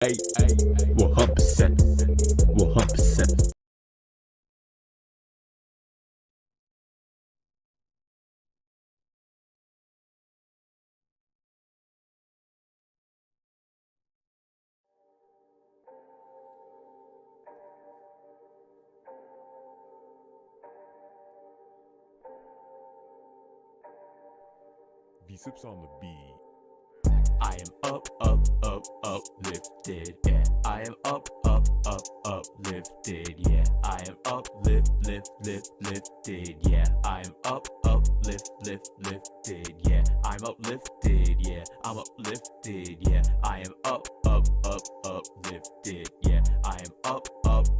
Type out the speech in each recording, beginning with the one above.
100%. 100%. V-CiPz on the beat. I am uplifted, yeah. I am uplifted, yeah. I am lifted, yeah. I am lifted, yeah. I'm uplifted, yeah. I'm uplifted, yeah. I am uplifted, yeah. I am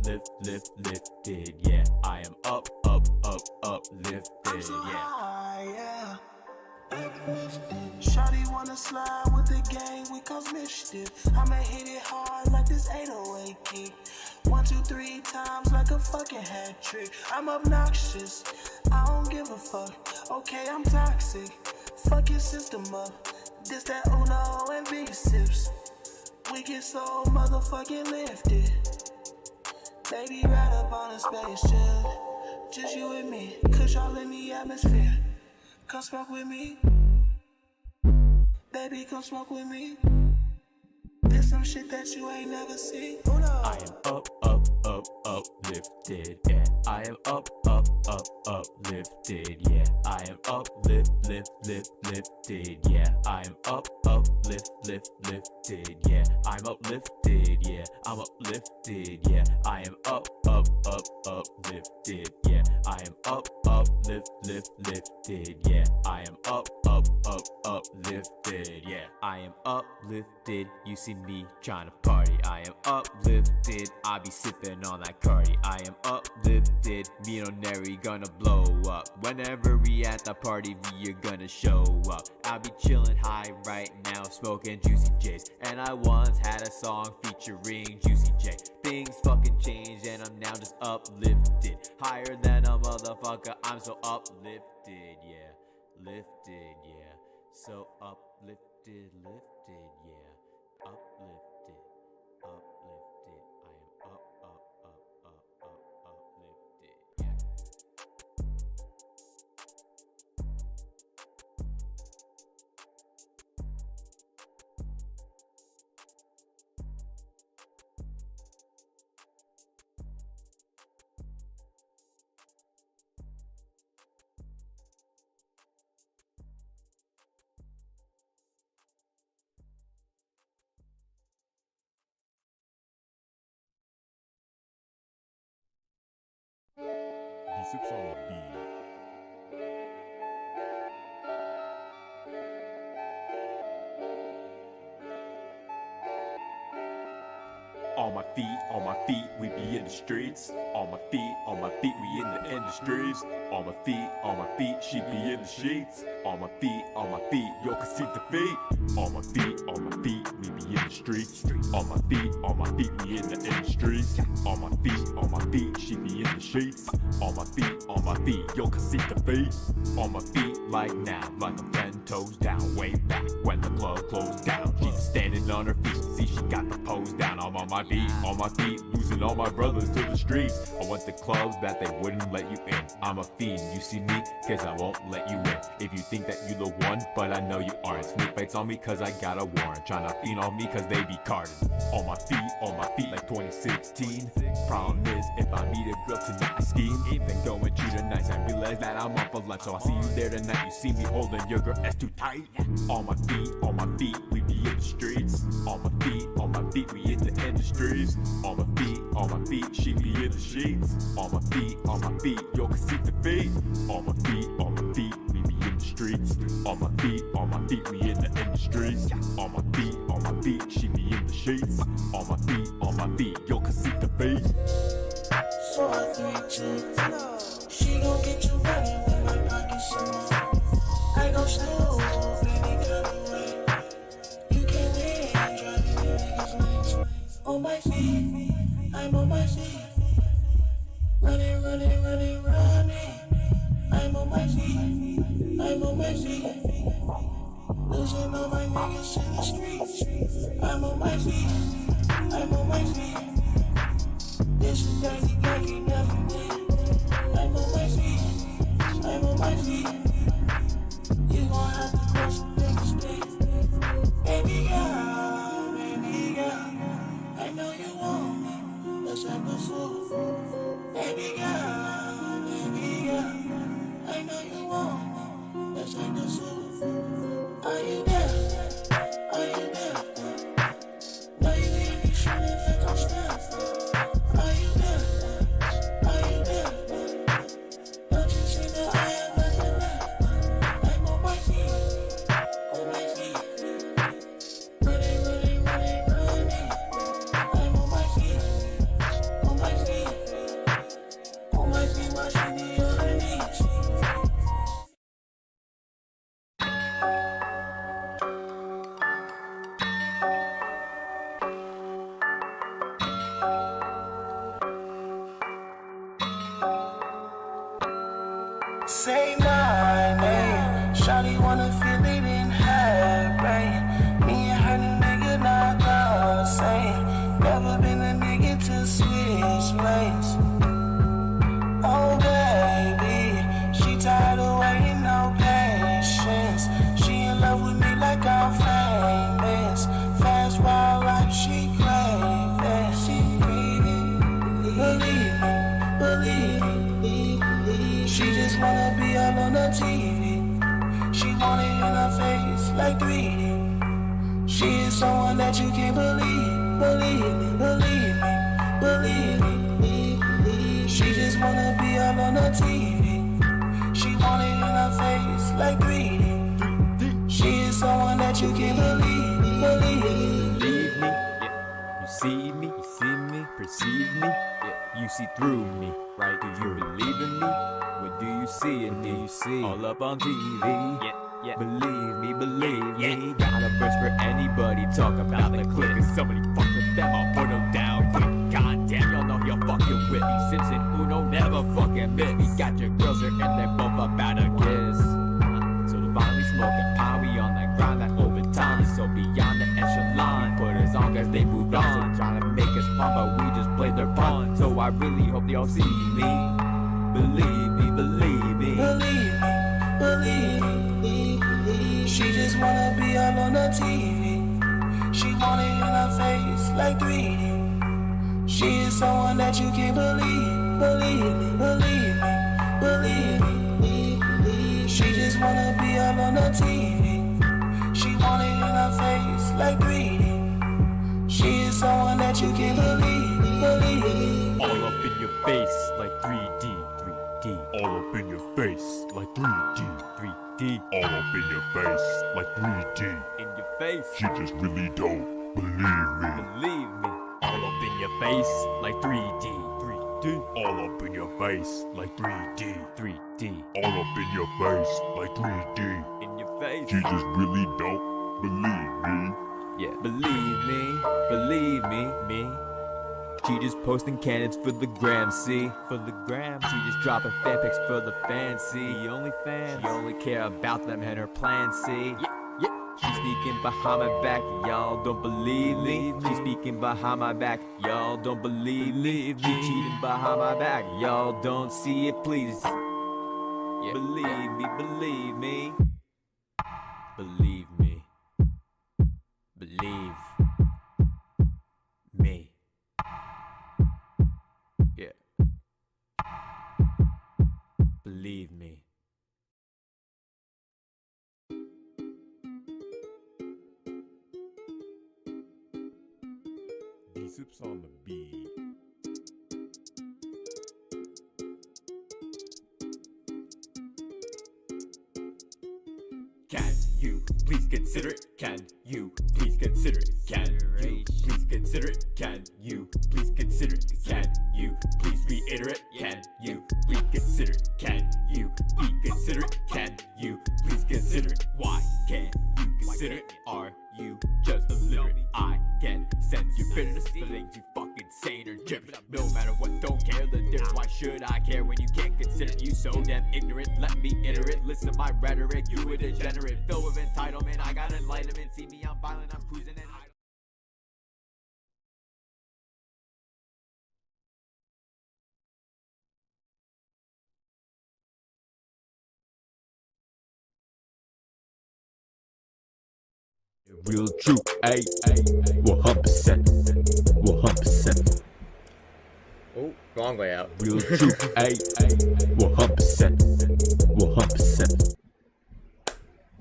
lifted, yeah. I am uplifted, yeah. Shawty wanna slide with the gang, we cause mischief. I'ma hit it hard like this 808 kick. 1, 2, 3 times like a fucking hat trick. I'm obnoxious, I don't give a fuck. Okay, I'm toxic, fuck your system up. This that Uno and V-CiPz. We get so motherfucking lifted. Baby, right up on a spaceship. Just you and me, kush all in the atmosphere. Come smoke with me. Baby, come smoke with me. There's some shit that you ain't never seen. Oh, no. I am uplifted, yeah. I am uplifted, yeah. I am lifted, yeah. I am lifted, yeah. I'm uplifted, yeah. I'm uplifted, yeah. I am uplifted, yeah. I am lifted, yeah. I am uplifted, yeah. I am uplifted, you see me tryna party. I am uplifted, I be sipping on that Cardi. I am uplifted, me and Neri gonna blow up. Whenever we at the party, we are gonna show up. I'll be chillin' high right now, smoking Juicy J's. And I once had a song featuring Juicy J. Things fucking changed and I'm now just uplifted. Higher than a motherfucker, I'm so uplifted, yeah. Lifted, yeah. So uplifted, lifted, yeah. Uplifted, uplifted. I am uplifted, yeah. V-CiPz on the beat. On my feet, we be in the streets. On my feet, we in the industries. On my feet, she be in the sheets. On my feet, yo can see the feet. On my feet, we be in the streets. On my feet, we in the industries. On my feet, she be in the sheets. On my feet, yo can see the feet. On my feet, like now, like I'm 10 toes down. Way back when the club closed down, she was standing on her feet. See, she got the pose down. I'm on my feet, losing all my brothers to the streets. I went to clubs that they wouldn't let you in. I'm a fiend, you see me, cause I won't let you in. If you think that you the one, but I know you aren't. Snake bites on me cause I got a warrant. Tryna fiend on me cause they be carded. On my feet like 2016. Problem is, if I meet a girl tonight, I scheme. Then going through the nights, I realize that I'm off of lunch. So I see you there tonight, you see me holding your girl ass too tight. On my feet, we be in the streets. On my feet, we in the industries. On my feet, she be in the sheets. On my feet, yo can see the feet. On my feet, we be in the streets. On my feet, we in the industries. On my feet, she be in the sheets. On my feet, yo can see the feet. 4, 3, 2, she gon' get you running with my pockets in. I gon' slow, baby, come away. You can't win, driving you niggas lanes. On my feet, I'm on my feet. Running. I'm on my feet, losing all my niggas in the streets. I'm on my feet. say my name. Shawty wanna feel it in her brain. Me and her new nigga not the same. Never been a nigga to switch lanes. Oh baby, she tired of waiting, no patience. She in love with me like I'm famous. Fast wild life, she craving. She craving. Believe me. She just wanna be all on the TV. She want it in her face like 3D. She is someone that you can't believe me. She just wanna be all on the TV. She want it in her face like 3D. She is someone that you can't believe Believe me, yeah. You see me, perceive me, yeah. You see through me, right? Do you believe in me? What do you see in me? All up on TV, yeah. Believe me. Got a verse for anybody. Talk about the click and somebody fuck with them. I'll put them down quick. Goddamn, y'all know you're fucking with me. Simpson, Uno, never fucking miss me. Got your girls here and they're both about to kiss. So divinely smoking pie, we on that grind, that overtime is so beyond the echelon. Put us on cause they moved on, trying to make us fun, but we just played their pawn. So I really hope they all see me. Believe me. She just wanna be all on the TV. She want it in her face like 3D. She is someone that you can't believe me. She just wanna be all on the TV. She want it in her face like 3D. She is someone that you can't believe. All up in your face like 3D. All up in your face like 3D. All up in your face like 3D. In your face, She just really don't believe me. believe me. All up in your face like 3D. All up in your face like 3D. All up in your face like 3D. In your face, She just really don't believe me. yeah. Believe me. She just posting cannons for the gram, see? For the gram. She just dropping fan pics for the fans, see? The only fans. She only care about them and her plans, see? Yeah. She's speaking behind my back, y'all don't believe me. She's speaking behind my back, y'all don't believe me. She cheating behind my back, y'all don't see it, please. Yeah. Believe me. Believe me. Believe me. Yeah. Believe me. V-CiPz on the beat. Can you please consider it? Can you please consider it? Can you please consider it? Can you please consider it? Can you please reiterate? Can you please consider it? Can you please consider it? Can you please consider it? Why can't you consider it? Are you just illiterate? I can sense your bitterness, feelings you fucking sane or gibberish. No matter what, don't care the difference. Why should I care when you can't consider it? You so damn ignorant, let me iterate. Listen to my rhetoric, you a degenerate. Filled with entitlement, I got enlightenment. See me, I'm violent, I'm cruising and I Real true, ayy, 100%. Oh, wrong way out. Real true, ayy, 100%.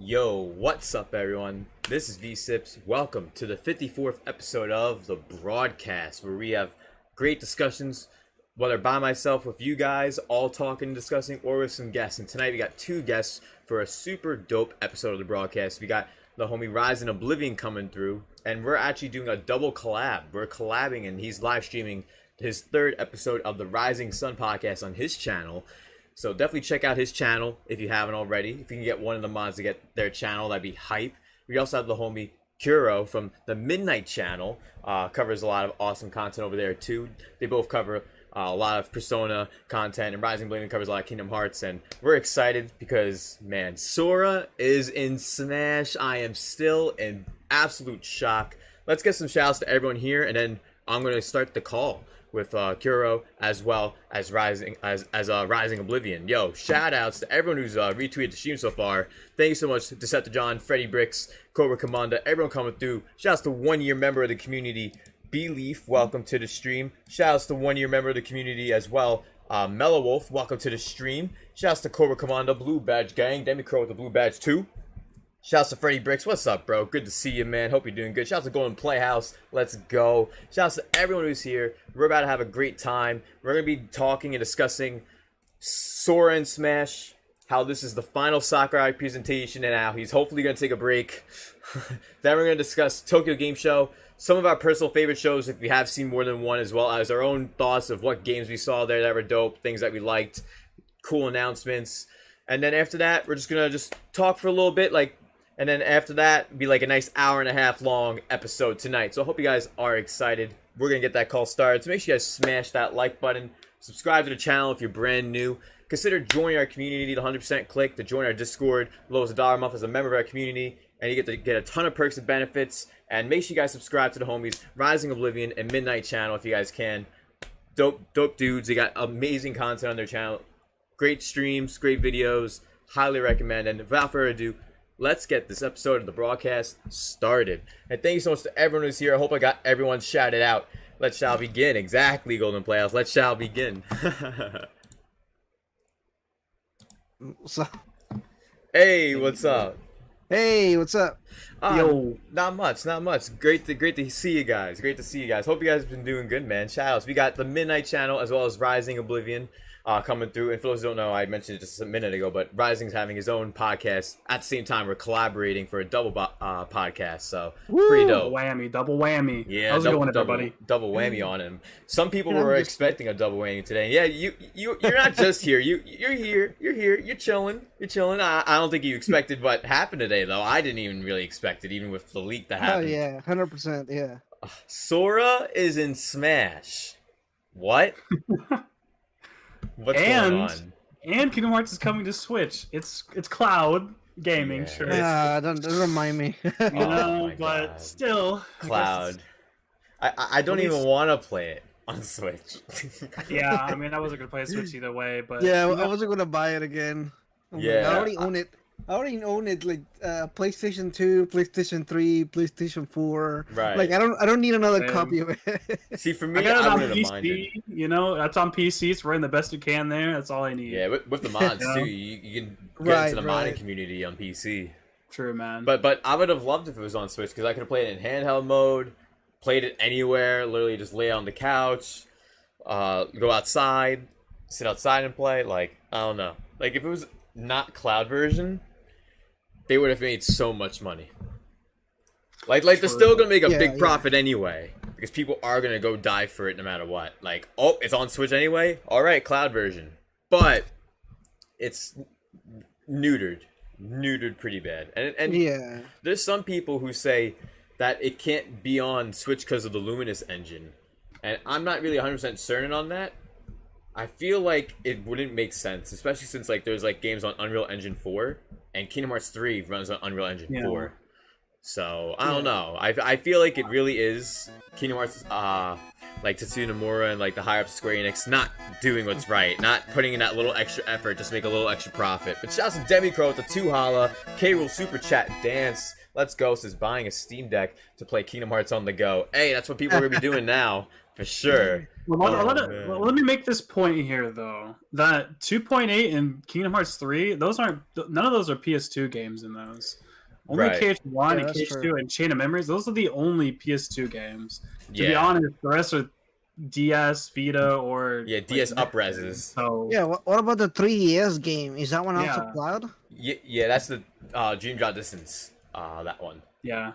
Yo, what's up everyone? This is V-CiPz. Welcome to the 54th episode of The Broadcast, where we have great discussions, whether by myself, with you guys, all talking, discussing, or with some guests. And tonight we got two guests for a super dope episode of The Broadcast. We got the homie RisingOblivion coming through, and we're actually doing a double collab. We're collabing, and he's live streaming his third episode of the Rising Sun podcast on his channel. So definitely check out his channel if you haven't already. If you can get one of the mods to get their channel, that'd be hype. We also have the homie Kuro from TheMidnightChannel, covers a lot of awesome content over there too. They both cover a lot of Persona content, and RisingOblivion covers a lot of Kingdom Hearts, and we're excited because, man, SORA is in Smash. I am still in absolute shock. Let's get some shout outs to everyone here, and then I'm going to start the call with Kuro as well as RisingOblivion. Yo, shout outs to everyone who's retweeted the stream so far. Thank you so much to Decepticon, Freddy Bricks, Cobra Commander, everyone coming through. Shout outs to 1 year member of the community, B-Leaf, welcome to the stream. Shout outs to 1 year member of the community as well, Mellow Wolf, welcome to the stream. Shout outs to Cobra Commander, Blue Badge Gang, Demicro with the Blue Badge 2. Shouts to Freddy Bricks. What's up, bro? Good to see you, man. Hope you're doing good. Shouts to Golden Playhouse. Let's go. Shouts to everyone who's here. We're about to have a great time. We're going to be talking and discussing Sora and Smash, how this is the final Sakurai presentation, and how he's hopefully going to take a break. Then we're going to discuss Tokyo Game Show, some of our personal favorite shows if we have seen more than one, as well as our own thoughts of what games we saw there that were dope, things that we liked, cool announcements. And then after that, we're just going to talk for a little bit, and then after that, be like a nice hour and a half long episode tonight. So I hope you guys are excited. We're going to get that call started. So make sure you guys smash that like button. Subscribe to the channel if you're brand new. Consider joining our community. The 100% click to join our Discord. Low as $1 a month as a member of our community. And you get to get a ton of perks and benefits. And make sure you guys subscribe to the homies RisingOblivion and MidnightChannel if you guys can. Dope dudes. They got amazing content on their channel. Great streams, great videos. Highly recommend. And without further ado, let's get this episode of the broadcast started. And thank you so much to everyone who's here. I hope I got everyone shouted out. Let's shall begin. Exactly, Golden Playhouse. Let's shall begin. What's up? Hey, what's up? Hey, what's up? Yo, not much. Great to see you guys. Hope you guys have been doing good, man. Shout outs. We got the MidnightChannel as well as RisingOblivion coming through. And for those who don't know, I mentioned it just a minute ago, but Rising's having his own podcast. At the same time, we're collaborating for a double podcast, so pretty dope. Double whammy. Yeah, how's it going, everybody? Double whammy on him. Some people were expecting a double whammy today. Yeah, you're not just here. You're here. You're chilling. I don't think you expected what happened today, though. I didn't even really expect it, even with the leak that happened. Oh yeah, 100%. Yeah. Sora is in Smash. What? What's going on? And Kingdom Hearts is coming to Switch. It's cloud gaming, sure. Don't remind me. You know, my but God. still. Cloud. I don't even want to play it on Switch. Yeah, I mean, I wasn't gonna play Switch either way, but Yeah, I wasn't gonna buy it again. Yeah. I already own it. I already own it, like PlayStation 2, PlayStation 3, PlayStation 4. Right. Like I don't need another Same. copy of it. See, for I me, got it I on wouldn't have minded. PC. You know, that's on PC. It's running the best you can there. That's all I need. Yeah, with the mods Yeah. too, you can get Right, into the right. modding community on PC. True, man. But I would have loved if it was on Switch because I could have played it in handheld mode, played it anywhere, literally just lay on the couch, go outside, sit outside and play. Like, I don't know. Like if it was not cloud version, they would have made so much money. Like they're still gonna make a Yeah, big yeah. profit anyway because people are gonna go dive for it no matter what. Like, oh, it's on Switch anyway. All right, cloud version, but it's neutered pretty bad. And Yeah. there's some people who say that it can't be on Switch because of the Luminous engine, and I'm not really 100% certain on that. I feel like it wouldn't make sense, especially since like there's like games on Unreal Engine 4 and Kingdom Hearts 3 runs on Unreal Engine 4. So I don't know. I feel like it really is Kingdom Hearts, like Tetsuya Nomura and like the higher up Square Enix not doing what's right, not putting in that little extra effort just to make a little extra profit. But shouts to Demicro with the 2 holla, K-Rule Super Chat Dance. Let's go says buying a Steam Deck to play Kingdom Hearts on the go. Hey, that's what people are gonna be doing now for sure. Well, man. let me make this point here, though. That 2.8 and Kingdom Hearts 3, none of those are PS2 games in those. Only Right. KH1 Yeah, and that's KH2 true. and Chain of Memories, those are the only PS2 games. To be Yeah. honest, the rest are DS, Vita, or... Yeah, DS upreses. So, Yeah. What about the 3DS game? Is that one also Yeah. cloud? Yeah, that's the Dream Drop Distance. That one. yeah.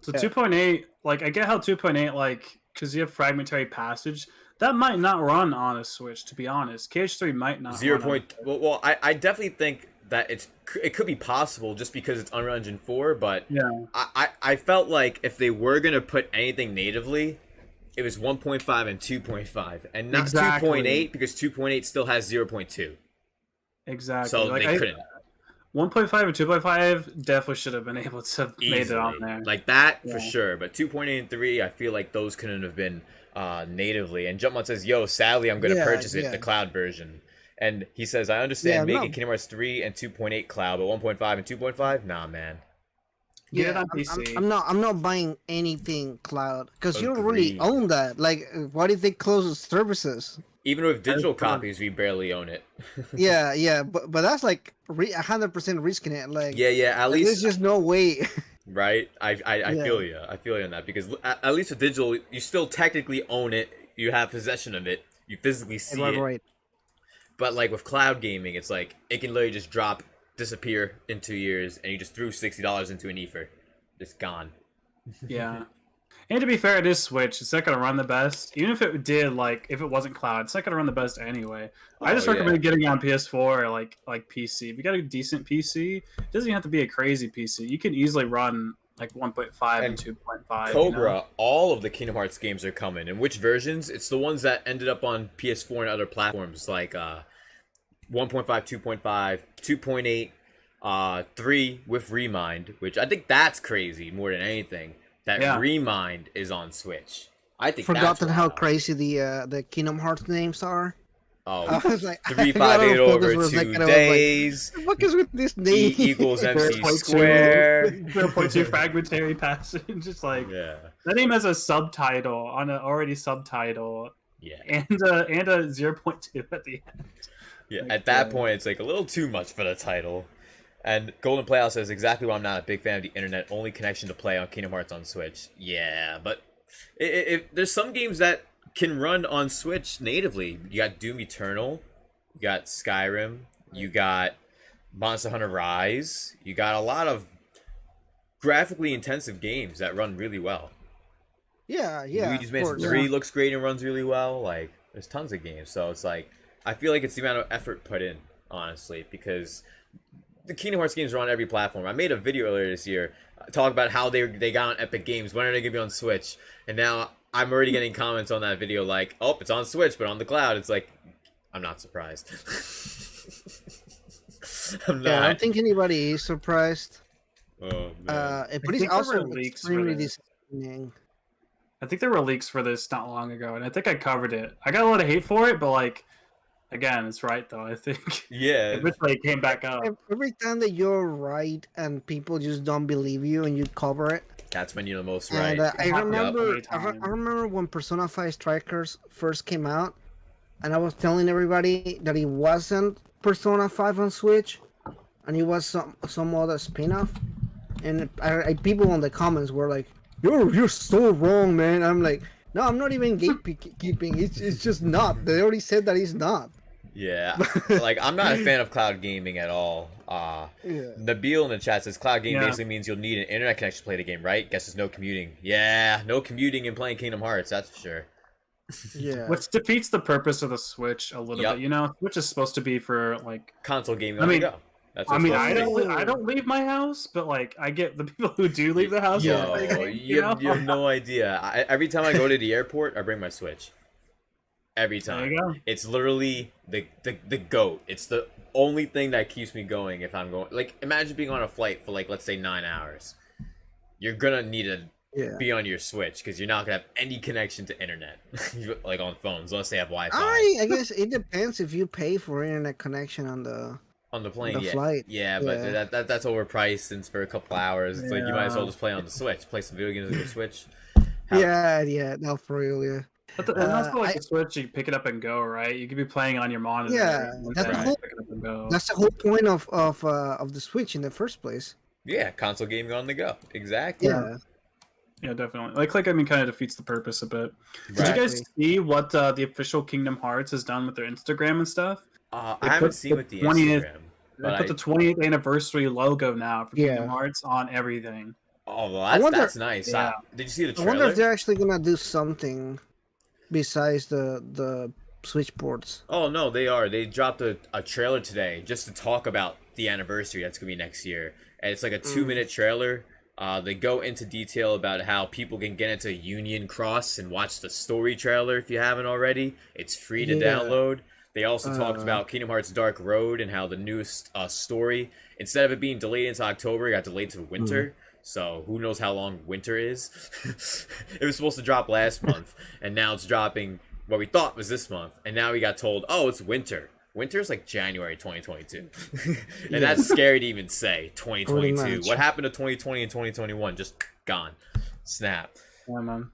So Yeah. 2.8, like, I get how 2.8, like, because you have fragmentary passage, that might not run on a Switch, to be honest. KH3 might not 0. run on- Well, I definitely think that it could be possible just because it's Unreal Engine 4, but Yeah. I felt like if they were gonna put anything natively, it was 1.5 and 2.5, and not Exactly. 2.8 because 2.8 still has 0.2. Exactly. So Like, they couldn't 1.5 and 2.5 definitely should have been able to have made it on easily there. like that for Yeah. sure. But 2.8 and 3, I feel like those couldn't have been natively. And Jumpman says, "Yo, sadly, I'm gonna Yeah, purchase it yeah. the cloud version." And he says, "I understand Yeah, making no. Kingdom Hearts 3 and 2.8 cloud, but 1.5 and 2.5, nah, man." Get it on I'm- PC. I'm not buying anything cloud because you don't really Agreed. own that. Like, what if they close the services? Even with digital true. copies, we barely own it. Yeah, but that's like 100% risking it. Like, yeah. At there's least just no way. right. I Yeah. feel you. I feel you on that because at least with digital, you still technically own it. You have possession of it. You physically see it. right. But like with cloud gaming, it's like it can literally just disappear in 2 years, and you just threw $60 into an ether, just gone. Yeah. And to be fair, it is Switch. It's not gonna run the best. Even if it did, like, if it wasn't cloud, it's not gonna run the best anyway. I just Oh, recommend getting it on PS4 or like PC. If you got a decent PC, it doesn't even have to be a crazy PC. You can easily run like 1.5 and 2.5. Cobra, You know? all of the Kingdom Hearts games are coming. And which versions? It's the ones that ended up on PS4 and other platforms like 1.5, 2.5, 2.8, 3 with Remind, which I think that's crazy more than anything. That Yeah. Remind is on Switch. I think Forgotten that's how wild. crazy the Kingdom Hearts names are. I Oh, was like, 3, I got 5, out 8 of over focus for a 2 second, I was like, days. the fuck is with this E name? equals MC 0.2 square. 0.2 fragmentary passage. Just like Yeah. that name has a subtitle on an already subtitle Yeah. and a 0.2 at the end. Yeah. Like, At that point, it's like a little too much for the title. And Golden Playhouse says exactly why I'm not a big fan of the internet only connection to play on Kingdom Hearts on Switch. Yeah, but if there's some games that can run on Switch natively. You got Doom Eternal, you got Skyrim, you got Monster Hunter Rise, you got a lot of graphically intensive games that run really well. Yeah. Luigi's of Mansion course. 3 looks great and runs really well. Like, there's tons of games. So it's like, I feel like it's the amount of effort put in, honestly, because the Kingdom Hearts games are on every platform. I made a video earlier this year talk about how they got on Epic Games. When are they going to be on Switch? And now I'm already getting comments on that video like, oh, it's on Switch, but on the cloud. It's like, I'm not surprised. I'm Yeah, I not. don't think anybody is surprised. Oh, man. But I it's think there also were leaks for extremely this. disappointing. I think there were leaks for this not long ago, and I think I covered it. I got a lot of hate for it, but like, again, it's right though. I think Yeah. eventually it came back up. Every time that you're right and people just don't believe you and you cover it. That's when you're the most right. And I Yup. remember, Every time. I remember when Persona 5 Strikers first came out, and I was telling everybody that it wasn't Persona 5 on Switch, and it was some other spin-off. And people in the comments were like, "You're so wrong, man." I'm like, "No, I'm not even gatekeeping. It's just not. They already said that it's not." Yeah, like I'm not a fan of cloud gaming at all. Yeah. Nabil in the chat says cloud gaming Yeah. basically means you'll need an internet connection to play the game, right? Guess there's no commuting. Yeah, no commuting and playing Kingdom Hearts, that's for sure. Yeah. Which defeats the purpose of the Switch a little Yup. bit. You know, Switch is supposed to be for like. Console gaming I on mean- the go. That's I what mean, it's I supposed to be. don't leave my house, but like, I get the people who do leave the house. Yo, and play games, you have no idea. Every time I go to the airport, I bring my Switch. Every There time. you go. It's literally the GOAT. It's the only thing that keeps me going if I'm going. Like, imagine being on a flight for, like, let's say 9 hours. You're gonna need to Yeah. be on your Switch because you're not gonna have any connection to internet, like on phones, unless they have Wi-Fi. I guess it depends if you pay for internet connection on the. On the plane, the yeah. flight. Yeah, but Yeah. that's overpriced and it's for a couple hours. It's like you might as well Yeah. just play on the Switch, play some video games on your Switch. Yeah, no, for real, yeah. But and also like I- the Switch, you pick it up and go, right? You could be playing on your monitor. Yeah, and that's then the whole- pick it up and go. That's the whole point of the Switch in the first place. Yeah, console gaming on the go. Exactly. Yeah. Yeah, definitely. Like I mean, kind of defeats the purpose a bit. Did Right. you guys see what the official Kingdom Hearts has done with their Instagram and stuff? I They haven't put seen the with the 20th Instagram. They But put the 20th anniversary logo now for Kingdom Yeah. Hearts on everything. Oh, well, I wonder- that's nice. Yeah. Did you see the I trailer? wonder if they're actually gonna do something besides the Switch ports. Oh no, they are. They dropped a trailer today just to talk about the anniversary that's gonna be next year, and it's like a 2-minute trailer. They go into detail about how people can get into Union Cross and watch the story trailer if you haven't already. It's free to download. They also talked about Kingdom Hearts Dark Road and how the newest story, instead of it being delayed into October, it got delayed to winter. So who knows how long winter is. It was supposed to drop last month, and now it's dropping what we thought was this month. And now we got told, oh, it's winter. Winter's like January 2022. And that's scary to even say, 2022. What happened to 2020 and 2021? Just gone. Snap. Yeah, man.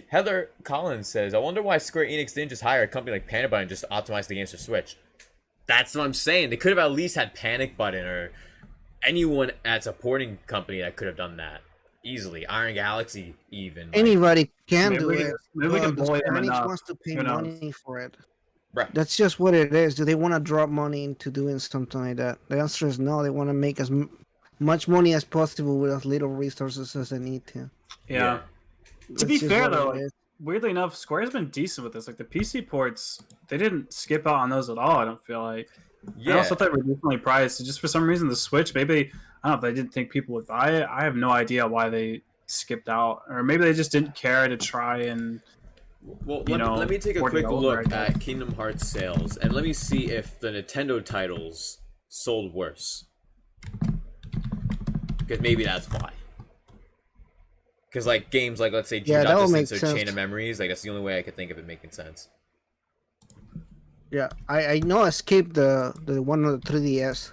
Heather Collins says, I wonder why Square Enix didn't just hire a company like Panic Button and just optimize the games for Switch. That's what I'm saying. They could have at least had Panic Button or anyone at a porting company that could have done that easily. Iron Galaxy, even. Anybody can do maybe it. we can bully them Square Enix enough. wants to pay Who knows? money for it. Right. That's just what it is. Do they want to drop money into doing something like that? The answer is no. They want to make as much money as possible with as little resources as they need to. Yeah. To That's be just fair what though, it is. weirdly enough, Square's been decent with this. Like the PC ports, they didn't skip out on those at all. I don't feel like. Yeah. I also thought they were decently priced. Just for some reason, the Switch, maybe I don't know if they didn't think people would buy it. I have no idea why they skipped out, or maybe they just didn't care to try and. Well, let me take a quick look at Kingdom Hearts sales, and let me see if the Nintendo titles sold worse. Because maybe that's why. Because like games like, let's say, Yeah, that would make Distance or sense. Chain of Memories, like that's the only way I could think of it making sense. Yeah, I know Escape the one on the 3DS.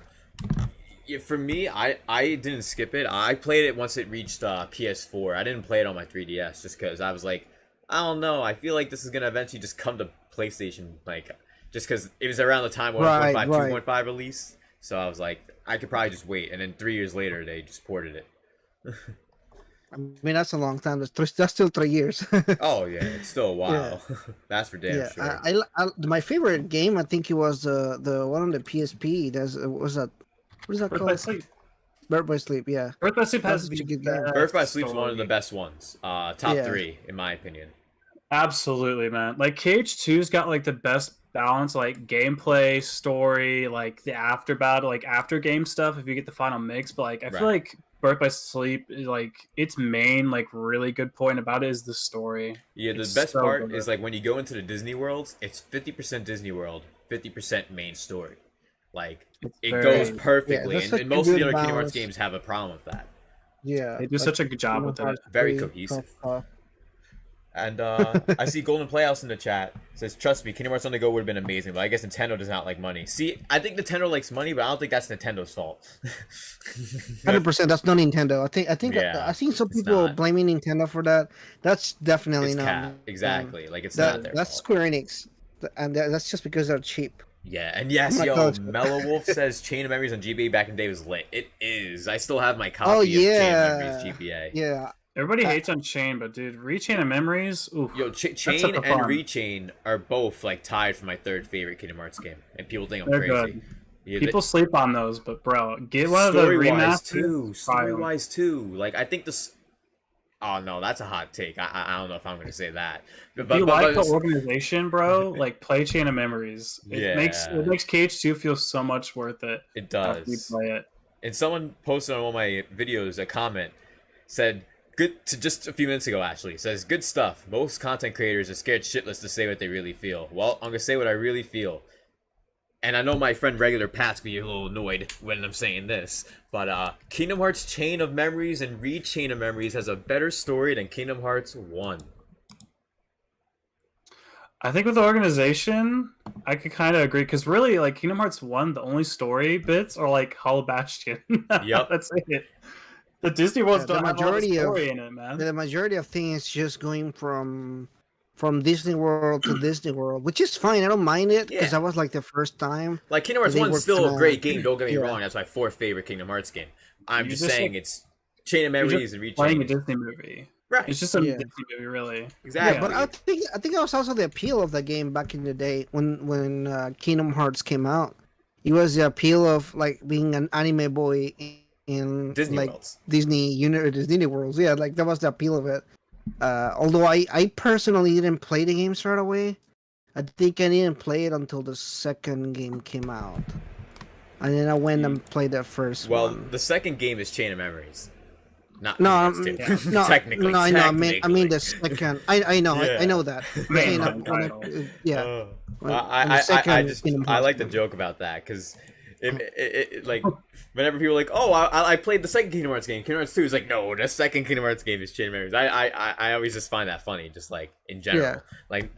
Yeah, for me, I didn't skip it. I played it once it reached PS4. I didn't play it on my 3DS just because I was like, I don't know. I feel like this is gonna eventually just come to PlayStation, like just because it was around the time when 1.5, 2.5 released. So I was like, I could probably just wait. And then 3 years later, they just ported it. I mean, that's a long time. That's still 3 years. Oh yeah, it's still a while. That's for damn sure. I my favorite game, I think it was the one on the PSP. What is that Birth by called? Sleep. Birth by Sleep. Yeah. Birth by Sleep has That's such a good the game. best Birth by Sleep's one of story. the best ones. Top 3 in my opinion. Absolutely, man. Like KH2's got like the best balance, like gameplay, story, like the after battle, like after game stuff. If you get the final mix, but like I feel like Birth by Sleep is like its main like really good point about it is the story. Yeah, the It's best so part good. is like when you go into the Disney worlds, it's 50% Disney World, 50% main story. Like it very- goes perfectly, that's and, such and a most of the good other Kingdom Hearts balance. games have a problem with that. Yeah. They do such a good job with it. Very cohesive. And I see Golden Playhouse in the chat. Says, trust me, Kingdom Hearts on the go would have been amazing, but I guess Nintendo does not like money. See, I think Nintendo likes money, but I don't think that's Nintendo's fault. 100%. That's not Nintendo. I think Yeah, I think some it's people not. blaming Nintendo for that. That's definitely It's not. cap. Exactly. Like, it's not their That's fault. Square Enix, and that's just because they're cheap. Yeah, and yes, my yo, God. Mellow Wolf says Chain of Memories on GBA back in the day was lit. It is. I still have my copy Oh of Chain yeah. of Memories GBA. Yeah. Everybody hates on Chain, but dude, Rechain of Memories, ooh. Yo, Chain such a and fun. Rechain are both like tied for my third favorite Kingdom Hearts game, and people think I'm They're crazy. good. Yeah, People sleep on those, but bro, get one of the story-wise remasters. too. try 'em. Story-wise too. Like I think this. Oh no, that's a hot take. I don't know if I'm gonna say that. If you like the organization, bro, like play Chain of Memories. It makes KH2 feel so much worth it. It After you does. play it. And someone posted on one of my videos a comment said, good to just a few minutes ago actually, says, good stuff. Most content creators are scared shitless to say what they really feel. Well, I'm gonna say what I really feel. And I know my friend regular Pat's gonna be a little annoyed when I'm saying this, but Kingdom Hearts Chain of Memories and Rechain of Memories has a better story than Kingdom Hearts 1. I think with the organization, I could kind of agree because really, like Kingdom Hearts 1, the only story bits are like Hollow Bastion. Yep. That's it. The Disney worlds Yeah, the don't have a lot of majority of- story in it, man. The majority of things just going from Disney World to Disney World, which is fine. I don't mind it because Yeah. that was like the first time. Like Kingdom Hearts They 1 is worked still a on- great game, don't get me yeah. wrong, that's my fourth favorite Kingdom Hearts game. I'm You're just just, saying like- it's Chain of You're Memories just and playing a Rechain. Disney movie. Right. It's just a Yeah. Disney movie, really. Exactly. Yeah, but I think that was also the appeal of the game back in the day when Kingdom Hearts came out. It was the appeal of like being an anime boy in Disney like Worlds. Disney worlds. Yeah, like that was the appeal of it. Although I personally didn't play the game straight away. I think I didn't play it until the second game came out, and then I went and played the first Well, one. the second game is Chain of Memories. Not No, Kingdom Hearts 2. no, Technically, no, I know. I mean technically. the second. I know. Yeah. I know that. Main Saying one title. yeah. Uh, When- I, when the I, I second just Kingdom I Hearts like to movie. joke about that because like whenever people are like, oh, I played the second Kingdom Hearts game, Kingdom Hearts 2 is like, no, the second Kingdom Hearts game is Chain of Memories. I always just find that funny, just like in general. Yeah. Like,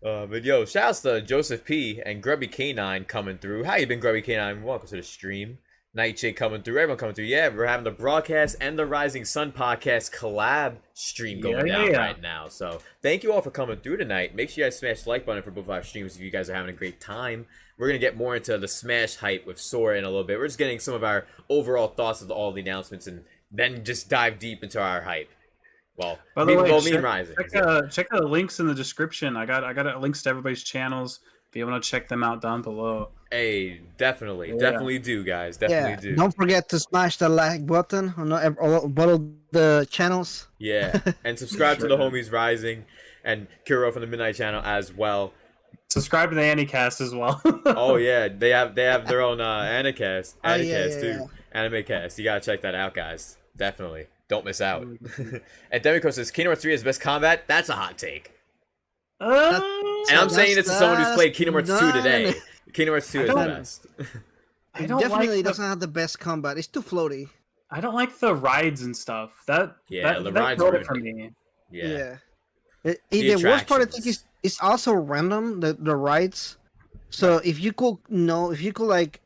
but yo, shouts to Joseph P and Grubby K9 coming through. How you been, Grubby K9? Welcome to the stream. Nightshade coming through, everyone coming through. Yeah, we're having the broadcast and the Rising Sun podcast collab stream going down right now. So thank you all for coming through tonight. Make sure you guys smash the like button for both our streams if you guys are having a great time. We're going to get more into the Smash hype with Sora in a little bit. We're just getting some of our overall thoughts of all the announcements and then just dive deep into our hype. Well, By the way, me and Rising. check the links in the description. I got links to everybody's channels. If you want to check them out down below. Hey, definitely. Yeah. Definitely do, guys. Definitely do. Don't forget to smash the like button on both of the channels. Yeah, and subscribe to the homies Rising and Kuro from the Midnight Channel as well. Subscribe to the Anycast as well. Oh yeah, they have their own Animecast yeah, too. Anime cast. You gotta check that out, guys. Definitely. Don't miss out. And Demiko says Kingdom Hearts 3 is best combat. That's a hot take. And I'm saying this as someone who's played Kingdom Hearts 2 today. Kingdom Hearts 2 is the best. It don't definitely like doesn't have the best combat. It's too floaty. I don't like the rides and stuff. The rides are for me. Yeah. The worst part I think attractions. is also random. The rides. So if you could like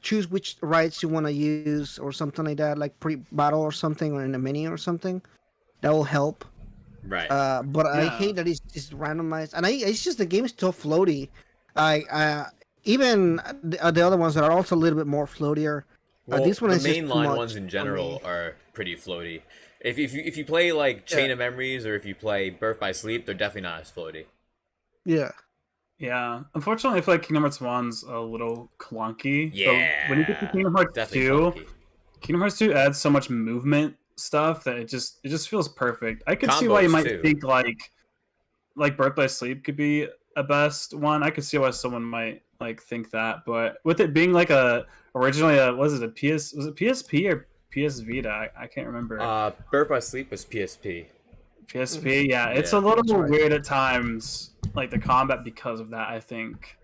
choose which rides you want to use or something like that, like pre-battle or something, or in a menu or something, that will help. Right. But I hate that it's randomized, and it's just the game is so floaty. Even the other ones that are also a little bit more floatier. Well, This one the is just too mainline much ones in for general me. are pretty floaty. If you play like Chain of Memories or if you play Birth by Sleep, they're definitely not as floaty. Yeah. Yeah. Unfortunately, I feel like Kingdom Hearts 1's a little clunky. Yeah. But when you get to Kingdom Hearts Definitely 2, clunky. Kingdom Hearts 2 adds so much movement stuff that it just feels perfect. I could see why you Combos, might too. think like Birth by Sleep could be a best one. I could see why someone might like think that, but with it being like originally was it PSP or PS Vita? I can't remember. Birth by Sleep was PSP. PSP, yeah. It's Yeah, a little that's right. weird at times, like the combat because of that, I think.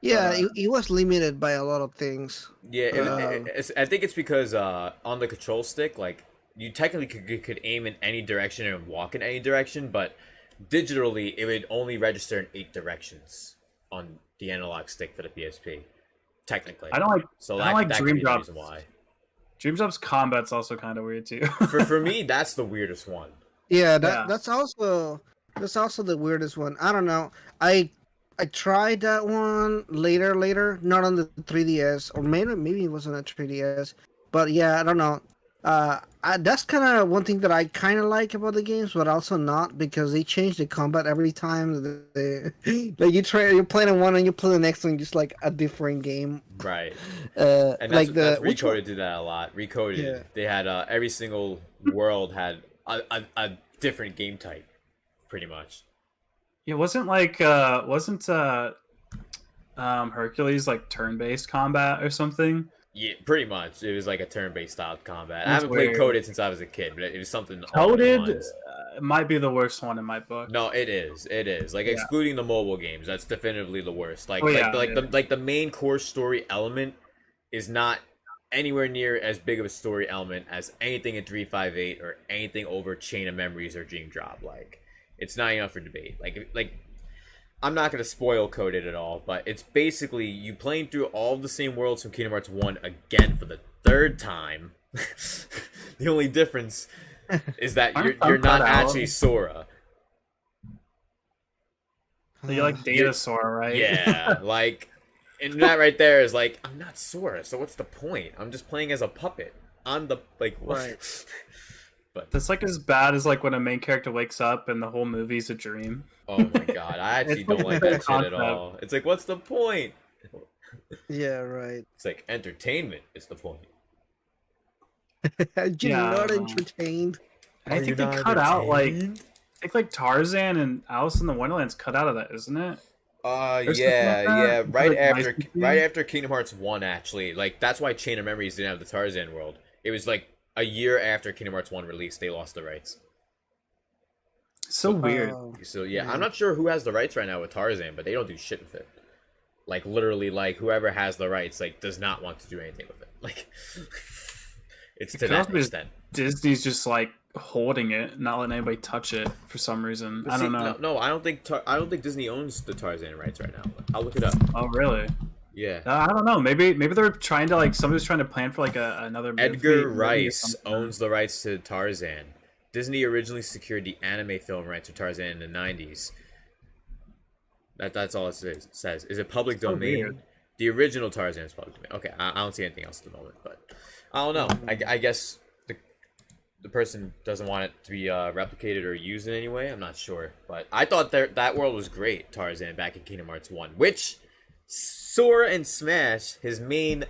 Yeah, it was limited by a lot of things. Yeah, I think it's because on the control stick, like you technically could aim in any direction and walk in any direction, but digitally it would only register in 8 directions on the analog stick for the PSP. Technically, I don't like that could Dream be the Drop. reason why. Dream Drop's combat's also kind of weird too. For me, that's the weirdest one. Yeah, Yeah. that's also the weirdest one. I don't know. I tried that one later, not on the 3DS, or maybe it was on a 3DS. But yeah, I don't know. That's kind of one thing that I kind of like about the games, but also not, because they change the combat every time. Like you're playing one and you play the next one, just like a different game. Right. And And like that's which one? Recoded did that a lot. Recoded, Yeah. they had every single world had a different game type, pretty much. Yeah, wasn't Hercules like turn-based combat or something? Yeah, pretty much. It was like a turn-based style combat. I That's haven't played weird. Coded since I was a kid, but it was something. along those Coded lines. might be the worst one in my book. No, it is. It is. Like Yeah. excluding the mobile games, that's definitively the worst. Like, Oh, yeah, the main core story element is not anywhere near as big of a story element as anything in 358 or anything over Chain of Memories or Dream Drop. Like, it's not enough for debate. Like I'm not gonna spoil Coded at all, but it's basically you playing through all the same worlds from Kingdom Hearts 1 again for the 3rd time. The only difference is that Aren't you're some not cut out? actually Sora. So you like Datasaur, right? Yeah, like, and that right there is like, I'm not Sora, so what's the point? I'm just playing as a puppet. I'm the, like, what? Right. That's like as bad as like when a main character wakes up and the whole movie's a dream. Oh my god, I actually It's don't like like the that shit at concept. all. It's like, what's the point? Yeah, right. It's like, entertainment is the point. You're Yeah. not entertained. And I think they cut out like I think like Tarzan and Alice in the Wonderland's cut out of that, isn't it? Or something like that? Right Like after licensing? right after Kingdom Hearts 1, actually. Like, that's why Chain of Memories didn't have the Tarzan world. It was like a year after Kingdom Hearts 1 released, they lost the rights. So weird. So yeah, I'm not sure who has the rights right now with Tarzan, but they don't do shit with it. Like literally, like whoever has the rights, like does not want to do anything with it. Like it's to that extent. Disney's just like holding it, not letting anybody touch it for some reason. I don't know. No, I don't think Disney owns the Tarzan rights right now. I'll look it up. Oh really? Yeah. I don't know. Maybe they're trying to like somebody's trying to plan for like another. Edgar Rice owns the rights to Tarzan. Disney originally secured the anime film rights to Tarzan in the 90s. That's all it says. Is it public domain? The original Tarzan is public domain. Okay, I don't see anything else at the moment, but I don't know. I guess the person doesn't want it to be replicated or used in any way. I'm not sure, but I thought that world was great, Tarzan, back in Kingdom Hearts 1, which Sora and Smash, his main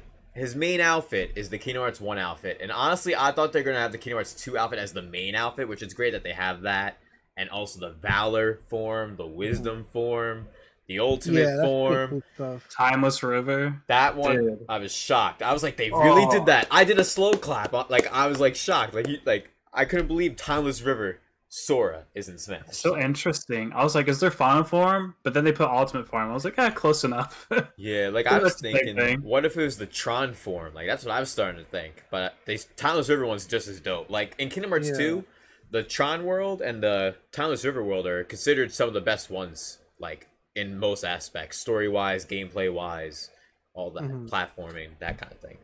outfit is the Kingdom Hearts 1 outfit. And honestly, I thought they're going to have the Kingdom Hearts 2 outfit as the main outfit, which is great that they have that. And also the Valor form, the Wisdom form, the Ultimate form. Timeless River. That one, dude. I was shocked. I was like, they really did that. I did a slow clap. Like, I was like shocked. Like I couldn't believe Timeless River Sora is in Smash. So interesting. I was like, is there final form? But then they put ultimate form. I was like, close enough. Yeah, like I was thinking, what if it was the Tron form? Like that's what I was starting to think. But Timeless River one's just as dope. Like in Kingdom Hearts 2, the Tron world and the Timeless River world are considered some of the best ones. Like in most aspects, story wise, gameplay wise, all that platforming, that kind of thing.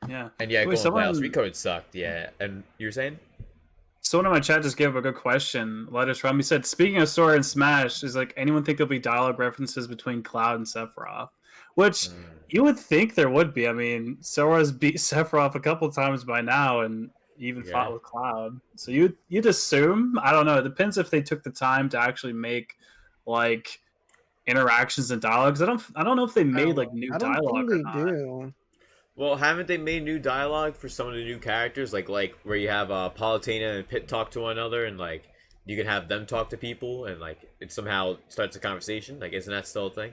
Yeah. And yeah, going playoffs, Recode sucked. Yeah, and you were saying? Someone in my chat just gave up a good question. Let us from. He said, speaking of Sora and Smash, is like anyone think there'll be dialogue references between Cloud and Sephiroth? Which you would think there would be. I mean, Sora's beat Sephiroth a couple times by now and even fought with Cloud. So you'd assume, I don't know, it depends if they took the time to actually make like interactions and dialogues. I don't know if they made like new dialogue or not. Do. Well, haven't they made new dialogue for some of the new characters? Like where you have Palutena and Pit talk to one another, and like you can have them talk to people, and like it somehow starts a conversation. Like, isn't that still a thing?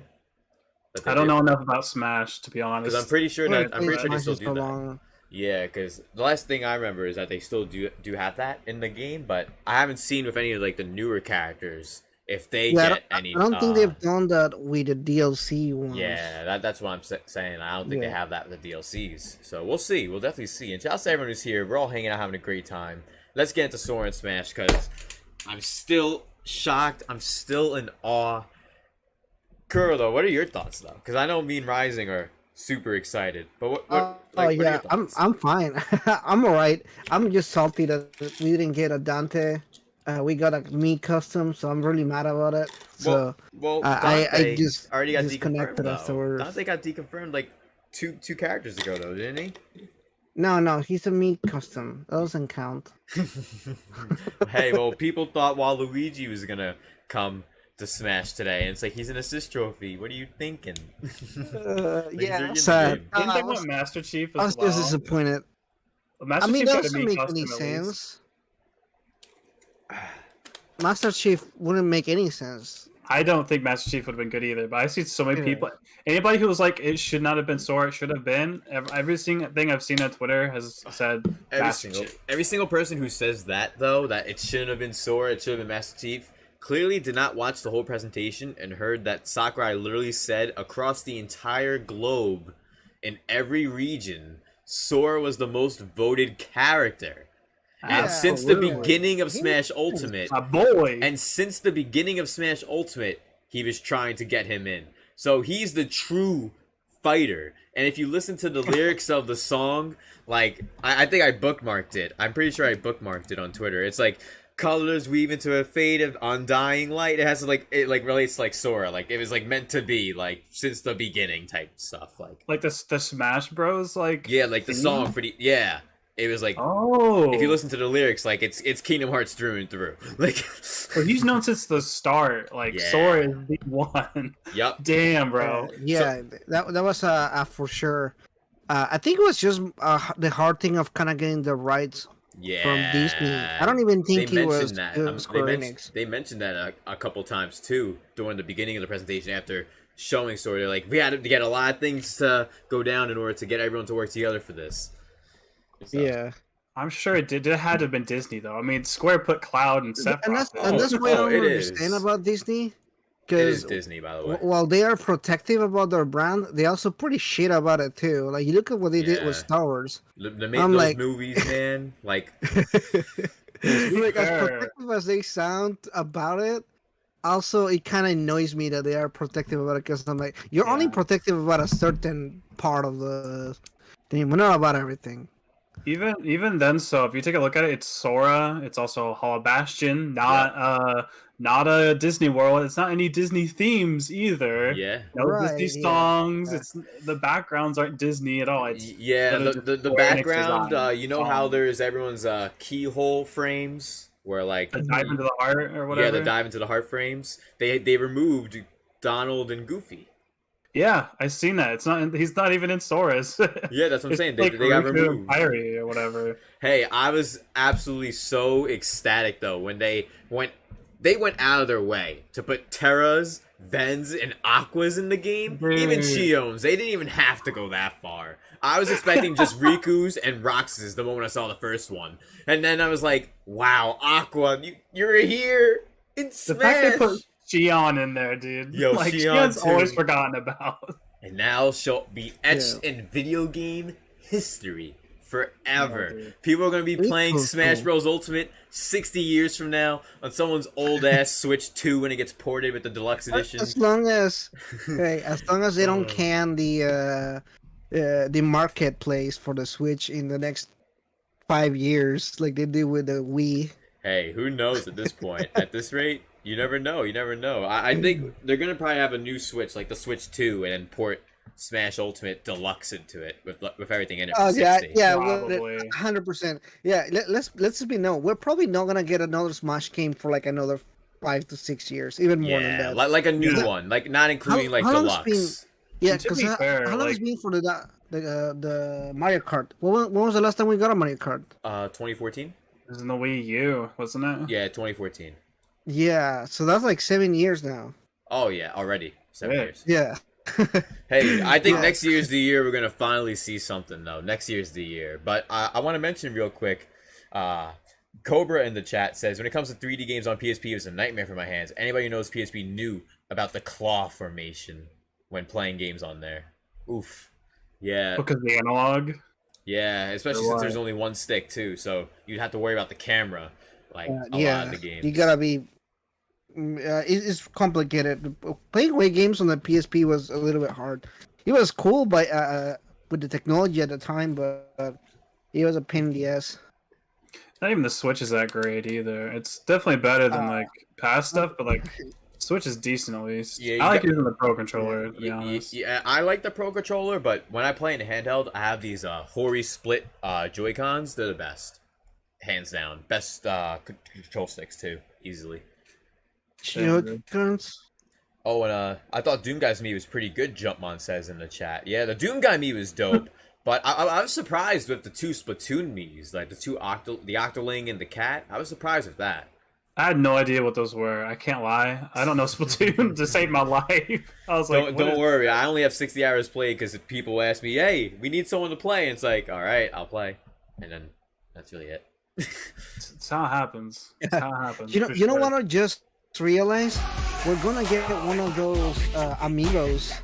I don't know enough about Smash, to be honest. Because I'm pretty sure they still do that. Yeah, because the last thing I remember is that they still do have that in the game, but I haven't seen with any of like the newer characters if they get any. I don't think they've done that with the DLC ones. Yeah, that's what I'm saying. I don't think they have that with the DLCs. So we'll see. We'll definitely see. And shout out to everyone who's here. We're all hanging out, having a great time. Let's get into Sora and Smash because I'm still shocked. I'm still in awe. Kuro, though, what are your thoughts though? Because I know me and Rising are super excited. But what are your thoughts? I'm fine. I'm alright. I'm just salty that we didn't get a Dante. We got a me custom, so I'm really mad about it. So I just already got disconnected afterwards. Dante got deconfirmed like two characters ago though, didn't he? No, he's a me custom. That doesn't count. Hey, well, people thought Waluigi was gonna come to Smash today, and it's like he's an assist trophy. What are you thinking? Yeah, sad. Didn't they want Master Chief as well? I was just disappointed. Master Chief that doesn't make any sense. Master Chief wouldn't make any sense. I don't think Master Chief would have been good either, but I see so many people. Anybody who was like, it should not have been Sora, it should have been. Every single thing I've seen on Twitter has said every single person who says that, though, that it shouldn't have been Sora, it should have been Master Chief, clearly did not watch the whole presentation and heard that Sakurai literally said across the entire globe, in every region, Sora was the most voted character. And since the beginning of Smash Ultimate, he was trying to get him in. So he's the true fighter. And if you listen to the lyrics of the song, like I think I bookmarked it. I'm pretty sure I bookmarked it on Twitter. It's like colors weave into a fade of undying light. It has like it like relates to like Sora. Like it was like meant to be like since the beginning type stuff. Like the Smash Bros. Like like the song for the It was like, if you listen to the lyrics, like it's Kingdom Hearts through and through. Like, well, he's known since the start. Like, Sora is the one. Yep. Damn, bro. That was for sure. I think it was just the hard thing of kind of getting the rights from Disney. I don't even think it was Square Enix. They mentioned that a couple times too during the beginning of the presentation after showing Sora. They're like, we had to get a lot of things to go down in order to get everyone to work together for this. Yeah. I'm sure it did. It had to have been Disney though. I mean, Square put Cloud and Sephiroth. And Oh, that's what I don't it understand is. about Disney. It Because is Disney, by the way. while they are protective about their brand, they also pretty shit about it too. Like you look at what they did with Yeah. Star Wars. They made I'm those like- movies, man. Like, Like as fair. protective as they sound about it, also it kind of annoys me that they are protective about it. Because I'm like, you're only Yeah. protective about a certain part of the thing, but not about everything. Even then, so if you take a look at it, it's Sora. It's also Hollow Bastion, not a Disney World. It's not any Disney themes either. yeah. No Right, Disney yeah. songs. It's the backgrounds aren't Disney at all. It's Yeah, literally the just Square Enix background, design. you know how there's everyone's keyhole frames where like the dive into the heart or whatever. yeah, the dive into the heart frames. They removed Donald and Goofy. Yeah, I've seen that. It's not. He's not even in Sora's. Yeah, that's what I'm It's saying. like They got Riku and removed. Pyre or whatever. Hey, I was absolutely so ecstatic though when they went out of their way to put Terras, Vens, and Aquas in the game. Even Dude. Chiones. They didn't even have to go that far. I was expecting just Riku's and Roxas the moment I saw the first one. And then I was like, wow, Aqua, you're here in The Smash. fact they put Xion in there, dude. Yo, like Xion Xion's too. always forgotten about. And now she'll be etched Yeah. in video game history forever. Yeah, dude. People are going to be It's playing so Smash cool. Bros. Ultimate 60 years from now on someone's old ass Switch 2 when it gets ported with the deluxe edition. As long as, hey, as long as they don't can the marketplace for the Switch in the next 5 years, like they did with the Wii. Hey, who knows at this point? At this rate, you never know. You never know. I think they're going to probably have a new Switch, like the Switch 2, and then port Smash Ultimate Deluxe into it with everything in it. For Oh yeah, 60. yeah, Probably. 100%. Yeah, let's be known. We're probably not gonna get another Smash game for like another 5 to 6 years, even more than Yeah, that. like a new Yeah. one, like not including like how long it's Deluxe. Yeah, To because be how fair, long like- has been for the Mario Kart? When was the last time we got a Mario Kart? 2014? It was in the Wii U, wasn't it? Yeah, 2014. Yeah, so that's like 7 years now. Oh yeah, already 7 Yeah. years. Yeah. Hey, I think Yeah. next year's the year we're gonna finally see something though. Next year's the year. But I want to mention real quick. Cobra in the chat says, when it comes to 3D games on PSP, it was a nightmare for my hands. Anybody who knows PSP knew about the claw formation when playing games on there. Oof. Yeah. Because the analog. Yeah, especially Or since there's what? only one stick too, so you'd have to worry about the camera like a lot yeah, of the games. you gotta be. It's complicated. Playing away games on the PSP was a little bit hard. It was cool, but with the technology at the time, but it was a pain in the ass. Not even the Switch is that great either. It's definitely better than like past stuff, but like Switch is decent at least. Yeah, you I like got- using the Pro controller, to be honest. Yeah, I like the Pro controller, but when I play in a handheld, I have these Hori split Joy-Cons. They're the best, hands down. Best control sticks too, easily. Joy-Cons? Oh, and I thought Doom Guy's Mii was pretty good. Jumpmon says in the chat. Yeah, the Doom Guy Mii was dope, but I was surprised with the two Splatoon Miis, like the Octoling and the cat. I was surprised with that. I had no idea what those were. I can't lie. I don't know Splatoon to save my life. I was like, Don't worry, I only have 60 hours played because people ask me, "Hey, we need someone to play," and it's like, "All right, I'll play," and then that's really it. It's how it happens. It's how it happens. You know, for you know sure. what I just realized? We're gonna get one of those amigos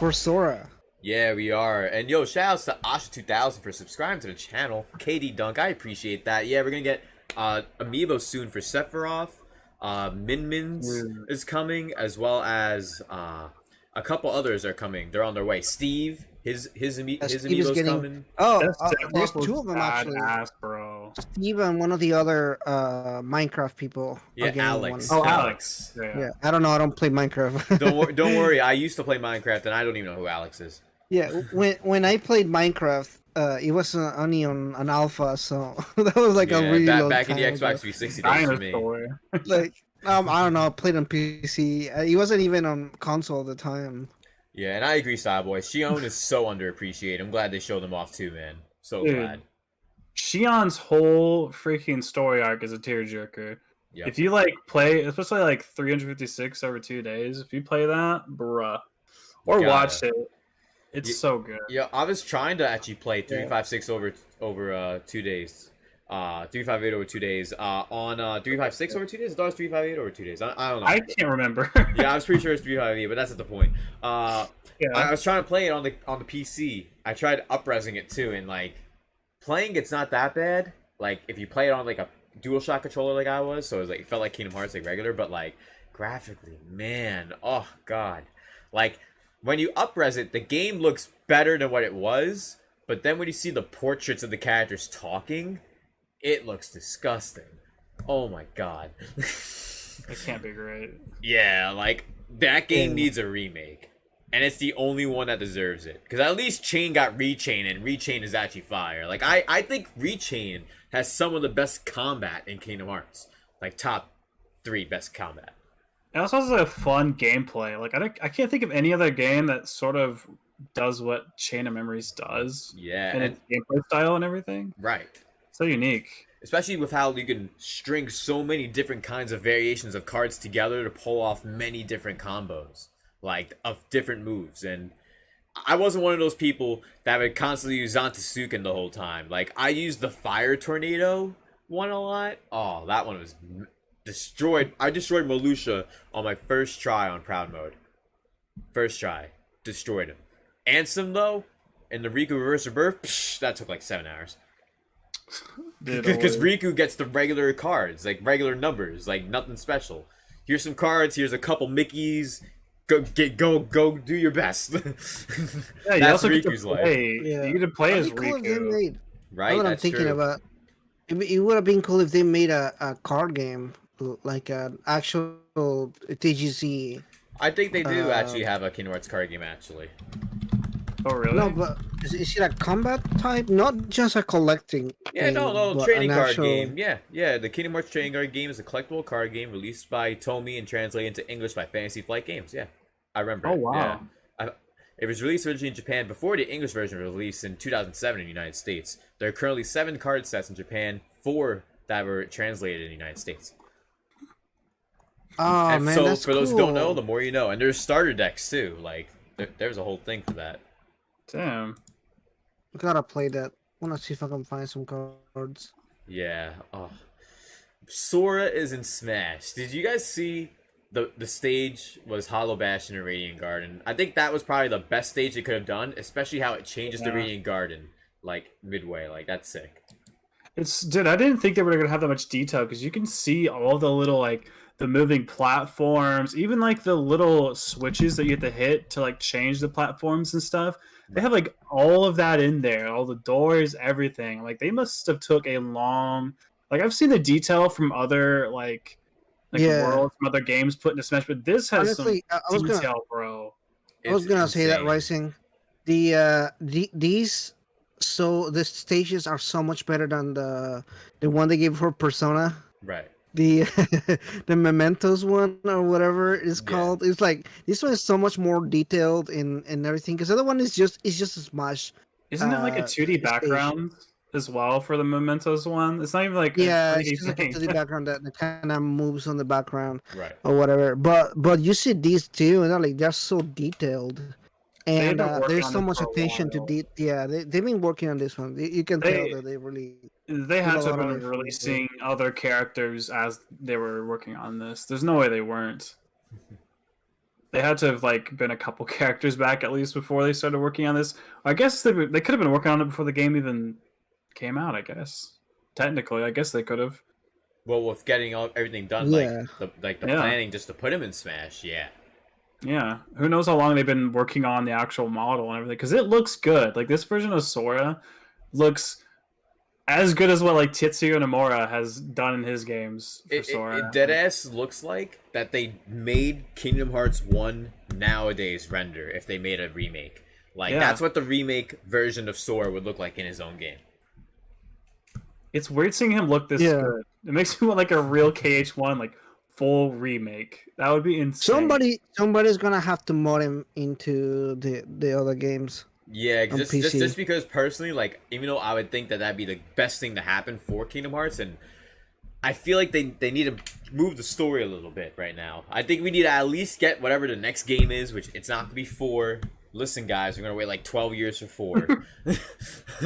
for Sora. Yeah, we are. And yo, shout outs to Asha2000 for subscribing to the channel. KD Dunk, I appreciate that. Yeah, we're gonna get amiibo soon for Sephiroth. Min Min's is coming, as well as a couple others are coming. They're on their way. Steve, his Steve is amiibo's getting- coming. Oh, That's there's Sephiroth two of them was actually. badass, bro. Steve and one of the other Minecraft people. are Yeah, getting Alex. one. Oh, Alex. Yeah. Yeah, I don't know. I don't play Minecraft. Don't worry. I used to play Minecraft, and I don't even know who Alex is. Yeah, when I played Minecraft, it was only on an alpha, so that was like a really long back in the time Xbox ago. 360 days for me. Dinosaur. Like, I don't know. I played on PC. It wasn't even on console at the time. Yeah, and I agree, Starboy. Shion is so underappreciated. I'm glad they showed him off too, man. So Dude. glad. Shion's whole freaking story arc is a tearjerker. Yep. If you like play, especially like 356 over 2 days, if you play that, bruh, or Gotta. watch it, it's Ye- so good. Yeah, I was trying to actually play 356 over 2 days. 358 over 2 days. On 356 over 2 days. I thought it was 358 over 2 days. I don't know. I can't remember. Yeah, I was pretty sure it's 358, but that's not the point. Yeah. I was trying to play it on the PC. I tried up-resing it too, and like playing it's not that bad. Like if you play it on like a DualShock controller like I was, so it was like it felt like Kingdom Hearts like regular, but like graphically, man, oh god. Like when you up-res it, the game looks better than what it was, but then when you see the portraits of the characters talking, it looks disgusting. Oh my god. It can't be great. Yeah, like that game needs a remake. And it's the only one that deserves it. Because at least Chain got Rechain, and Rechain is actually fire. Like, I think Rechain has some of the best combat in Kingdom Hearts. Like, top 3 best combat. It also has a fun gameplay. Like, I can't think of any other game that sort of does what Chain of Memories does. Yeah. And its gameplay style and everything. Right. So unique. Especially with how you can string so many different kinds of variations of cards together to pull off many different combos. Like, of different moves. And I wasn't one of those people that would constantly use Zantetsuken the whole time. Like, I used the Fire Tornado one a lot. Oh, that one was destroyed. I destroyed Malusha on my first try on Proud Mode. First try. Destroyed him. Ansem, though, and the Riku Reverse Rebirth, psh, that took like 7 hours. Because Riku gets the regular cards, like regular numbers, like nothing special. Here's some cards, here's a couple Mickeys. Go do your best. Yeah, you That's also get Riku's to life. play. Yeah. You get to play as It'd be cool if they Riku. made- Right? That's what I'm That's thinking true. about. It would have been cool if they made a card game, like an actual TGC. I think they do actually have a Kingdom Hearts card game, actually. Oh, really? No, but is it a combat type? Not just a collecting. Yeah, thing, no, but trading an card actual- game. Yeah. The Kingdom Hearts trading card game is a collectible card game released by Tomy and translated into English by Fantasy Flight Games. Yeah, I remember. Oh, it. wow. Yeah. It was released originally in Japan before the English version was released in 2007 in the United States. There are currently 7 card sets in Japan, 4 that were translated in the United States. Oh And man, so, that's for those who don't know, cool. the more you know. And there's starter decks too. Like, there's a whole thing for that. Damn. I gotta play that. Wanna see if I can find some cards. Yeah. Oh. Sora is in Smash. Did you guys see the stage was Hollow Bastion and Radiant Garden? I think that was probably the best stage it could have done, especially how it changes to Yeah. Radiant Garden, like, midway. Like, that's sick. Dude, I didn't think they were gonna have that much detail because you can see all the little like the moving platforms, even like the little switches that you have to hit to like change the platforms and stuff. They have like all of that in there, all the doors, everything. Like they must have took a long. Like I've seen the detail from other like Yeah. worlds from other games put into Smash, but this has Honestly, I was some gonna, detail, bro. I was It's gonna say that insane. Rising. These the stages are so much better than the one they gave for Persona. Right. The the Mementos one or whatever it's Yeah. called. It's like this one is so much more detailed in everything. Because the other one is just a Smash. Isn't it like a 2D stage. background as well for the Mementos one? It's not even like Yeah, a it's 3D just like a thing. 2D background that kind of moves on the background Right. or whatever. But you see these two, and they're so detailed. They've And been working there's on so this much for a attention to while. they've been working on this one. You can They- tell that they really They Put had a to have lot of been effort into it. releasing other characters as they were working on this. There's no way they weren't. They had to have like been a couple characters back at least before they started working on this. I guess they could have been working on it before the game even came out. I guess technically, I guess they could have. Well, with getting everything done, Yeah. like the Yeah. planning just to put him in Smash, yeah. Yeah, who knows how long they've been working on the actual model and everything? Because it looks good. Like this version of Sora looks as good as what like Tetsuya Nomura has done in his games for Sora. It deadass looks like that they made Kingdom Hearts 1 nowadays render if they made a remake. Like, Yeah. that's what the remake version of Sora would look like in his own game. It's weird seeing him look this Yeah. good. It makes me want like a real KH1 like full remake. That would be insane. somebody's gonna have to mod him into the other games. Yeah, On just PC. because personally, like, even though I would think that that'd be the best thing to happen for Kingdom Hearts, and I feel like they need to move the story a little bit right now. I think we need to at least get whatever the next game is, which it's not gonna be 4. Listen, guys, we're gonna wait like 12 years for 4.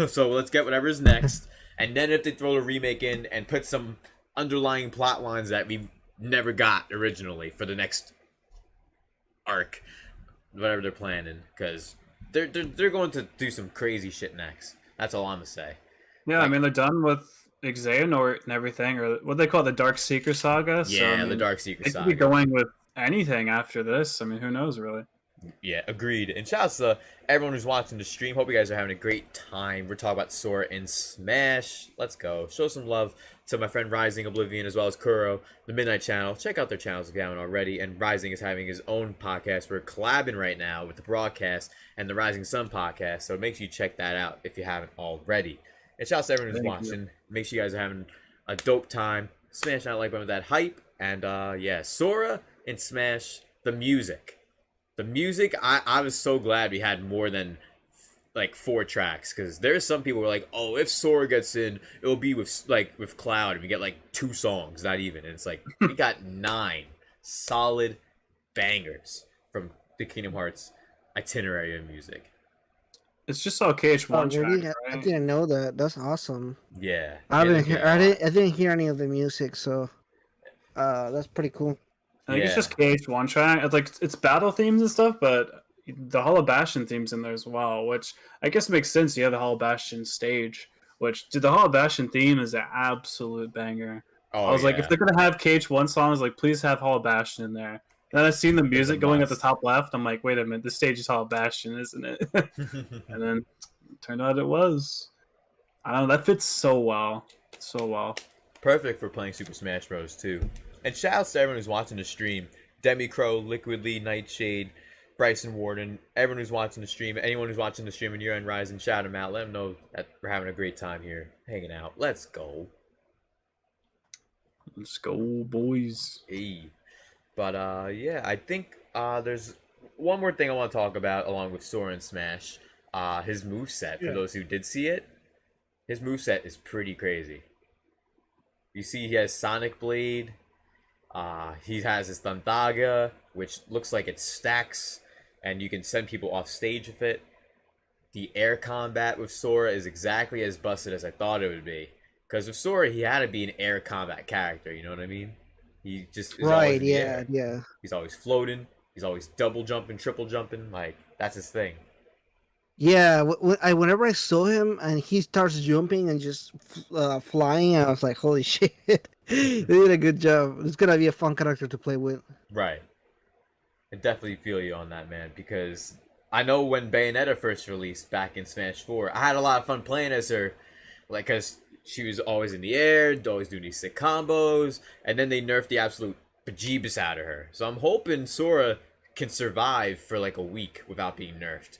So let's get whatever's next, And then if they throw a remake in and put some underlying plot lines that we never got originally for the next arc, whatever they're planning, because they're going to do some crazy shit next. That's all I'm gonna say. Yeah, I mean they're done with Xehanort and everything, or what they call the Dark Seeker saga. Yeah, so, I mean, the Dark Seeker they saga. could be going with anything after this. I mean, who knows really? Yeah, agreed. And shout out to everyone who's watching the stream. Hope you guys are having a great time. We're talking about Sora and Smash. Let's go. Show some love to my friend RisingOblivion as well as Kuro, the Midnight Channel. Check out their channels if you haven't already. And Rising is having his own podcast. We're collabing right now with the broadcast and the Rising Sun podcast. So make sure you check that out if you haven't already. And shout out to everyone who's watching. Make sure you guys are having a dope time. Smash that like button with that hype. And yeah, Sora and Smash, the music. The music, I was so glad we had more than like 4 tracks, because there's some people who are like, oh, if Sora gets in, it'll be with Cloud, and we get like 2 songs, not even. And it's like we got 9 solid bangers from the Kingdom Hearts itinerary of music. It's just all KH1 really? track, I right? didn't know that. That's awesome. Yeah, I didn't hear any of the music, so that's pretty cool. I think it's just KH1 track. It's like it's battle themes and stuff, but the Hollow Bastion theme's in there as well, which I guess makes sense. You have the Hollow Bastion stage, which the Hollow Bastion theme is an absolute banger. I was like, if they're gonna have KH1 songs, like please have Hollow Bastion in there. And then I seen the music going at the top left. I'm like, wait a minute, this stage is Hollow Bastion, isn't it? And then it turned out it was. I don't know, that fits so well, so well. Perfect for playing Super Smash Bros. Too. And shout out to everyone who's watching the stream. Demi Crow, Liquid Lee, Nightshade, Bryson Warden, everyone who's watching the stream, anyone who's watching the stream and you're on Rising, shout them out. Let them know that we're having a great time here, hanging out. Let's go. Let's go, boys. Hey. But yeah, I think there's one more thing I want to talk about along with Sora and Smash. His moveset, for those who did see it. His moveset is pretty crazy. You see he has Sonic Blade. He has his Thundaga, which looks like it stacks, and you can send people off stage with it. The air combat with Sora is exactly as busted as I thought it would be. Because with Sora, he had to be an air combat character, you know what I mean? He just is always in the air. Yeah. He's always floating. He's always double jumping, triple jumping. Like, that's his thing. Yeah, whenever I saw him and he starts jumping and just flying, I was like, holy shit. They did a good job. It's going to be a fun character to play with. Right. I definitely feel you on that, man, because I know when Bayonetta first released back in Smash 4, I had a lot of fun playing as her, like, because she was always in the air, always doing these sick combos, and then they nerfed the absolute bejeebus out of her. So I'm hoping Sora can survive for like a week without being nerfed.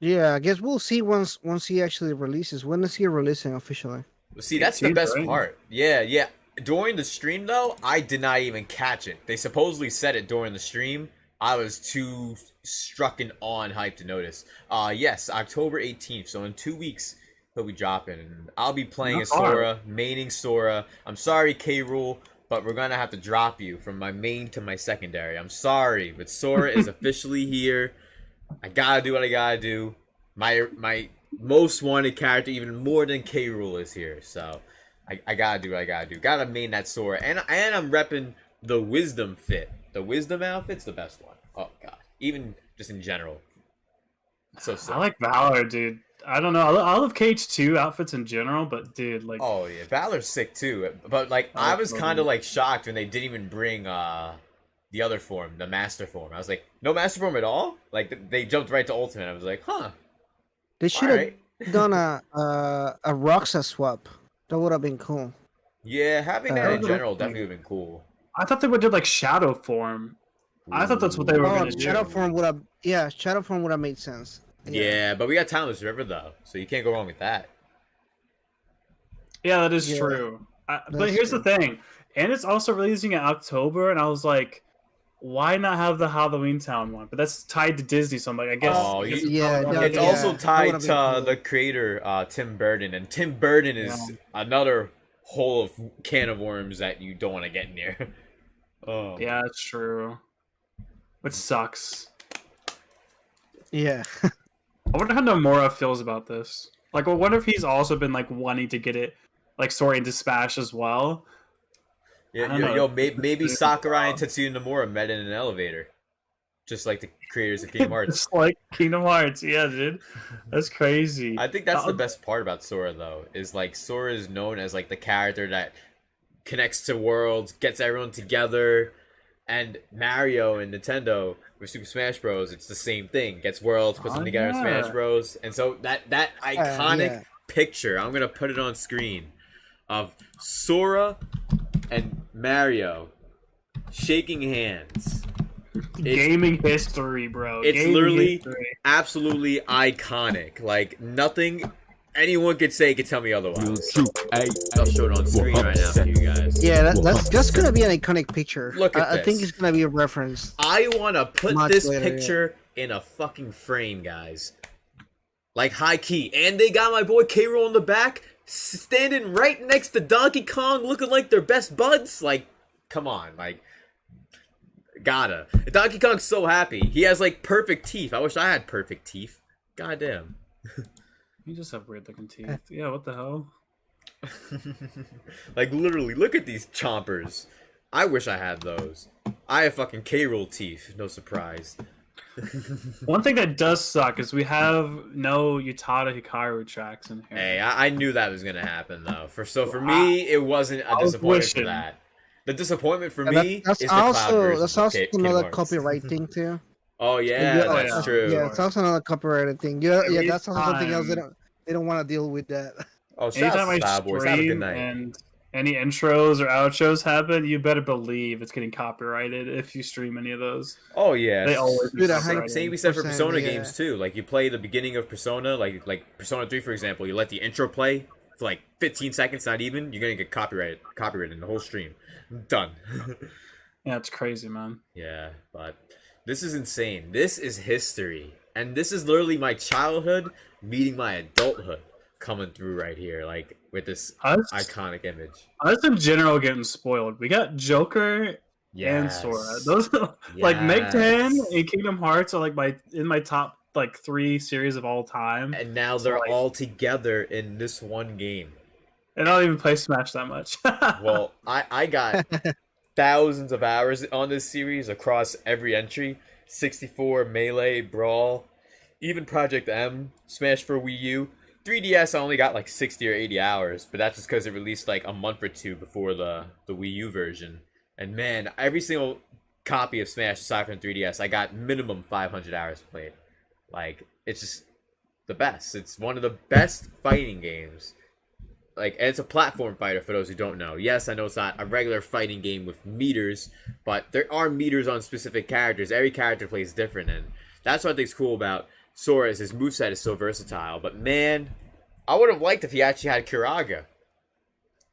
Yeah, I guess we'll see once he actually releases. When is he releasing officially? See, that's the best part. Yeah. During the stream, though, I did not even catch it. They supposedly said it during the stream. I was too struck and on hype to notice. Yes, October 18th. So in 2 weeks, he'll be dropping. And I'll be playing as Sora, maining Sora. I'm sorry, K-Rool, but we're going to have to drop you from my main to my secondary. I'm sorry, but Sora is officially here. I gotta do what I gotta do. My most wanted character, even more than K-Rool, is here. So I gotta do what I gotta do. Gotta main that Sora. And I'm repping the Wisdom fit. The Wisdom outfit's the best one. Oh, God. Even just in general. So sick. I like Valor, dude. I don't know. I love KH2 outfits in general, but dude, like... Oh, yeah. Valor's sick, too. But, like, I was kind of, like, shocked when they didn't even bring, the other form, the Master Form. I was like, no Master Form at all? Like, they jumped right to Ultimate. I was like, huh. They should have done a Roxa swap. That would have been cool. Yeah, having that in general definitely would have been cool. I thought they would do, like, Shadow Form. I thought that's what they were going to do. Shadow Form would have made sense. Yeah, but we got Timeless River, though, so you can't go wrong with that. Yeah, that is true. But here's the thing. And it's also releasing in October, and I was like, why not have the Halloween Town one? But that's tied to Disney, so I'm like, I guess. Oh, it's also tied to the creator, Tim Burton, and Tim Burton is another whole of can of worms that you don't want to get near. Oh. Yeah, it's true. Which sucks. Yeah. I wonder how Nomura feels about this. Like, I wonder if he's also been like wanting to get it, like, Sora into Smash as well. Yeah, maybe Sakurai and Tetsuya Nomura met in an elevator, just like the creators of Kingdom Hearts. It's like Kingdom Hearts, yeah, dude. That's crazy. I think that's the best part about Sora, though, is like Sora is known as like the character that connects to worlds, gets everyone together, and Mario and Nintendo with Super Smash Bros. It's the same thing. Gets worlds, puts them together in Smash Bros. And so that iconic picture, I'm gonna put it on screen, of Sora and Mario shaking hands. Gaming history, bro. It's Gaming literally history. absolutely iconic. Like, nothing anyone could say could tell me otherwise. I'll show it on screen right now for you guys. Yeah, that's gonna be an iconic picture. Look at I this. think it's gonna be a reference. I want to put Much this later, picture in a fucking frame, guys. Like, high key. And they got my boy K-Rool in the back, standing right next to Donkey Kong, looking like they're best buds. Like, come on, like, gotta. Donkey Kong's so happy. He has, like, perfect teeth. I wish I had perfect teeth. Goddamn. You just have weird looking teeth. Yeah, what the hell? Like, literally, look at these chompers. I wish I had those. I have fucking K-Rool teeth. No surprise. One thing that does suck is we have no Utada Hikaru tracks in here. Hey, I knew that was gonna happen though. For me, it wasn't a disappointment for that. The disappointment for me is the Cloudburst. That's also another copyright thing too. Oh yeah, that's true. Yeah, it's also another copyrighted thing. Yeah, Every that's also something else. time- They don't want to deal with that. Oh, shout out Anytime to I Cloud Boys. Have a good stream night. and any intros or outros happen, you better believe it's getting copyrighted if you stream any of those. Oh yeah, They always Dude, do I copyrighted. same we said for 100%, Persona yeah. games too. Like, you play the beginning of Persona, like Persona 3 for example. You let the intro play for like 15 seconds, not even. You're gonna get copyrighted in the whole stream. Done. Yeah, it's crazy, man. Yeah, but this is insane. This is history. And this is literally my childhood meeting my adulthood coming through right here, like, with this Us, iconic image. us in general getting spoiled. We got Joker and Yes. Sora. Those like Meg 10 and Kingdom Hearts are like in my top like 3 series of all time. And now they're like- all together in this one game. And I don't even play Smash that much. Well, I got thousands of hours on this series across every entry. 64, Melee, Brawl, even Project M, Smash for Wii U. 3DS I only got like 60 or 80 hours, but that's just because it released like a month or two before the Wii U version. And man, every single copy of Smash aside from 3DS, I got minimum 500 hours played. Like, it's just the best. It's one of the best fighting games. Like, and it's a platform fighter for those who don't know. Yes, I know it's not a regular fighting game with meters, but there are meters on specific characters. Every character plays different, and that's what I think is cool about Sora, is his moveset is so versatile. But man, I would have liked if he actually had Kiraga.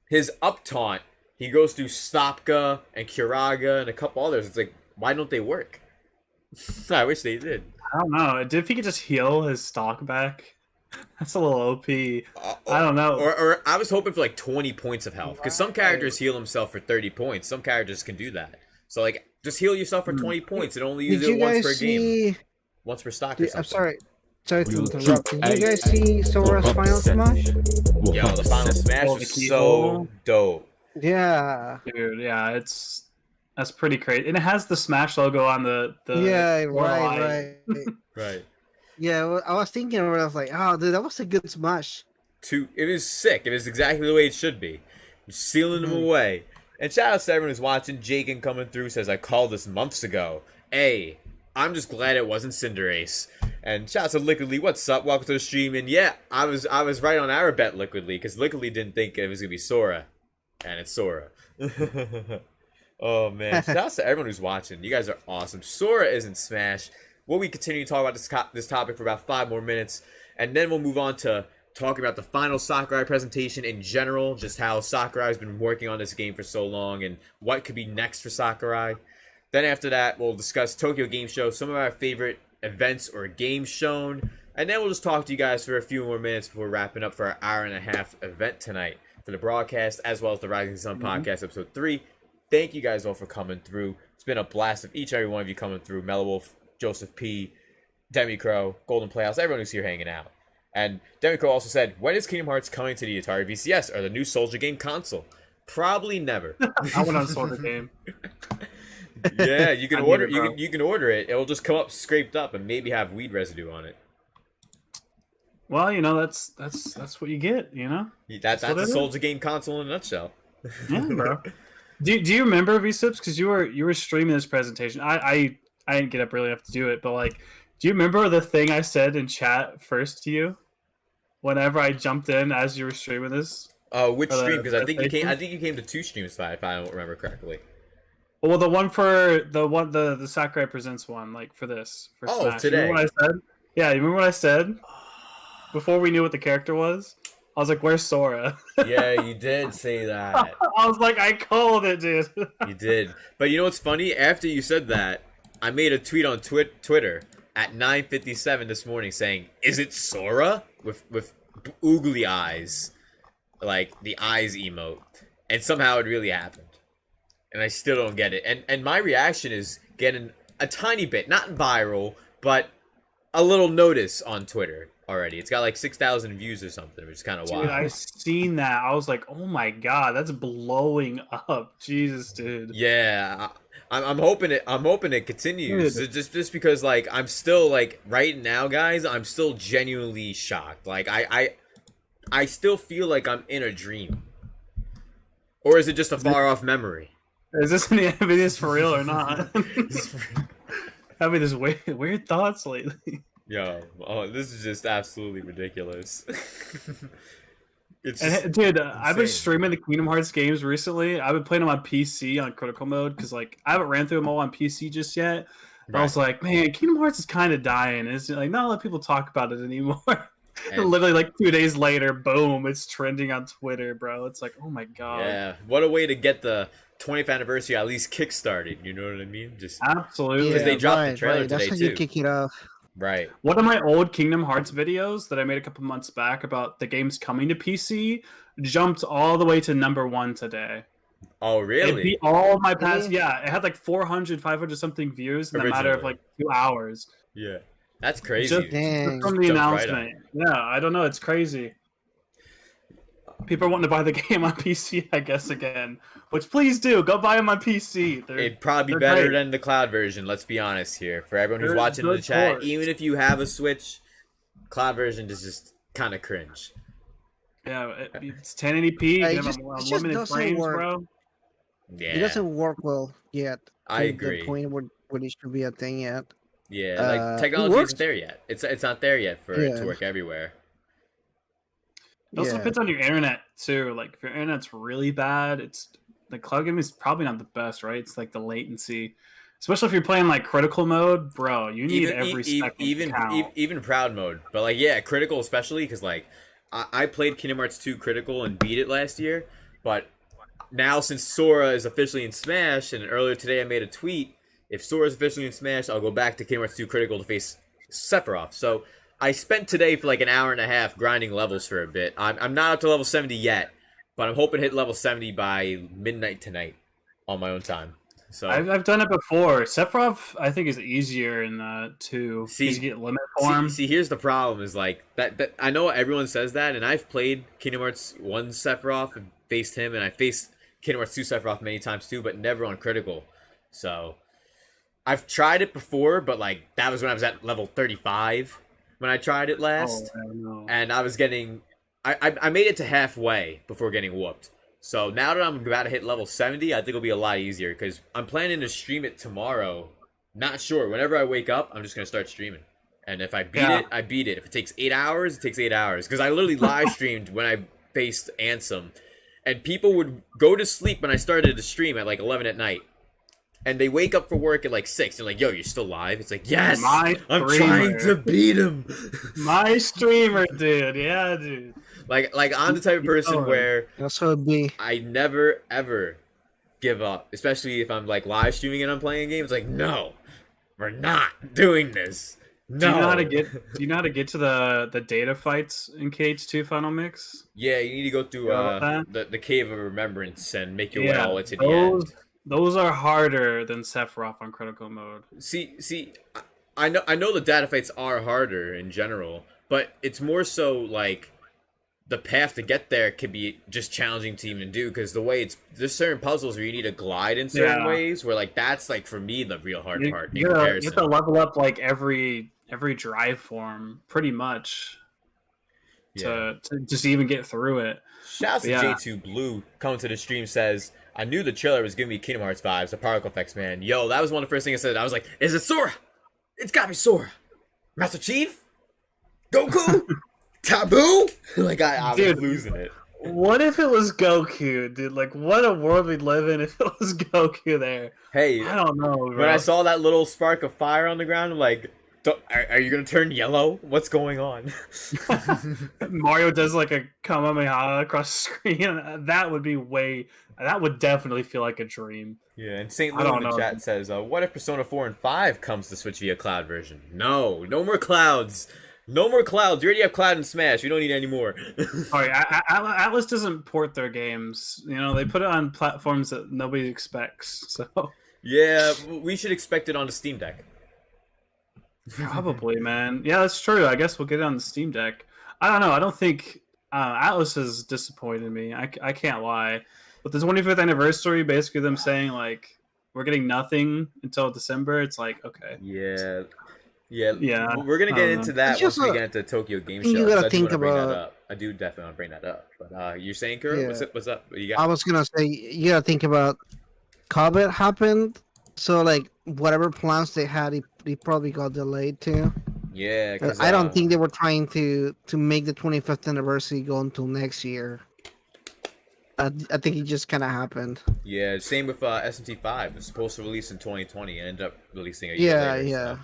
His up taunt, he goes through Stopka and Kiraga and a couple others. It's like, why don't they work? I wish they did. I don't know. If he could just heal his stock back, that's a little OP. I don't know. Or I was hoping for like 20 points of health, because some characters heal himself for 30 points. Some characters can do that. So like, just heal yourself for 20 points and only use Did it you once guys per game, see? once per stock. Or something. I'm sorry to interrupt. Did you guys see Sora's final smash? Yo, the final smash Oh, the was keyhole. so dope. Yeah. Dude, yeah, that's pretty crazy. And it has the Smash logo on the Yeah, eye. right. Right. Yeah, well, I was thinking about it. I was like, oh, dude, that was a good smash. It was sick. It was exactly the way it should be. You're sealing them away. And shout out to everyone who's watching. Jakin coming through says, I called this months ago. Hey, I'm just glad it wasn't Cinderace. And shout out to Liquidly. What's up? Welcome to the stream. And yeah, I was right on our bet, Liquidly, because Liquidly didn't think it was gonna be Sora, and it's Sora. Oh man! Shout out to everyone who's watching. You guys are awesome. Sora isn't Smash. Will we continue to talk about this topic for about 5 more minutes, and then we'll move on to talking about the final Sakurai presentation in general, just how Sakurai has been working on this game for so long and what could be next for Sakurai. Then after that, we'll discuss Tokyo Game Show, some of our favorite events or games shown, and then we'll just talk to you guys for a few more minutes before wrapping up for our hour-and-a-half event tonight for the broadcast, as well as the Rising Sun Podcast Episode 3. Thank you guys all for coming through. It's been a blast of each and every one of you coming through. Mellow Wolf, Joseph P, Demi Crow, Golden Playhouse, everyone who's here hanging out. And Demico also said, when is Kingdom Hearts coming to the Atari VCS or the new Soldier game console? Probably never. I went on Soldier game. Yeah, you can I order need it, bro. you can order it. It'll just come up scraped up and maybe have weed residue on it. Well, you know, that's what you get, you know? That's what a it is. Soldier game console in a nutshell. Yeah, bro. Do you remember V-CiPz? Because you were streaming this presentation. I didn't get up early enough to do it, but like, do you remember the thing I said in chat first to you? Whenever I jumped in as you were streaming this. Which Or the stream? Because I think presentation? you came to 2 streams if I don't remember correctly. Well, the one for the Sakurai Presents one, like for this. For Oh, Smash. today. You remember what I said? Yeah, you remember what I said? Before we knew what the character was? I was like, where's Sora? Yeah, you did say that. I was like, I called it, dude. You did. But you know what's funny? After you said that, I made a tweet on Twitter at 9:57 this morning saying, "Is it Sora?" with oogly eyes, like the eyes emote, and somehow it really happened, and I still don't get it. And my reaction is getting a tiny bit, not viral, but a little notice on Twitter already. It's got like 6,000 views or something, which is kind of Dude, wild. I seen that. I was like, oh my god, that's blowing up. Jesus, dude. Yeah, I'm hoping it continues. Just because like I'm still like right now, guys, I'm still genuinely shocked. Like I still feel like I'm in a dream, or is it just a far off memory? Is this having this for real or not? Having this weird thoughts lately. Yo, oh, this is just absolutely ridiculous. It's And just dude, I've been insane. streaming the Kingdom Hearts games recently. I've been playing them on PC on critical mode because like I haven't ran through them all on PC just yet. But I was like, man, Kingdom Hearts is kind of dying. It's like not a lot of people talk about it anymore. And- Literally like 2 days later, boom, it's trending on Twitter, bro. It's like, oh my god. Yeah, what a way to get the 20th anniversary at least kickstarted. You know what I mean? Just Absolutely. Because they dropped the trailer That's today, how you too. kick it off. right. One of my old Kingdom Hearts videos that I made a couple months back about the games coming to PC jumped all the way to #1 today. Oh, It really? beat all my past. Yeah, it had like 400, 500 something views in a matter of Originally. like 2 hours. Yeah, that's crazy. Just Dang. from the Jumped right announcement. Yeah, I don't know. It's crazy. People are wanting to buy the game on PC, I guess, again. Which, please do. Go buy them on PC. It'd probably be they're better great. than the cloud version, let's be honest here. For everyone who's They're watching in the good chat, ports. even if you have a Switch, cloud version is just kind of cringe. Yeah, it's 1080p. Yeah, you it have just unlimited doesn't frames, work. bro. Yeah, It doesn't work well yet. I to agree. The point where it should be a thing yet. Yeah, it like technology works. isn't there yet. It's not there yet for it to Yeah. work everywhere. It also Yeah. depends on your internet, too. Like, if your internet's really bad, it's the cloud gaming is probably not the best, right? It's like the latency. Especially if you're playing like critical mode, bro, you need every second even to count. even proud mode, but like yeah, critical especially because like I played Kingdom Hearts 2 critical and beat it last year, but now since Sora is officially in Smash, and earlier today I made a tweet, if Sora is officially in Smash, I'll go back to Kingdom Hearts 2 critical to face Sephiroth. So I spent today for like an hour and a half grinding levels for a bit. I'm not up to level 70 yet, but I'm hoping to hit level 70 by midnight tonight on my own time. So I've done it before. Sephiroth, I think, is easier in that too. See- because you get limit form. See, here's the problem: is like that. I know everyone says that, and I've played Kingdom Hearts 1 Sephiroth and faced him, and I faced Kingdom Hearts 2 Sephiroth many times too, but never on critical. So I've tried it before, but like that was when I was at level 35 when I tried it last, I don't know. and I was getting. I made it to halfway before getting whooped. So now that I'm about to hit level 70, I think it'll be a lot easier because I'm planning to stream it tomorrow. Not sure. Whenever I wake up, I'm just going to start streaming. And if I beat it, I beat it. If it takes 8 hours, it takes 8 hours. Because I literally live streamed when I faced Ansem. And people would go to sleep when I started to stream at like 11 at night. And they wake up for work at like 6. They're like, yo, you're still live? It's like, yes! My I'm streamer. trying to beat him! My streamer, dude. Yeah, dude. like I'm the type of person going. where That's how it be. I never ever give up, especially if I'm like live streaming and I'm playing games. Like, no, we're not doing this. No. Do you know how to get? Do you know how to get to the data fights in KH2 Final Mix? Yeah, you need to go through the Cave of Remembrance and make your way all the way to the end. Those are harder than Sephiroth on critical mode. See, I know the data fights are harder in general, but it's more so like the path to get there could be just challenging to even do, because the way there's certain puzzles where you need to glide in certain ways where like that's like for me the real hard part. You have to level up like every drive form pretty much to just even get through it. Shouts to J2 Blue coming to the stream, says, I knew the trailer was giving me Kingdom Hearts vibes, the particle effects, man. Yo, that was one of the first things I said. I was like, is it Sora? It's gotta be Sora. Master Chief? Goku? Taboo? Like, I was losing it. What if it was Goku, dude? Like, what a world we'd live in if it was Goku there. Hey, I don't know, bro. When I saw that little spark of fire on the ground, I'm like, are you gonna turn yellow? What's going on? Mario does like a Kamehameha across the screen. That would definitely feel like a dream. Yeah, and St. Lou in the chat says, what if Persona 4 and 5 comes to Switch via cloud version? No more clouds. No more clouds. You already have Cloud and Smash. We don't need any more. Sorry, Atlas doesn't port their games. You know, they put it on platforms that nobody expects. So yeah, we should expect it on the Steam Deck. Probably, man. Yeah, that's true. I guess we'll get it on the Steam Deck. I don't know. I don't think Atlas has disappointed me. I can't lie. But the 25th anniversary, basically them saying like we're getting nothing until December. It's like okay. Yeah. We're gonna get into that once we get into Tokyo Game Show. You gotta think about. I do definitely want to bring that up. But you're saying, Kurt? Yeah. What's up? What you got? I was gonna say you gotta think about. COVID happened, so like whatever plans they had, they probably got delayed too. Yeah, because I don't think they were trying to make the 25th anniversary go until next year. I think it just kind of happened. Yeah, same with SMT5. It was supposed to release in 2020 and ended up releasing a year later.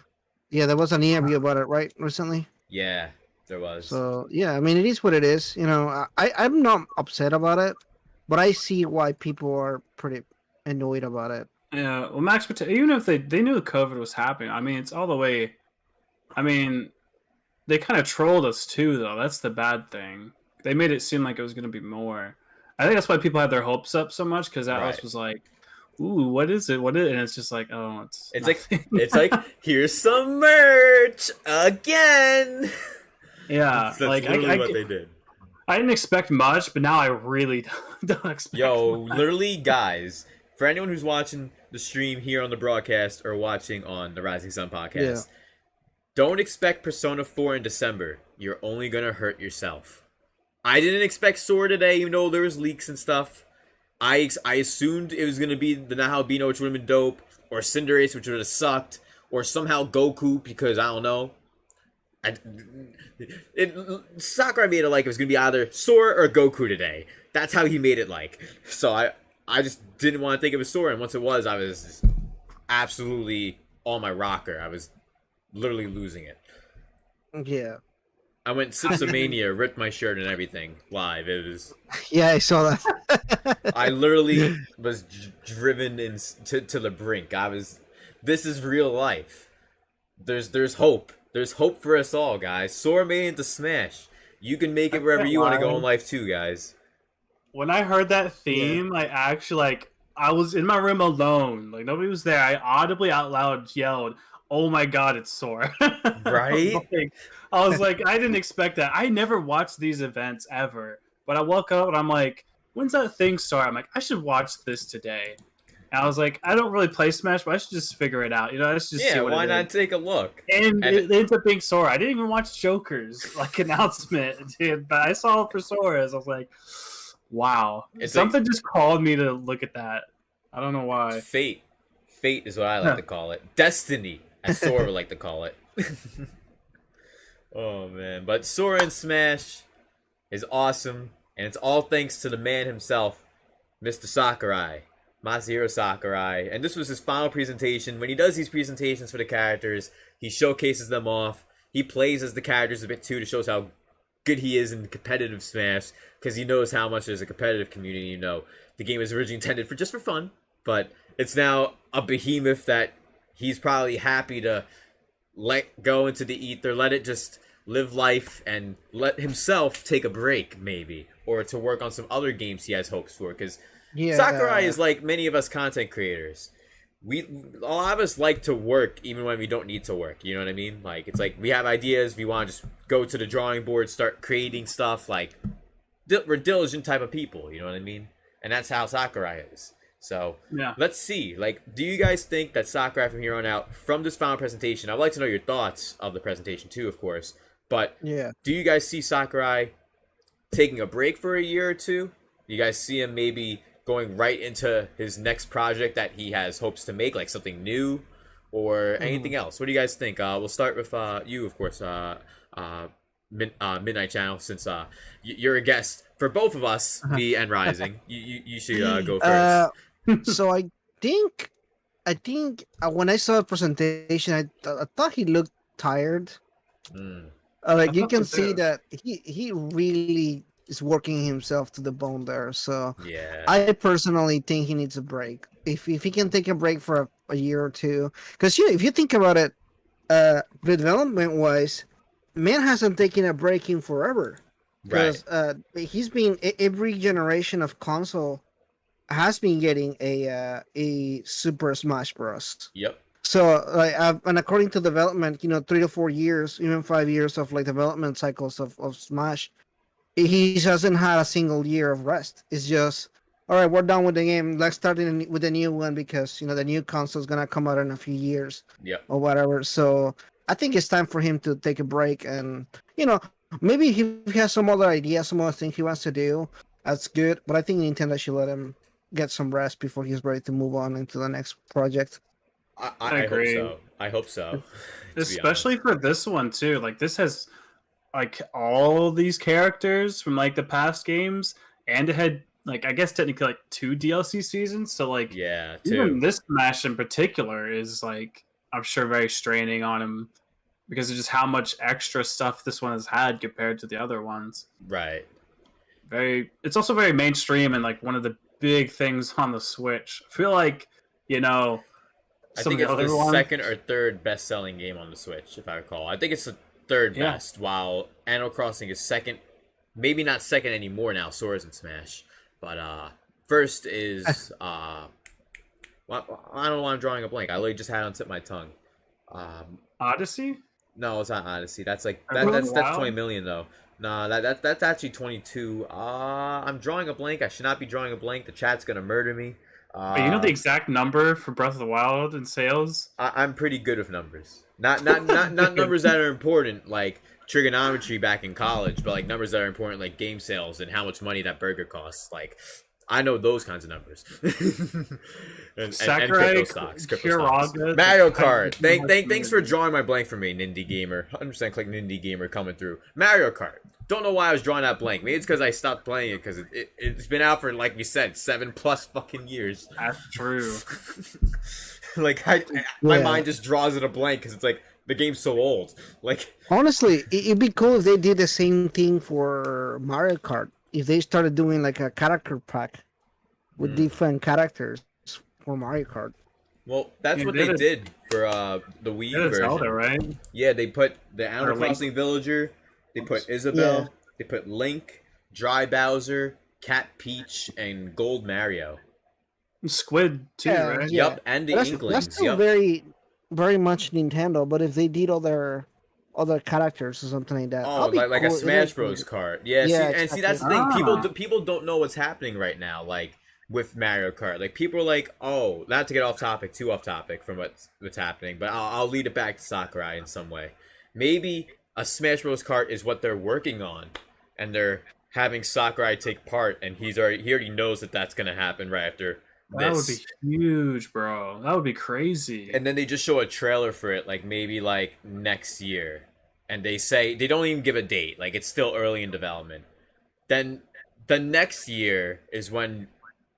Yeah. There was an interview about it, right, recently. Yeah, there was. So yeah, I mean, it is what it is. You know, I'm not upset about it, but I see why people are pretty annoyed about it. Yeah, well, Max, even if they knew COVID was happening, I mean, it's all the way. I mean, they kind of trolled us too, though. That's the bad thing. They made it seem like it was going to be more. I think that's why people had their hopes up so much, because Atlas was like, "Ooh, what is it? What is it?" And it's just like, "Oh, it's like here's some merch again." Yeah, that's like literally what they did. I didn't expect much, but now I really don't expect. Much. Literally, guys, for anyone who's watching the stream here on the broadcast or watching on the Rising Sun podcast, don't expect Persona 4 in December. You're only gonna hurt yourself. I didn't expect SORA today, even though there was leaks and stuff. I assumed it was gonna be the Nahalbino, which would have been dope, or Cinderace, which would have sucked, or somehow Goku, because I don't know. Sakurai made it like it was gonna be either Sora or Goku today. That's how he made it like. So I just didn't want to think it was Sora, and once it was, I was just absolutely on my rocker. I was literally losing it. Yeah. I went Sipsomania, ripped my shirt and everything live. It was. Yeah, I saw that. I literally was driven to the brink. This is real life. There's hope. There's hope for us all, guys. Sora made it into Smash. You can make it wherever you want to go in life too, guys. When I heard that theme, I was in my room alone. Like nobody was there. I audibly out loud yelled, "Oh my god, it's Sora!" Right? I was like, I didn't expect that. I never watched these events ever, but I woke up and I'm like, "When's that thing start?" I'm like, I should watch this today. And I was like, I don't really play Smash, but I should just figure it out. You know, I should just see what why it not is. take a look? And it ends up being Sora. I didn't even watch Joker's announcement, dude, but I saw it for Sora's. I was like, wow. Something just called me to look at that. I don't know why. Fate is what I like to call it. Destiny, as Sora would like to call it. Oh man, but Sora in Smash is awesome, and it's all thanks to the man himself, Mr. Sakurai. Masahiro Sakurai, and this was his final presentation. When he does these presentations for the characters, he showcases them off. He plays as the characters a bit too to show us how good he is in competitive Smash, because he knows how much there's a competitive community. You know, the game was originally intended for just for fun, but it's now a behemoth that he's probably happy to let go into the ether, let it just live life, and let himself take a break, maybe, or to work on some other games he has hopes for, because Sakurai is like many of us content creators. a lot of us like to work even when we don't need to work. You know what I mean? Like, it's like we have ideas, we want to just go to the drawing board, start creating stuff. Like, we're diligent type of people. You know what I mean? And that's how Sakurai is. So Yeah. let's see. Like, do you guys think that Sakurai from here on out, from this final presentation, I'd like to know your thoughts of the presentation too, of course. But Yeah. do you guys see Sakurai taking a break for a year or two? Do you guys see him maybe going right into his next project that he has hopes to make, like something new or anything else? What do you guys think? We'll start with you, of course, Midnight Channel, since you're a guest for both of us, me and Rising. You should go first. So I think when I saw the presentation, I thought he looked tired. Like you thought can so see too. that he really is working himself to the bone there. So Yeah. I personally think he needs a break. If he can take a break for a year or two, because if you think about it, development wise, man hasn't taken a break in forever. Right. Because he's been every generation of console has been getting a Super Smash Bros. Yep. So and according to development, 3 to 4 years, even 5 years of like development cycles of Smash, he hasn't had a single year of rest. It's just, all right, we're done with the game. Let's start with the new one because the new console is gonna come out in a few years Yep. or whatever. So I think it's time for him to take a break and maybe he has some other ideas, some other things he wants to do. That's good, but I think Nintendo should let him get some rest before he's ready to move on into the next project. I hope agree. so. I hope so. to be Especially for this one too. Like this has like all these characters from like the past games, and it had like I guess technically like 2 DLC seasons. So like honest. Yeah, even too. this Smash in particular is like I'm sure very straining on him because of just how much extra stuff this one has had compared to the other ones. Right. It's also very mainstream and like one of the big things on the Switch. I feel like I some think of it's the other the ones. second or third best-selling game on the Switch, if I recall. I think it's the third Yeah. best, while Animal Crossing is second. Maybe not second anymore now. Sora's in Smash, but first is I don't know why I'm drawing a blank. I literally just had it on the tip of my tongue. Odyssey. No, it's not Odyssey. That's like Breath of the that's Wild? 20 million though. No, that's actually 22. I'm drawing a blank. I should not be drawing a blank. The chat's gonna murder me. But you know the exact number for Breath of the Wild in sales? I'm pretty good with numbers. Not numbers that are important like trigonometry back in college, but like numbers that are important like game sales and how much money that burger costs. Like I know those kinds of numbers. and Sakurai, crypto stocks. Kuraga, Mario Kart. Thanks for drawing my blank for me, Nindy Gamer. 100% click Nindy Gamer coming through. Mario Kart. Don't know why I was drawing that blank. Maybe it's because I stopped playing it because it's been out for, like we said, 7+ fucking years. That's true. Like my mind just draws it a blank because it's like the game's so old. Like Honestly, it'd be cool if they did the same thing for Mario Kart. If they started doing like a character pack with different characters for Mario Kart. well, that's You what did they it. did for the Wii Yeah, it's version. Zelda, right? Yeah, they put the Animal Or Link. Crossing villager. They put Isabelle. Yeah. They put Link, Dry Bowser, Cat Peach, and Gold Mario. Squid too, Yeah, right? yeah. Yup, and the That's Inklings. still Yup. very, very much Nintendo. But if they did other characters or something like that, Oh, that'd be like a cool. Smash Bros. card. Yeah, Yeah, see, that's the thing. exactly. People don't know what's happening right now. Like with Mario Kart, like people are like, oh, not to get off topic, too off topic from what's happening, but I'll lead it back to Sakurai in some way. Maybe a Smash Bros. Kart is what they're working on, and they're having Sakurai take part, and he already knows that that's gonna happen right after That would this. be huge, bro. That would be crazy. And then they just show a trailer for it, like maybe like next year, and they say they don't even give a date, like it's still early in development. Then the next year is when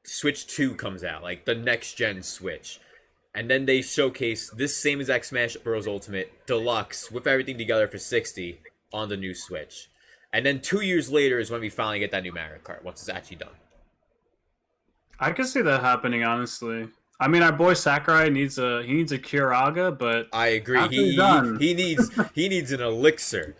Switch 2 comes out, like the next gen Switch, and then they showcase this same exact Smash Bros. Ultimate Deluxe with everything together for $60 on the new Switch, and then 2 years later is when we finally get that new Mario Kart once it's actually done. I could see that happening, honestly. I mean, our boy Sakurai needs a Kuraga, but I agree. After he's done. He needs an elixir.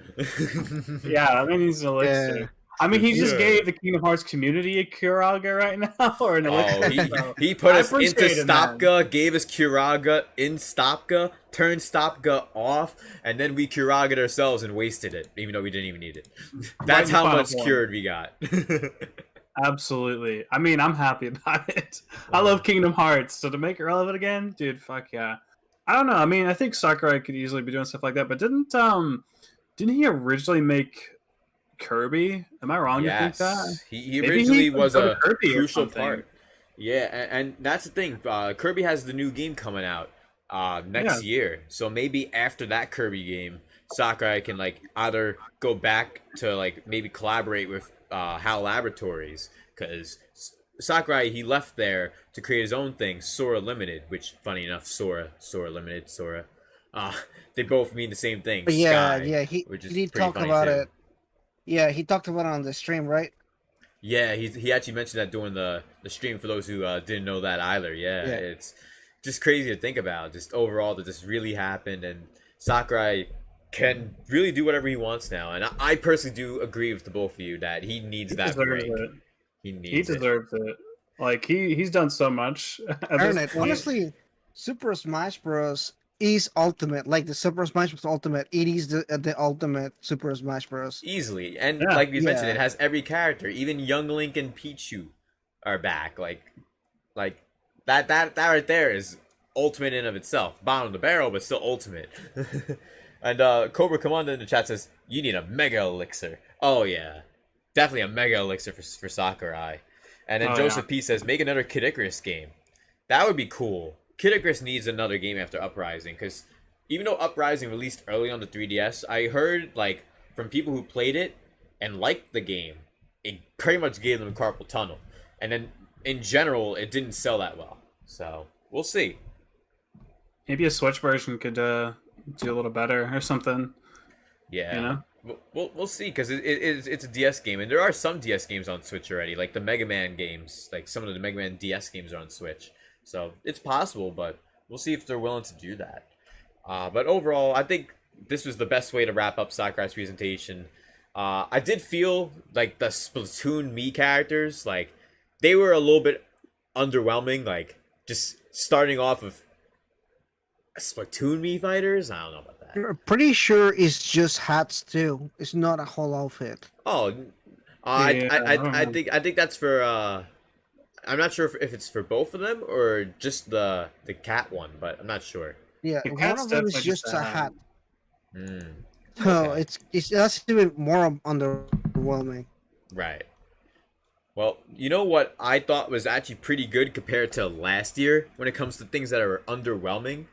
yeah, I mean he's an elixir. Yeah. I mean, he just Yeah. gave the Kingdom Hearts community a Curaga right now, or an Oh, elixir. So he put I us into appreciate it, man. Stopka, gave us Curaga in Stopka, turned Stopka off, and then we Curaga'd ourselves and wasted it, even though we didn't even need it. That's in how final much form. cured we got. Absolutely. I mean, I'm happy about it. I love Kingdom Hearts, so to make it relevant again, dude, fuck yeah. I don't know. I mean, I think Sakurai could easily be doing stuff like that, but didn't he originally make Kirby? Am I wrong to think that? Yes, he Maybe originally could was go to a Kirby or crucial something. part. Yeah, and that's the thing. Kirby has the new game coming out next year, so maybe after that Kirby game, Sakurai can like either go back to like maybe collaborate with HAL Laboratories, because Sakurai, he left there to create his own thing, SORA Limited, which funny enough, SORA Limited, SORA. They both mean the same thing. But yeah, Sky, yeah, he which is did pretty talk funny about too. it. Yeah, he talked about it on the stream, right? Yeah, he actually mentioned that during the stream for those who didn't know that either. Yeah, Yeah. it's just crazy to think about. Just overall that this really happened, and Sakurai can really do whatever he wants now. And I personally do agree with the both of you that he needs that deserves break. it. He He needs it. deserves it. Like he's done so much. At Earn this it. point. Honestly, Super Smash Bros. Is ultimate. Like the Super Smash Bros. Ultimate. It is the ultimate Super Smash Bros. Easily, and Yeah. like we mentioned, Yeah. it has every character. Even Young Link and Pichu are back. Like that right there is ultimate in of itself. Bottom of the barrel, but still ultimate. And Cobra Commander in the chat says you need a Mega Elixir. Oh yeah, definitely a Mega Elixir for Sakurai. And then Oh, Joseph yeah. P says make another Kid Icarus game. That would be cool. Kid Icarus needs another game after Uprising, because even though Uprising released early on the 3DS, I heard like from people who played it and liked the game, it pretty much gave them carpal tunnel. And then in general, it didn't sell that well. So we'll see. Maybe a Switch version could do a little better or something. Yeah, You know? we'll see, because it's a DS game, and there are some DS games on Switch already, like the Mega Man games, like some of the Mega Man DS games are on Switch. So it's possible, but we'll see if they're willing to do that. But overall, I think this was the best way to wrap up Sakurai's presentation. I did feel like the Splatoon Mii characters, like they were a little bit underwhelming. Like just starting off with Splatoon Mii fighters, I don't know about that. I'm pretty sure it's just hats too. It's not a whole outfit. Oh, Yeah, I don't know. think that's for. I'm not sure if it's for both of them or just the cat one, but I'm not sure. Yeah, The one cat's of them is definitely just just a a hat. hat. Hmm. So Okay. that's even more underwhelming. Right. Well, you know what I thought was actually pretty good compared to last year when it comes to things that are underwhelming?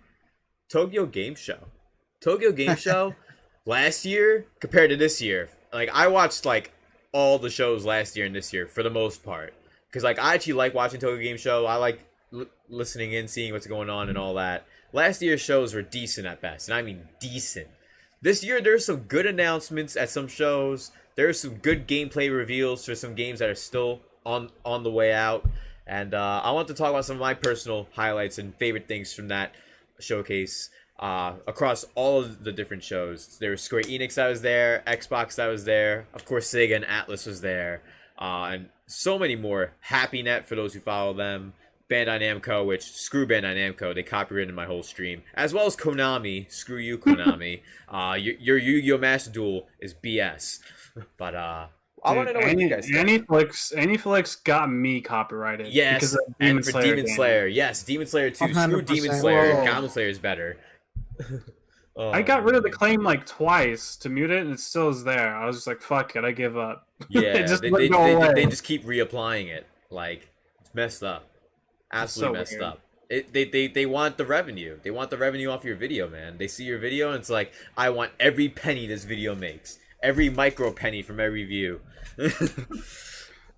Tokyo Game Show. Tokyo Game Show last year compared to this year. Like I watched like all the shows last year and this year for the most part. Cuz like I actually like watching Tokyo Game Show. I like listening in, seeing what's going on and all that. Last year's shows were decent at best, and I mean decent. This year there's some good announcements at some shows. There's some good gameplay reveals for some games that are still on the way out. And I want to talk about some of my personal highlights and favorite things from that showcase across all of the different shows. There was Square Enix that was there, Xbox that was there, of course Sega and Atlas was there, and so many more. HappyNet for those who follow them, Bandai Namco, which screw Bandai Namco, they copyrighted my whole stream, as well as Konami. Screw you, Konami. Your Yu-Gi-Oh! Master Duel is BS. But I want to know what you guys think. Anyflix got me copyrighted. because Yes, of and for Demon game. Slayer. Yes, Demon Slayer 2. Screw 100%. Demon Slayer. Whoa. Goblin Slayer is better. Oh, I got rid of the man. claim like twice to mute it, and it still is there. I was just like, "Fuck it, I give up." Yeah, It just they, wouldn't they, go they, away. they just keep reapplying it. Like, it's messed up. Absolutely so messed weird. up. They want the revenue. They want the revenue off your video, man. They see your video, and it's like, I want every penny this video makes. Every micro penny from every view.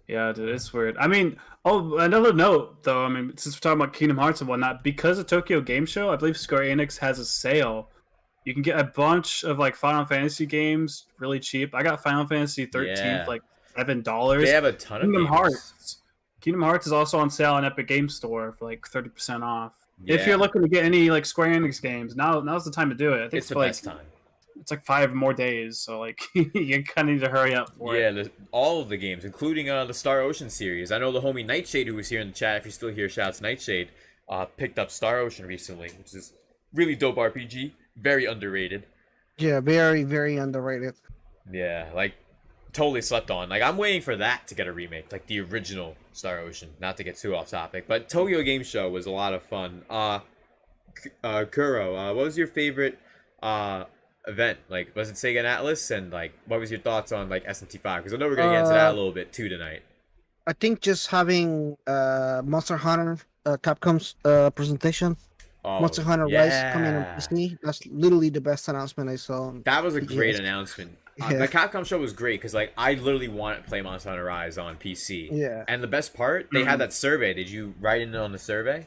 Yeah, dude, it's weird. I mean, another note though. I mean, since we're talking about Kingdom Hearts and whatnot, because of Tokyo Game Show, I believe Square Enix has a sale. You can get a bunch of like Final Fantasy games really cheap. I got Final Fantasy 13 Yeah. for like $7. They have a ton of Kingdom games. Hearts. Kingdom Hearts is also on sale on Epic Game Store for like 30% off. If Yeah. you're looking to get any like Square Enix games, now's the time to do it. I think It's the for like best time. it's like 5 more days, so like you kind of need to hurry up for it. Yeah, all of the games, including the Star Ocean series. I know the homie Nightshade, who was here in the chat, if you're still here, shouts Nightshade, picked up Star Ocean recently, which is really dope RPG, very underrated. Yeah, very, very underrated. Yeah, like totally slept on. Like I'm waiting for that to get a remake, like the original Star Ocean. Not to get too off topic, but Tokyo Game Show was a lot of fun. Kuro, what was your favorite event? Like, was it Sega and Atlas? And like, what was your thoughts on like SMT5? Because I know we're gonna get into that a little bit too tonight. I think just having Monster Hunter Capcom's presentation. Oh, Monster Hunter Rise coming on PC. That's literally the best announcement I saw. That was a great announcement. The Capcom show was great because like I literally wanted to play Monster Hunter Rise on PC. Yeah. And the best part, they had that survey. Did you write in on the survey?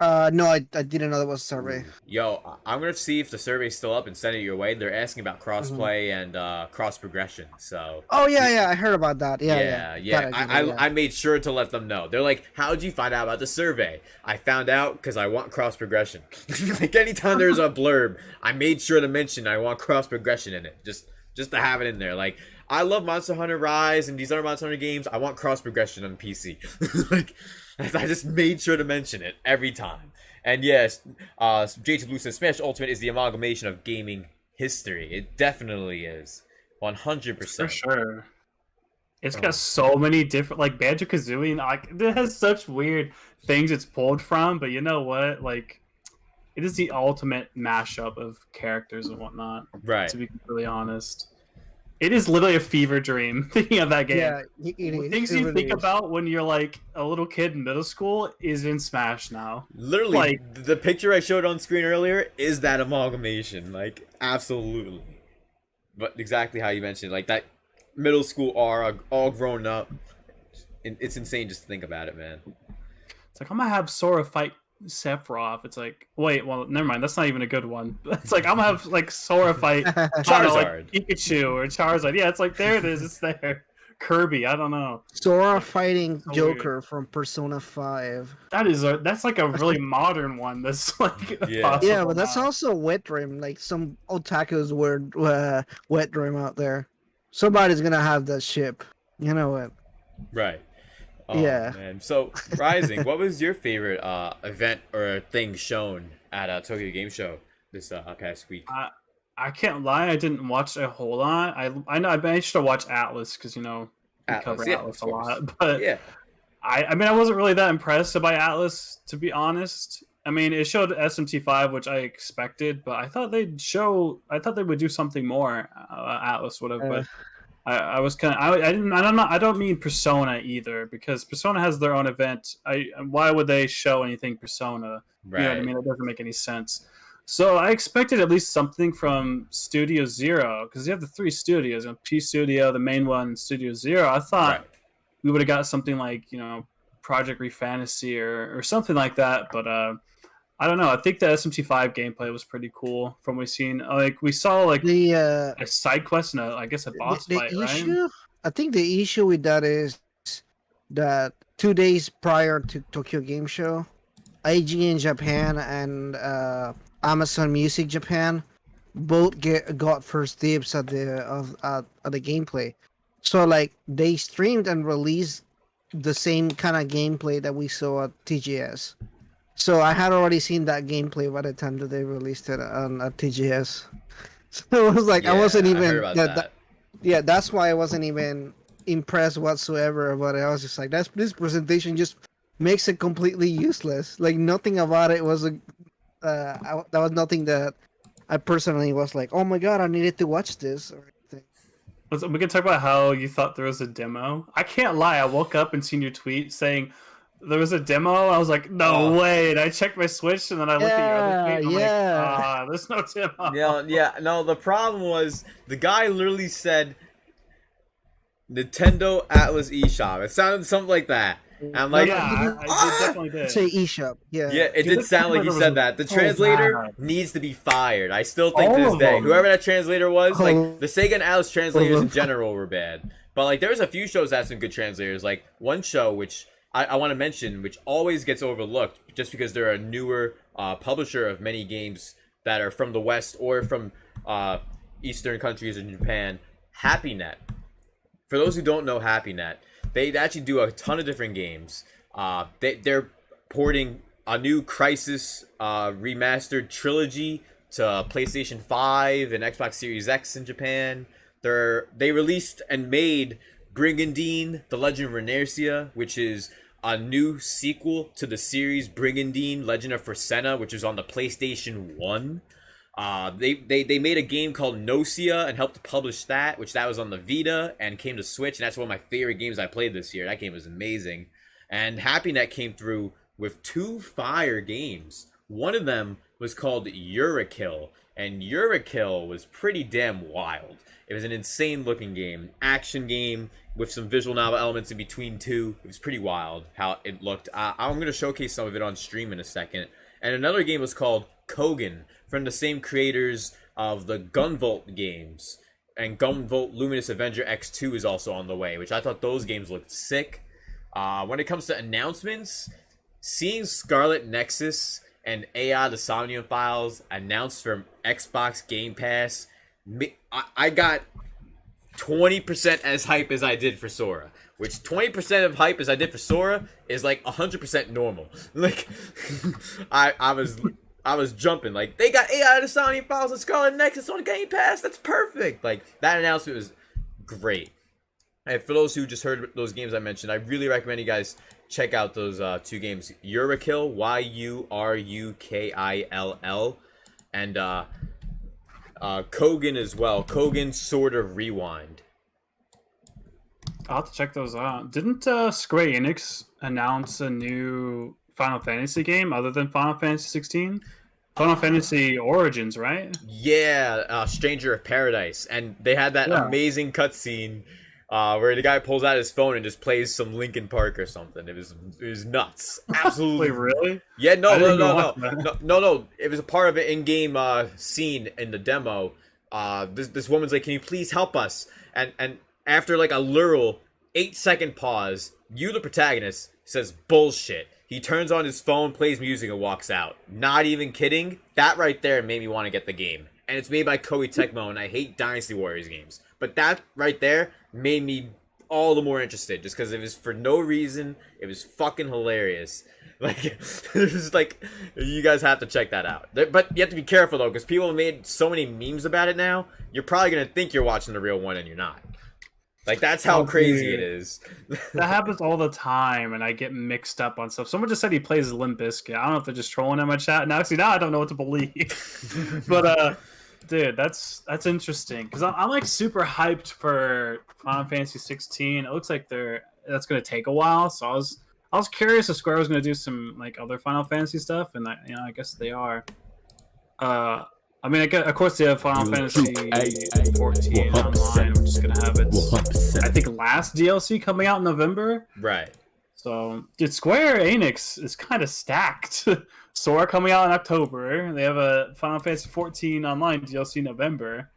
No, I didn't know that was a survey. Yo, I'm gonna see if the survey's still up and send it your way. They're asking about crossplay and cross progression. So. Oh yeah, I heard about that. Yeah. I made sure to let them know. They're like, "How'd you find out about the survey?" I found out because I want cross progression. Like anytime there's a blurb, I made sure to mention I want cross progression in it. Just to have it in there. Like I love Monster Hunter Rise and these other Monster Hunter games. I want cross progression on PC. Like. I just made sure to mention it every time. And yes, JT Blue says Smash Ultimate is the amalgamation of gaming history. It definitely is. 100%. For sure. It's got so many different, like Banjo-Kazooie, like it has such weird things it's pulled from, but you know what? Like, it is the ultimate mashup of characters and whatnot. Right. To be completely honest. It is literally a fever dream thinking of that game. Yeah, things you think about when you're like a little kid in middle school is in Smash now. Literally, like, the picture I showed on screen earlier is that amalgamation. Like, absolutely. But exactly how you mentioned, like that middle school aura, all grown up. It's insane just to think about it, man. It's like, I'm gonna have Sora fight Sephiroth. It's like, wait, well, never mind. That's not even a good one. It's like I'm gonna have like Sora fight Charizard, like Pikachu or Charizard. Yeah, it's like there it is. It's there. Kirby. I don't know. Sora fighting So Joker weird. from Persona 5. That's like a really modern one. That's like Yeah. Yeah, but that's also Wet Dream. Like some otakus were Wet Dream out there. Somebody's gonna have that ship. You know what? Right. Oh, Yeah. Man. So, Rising, what was your favorite event or thing shown at Tokyo Game Show this past week? I can't lie. I didn't watch a whole lot. I know I managed to watch Atlas because we cover Atlas a lot. But Yeah. I mean, I wasn't really that impressed by Atlas, to be honest. I mean, it showed SMT5, which I expected, but I thought they would do something more. Atlas would have, but I was kind of I don't mean Persona either, because Persona has their own event. Why would they show anything Persona? Right. You know what I mean? It doesn't make any sense. So I expected at least something from Studio Zero, because you have the 3 studios, P Studio, the main one, and Studio Zero. I thought we would have got something like, Project Refantasy or something like that, but I don't know. I think the SMT5 gameplay was pretty cool from what we've seen. Like we saw like a side quest and I guess a boss fight, right? I think the issue with that is that 2 days prior to Tokyo Game Show, IGN Japan and Amazon Music Japan both got first dibs at the gameplay. So like they streamed and released the same kind of gameplay that we saw at TGS. So I had already seen that gameplay by the time that they released it on at TGS. So it was like I wasn't even that's why I wasn't even impressed whatsoever about it. I was just like, this presentation just makes it completely useless. Like nothing about it was that was nothing that I personally was like, oh my god, I needed to watch this or anything. We can talk about how you thought there was a demo. I can't lie. I woke up and seen your tweet saying there was a demo. I was like, no way. And I checked my Switch and then I looked at your other tweet. I'm like, there's no demo. No, the problem was the guy literally said Nintendo Atlas eShop. It sounded something like that. And I'm like, I definitely did. Say eShop. Yeah, it did sound like he said that. The translator needs to be fired. I still think to this day, whoever that translator was, like the Sega and Atlas translators in general were bad. But like, there's a few shows that have some good translators. Like one show which I want to mention, which always gets overlooked, just because they're a newer publisher of many games that are from the West or from Eastern countries in Japan, HappyNet. For those who don't know HappyNet, they actually do a ton of different games. They're porting a new Crisis remastered trilogy to PlayStation 5 and Xbox Series X in Japan. They released and made Brigandine: The Legend of Runercia, which is a new sequel to the series Brigandine: Legend of Fresena, which is on the PlayStation 1. They made a game called Nocia and helped publish that, which that was on the Vita and came to Switch, and that's one of my favorite games I played this year. That game was amazing. And HappyNet came through with 2 fire games. One of them was called Eurokill, and Eurokill was pretty damn wild. It was an insane looking game, action game with some visual novel elements in between too. It was pretty wild how it looked. I'm going to showcase some of it on stream in a second. And another game was called Kogan, from the same creators of the Gunvolt games. And Gunvolt Luminous Avenger X2 is also on the way, which I thought those games looked sick. When it comes to announcements, seeing Scarlet Nexus and AI the Somnium Files announced from Xbox Game Pass, I got 20% as hype as I did for Sora. Which 20% of hype as I did for Sora is like 100% normal. Like, I was jumping. Like, they got AI the Somnium Files and Scarlet Nexus on Game Pass. That's perfect. Like, that announcement was great. And for those who just heard those games I mentioned, I really recommend you guys check out those 2 games. Eurokill, Yurukill, and Kogan as well. Kogan Sword of Rewind. I'll have to check those out. Didn't Square Enix announce a new Final Fantasy game other than Final Fantasy 16? Final Fantasy Origins, right? Yeah, Stranger of Paradise. And they had that amazing cutscene where the guy pulls out his phone and just plays some Linkin Park or something. It was nuts. Absolutely. Wait, really? Yeah, no. It was a part of an in-game scene in the demo. This woman's like, "Can you please help us?" And after like a literal 8-second pause, you, the protagonist, says bullshit. He turns on his phone, plays music, and walks out. Not even kidding. That right there made me want to get the game. And it's made by Koei Tecmo, and I hate Dynasty Warriors games. But that right there made me all the more interested, just because it was for no reason. It was fucking hilarious. Like, it was like, you guys have to check that out. But you have to be careful, though, because people have made so many memes about it now, you're probably going to think you're watching the real one, and you're not. Like, that's how crazy it is. That happens all the time, and I get mixed up on stuff. Someone just said he plays Limp Bizkit. I don't know if they're just trolling in my chat. Now I don't know what to believe. But, dude, that's interesting. Because I'm, like, super hyped for Final Fantasy 16. It looks like that's going to take a while. So I was curious if Square was going to do some, like, other Final Fantasy stuff. And, I guess they are. I mean, of course, they have Final Fantasy 14 online, which is going to have its, I think, last DLC coming out in November. Right. So, dude, Square Enix is kind of stacked. SORA coming out in October. They have a Final Fantasy 14 online DLC in November.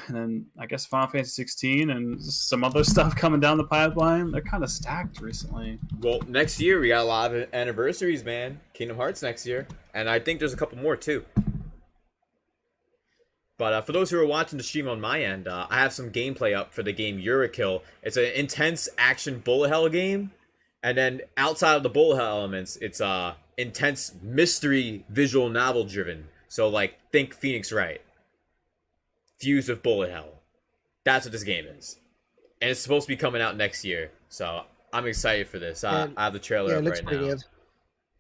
And then, I guess, Final Fantasy 16 and some other stuff coming down the pipeline. They're kind of stacked recently. Well, next year, we got a lot of anniversaries, man. Kingdom Hearts next year. And I think there's a couple more, too. But for those who are watching the stream on my end, I have some gameplay up for the game Eurokill. It's an intense action bullet hell game. And then outside of the bullet hell elements, it's intense mystery visual novel driven. So, like, think Phoenix Wright. Fused with bullet hell. That's what this game is. And it's supposed to be coming out next year. So, I'm excited for this. I have the trailer up right now. Good.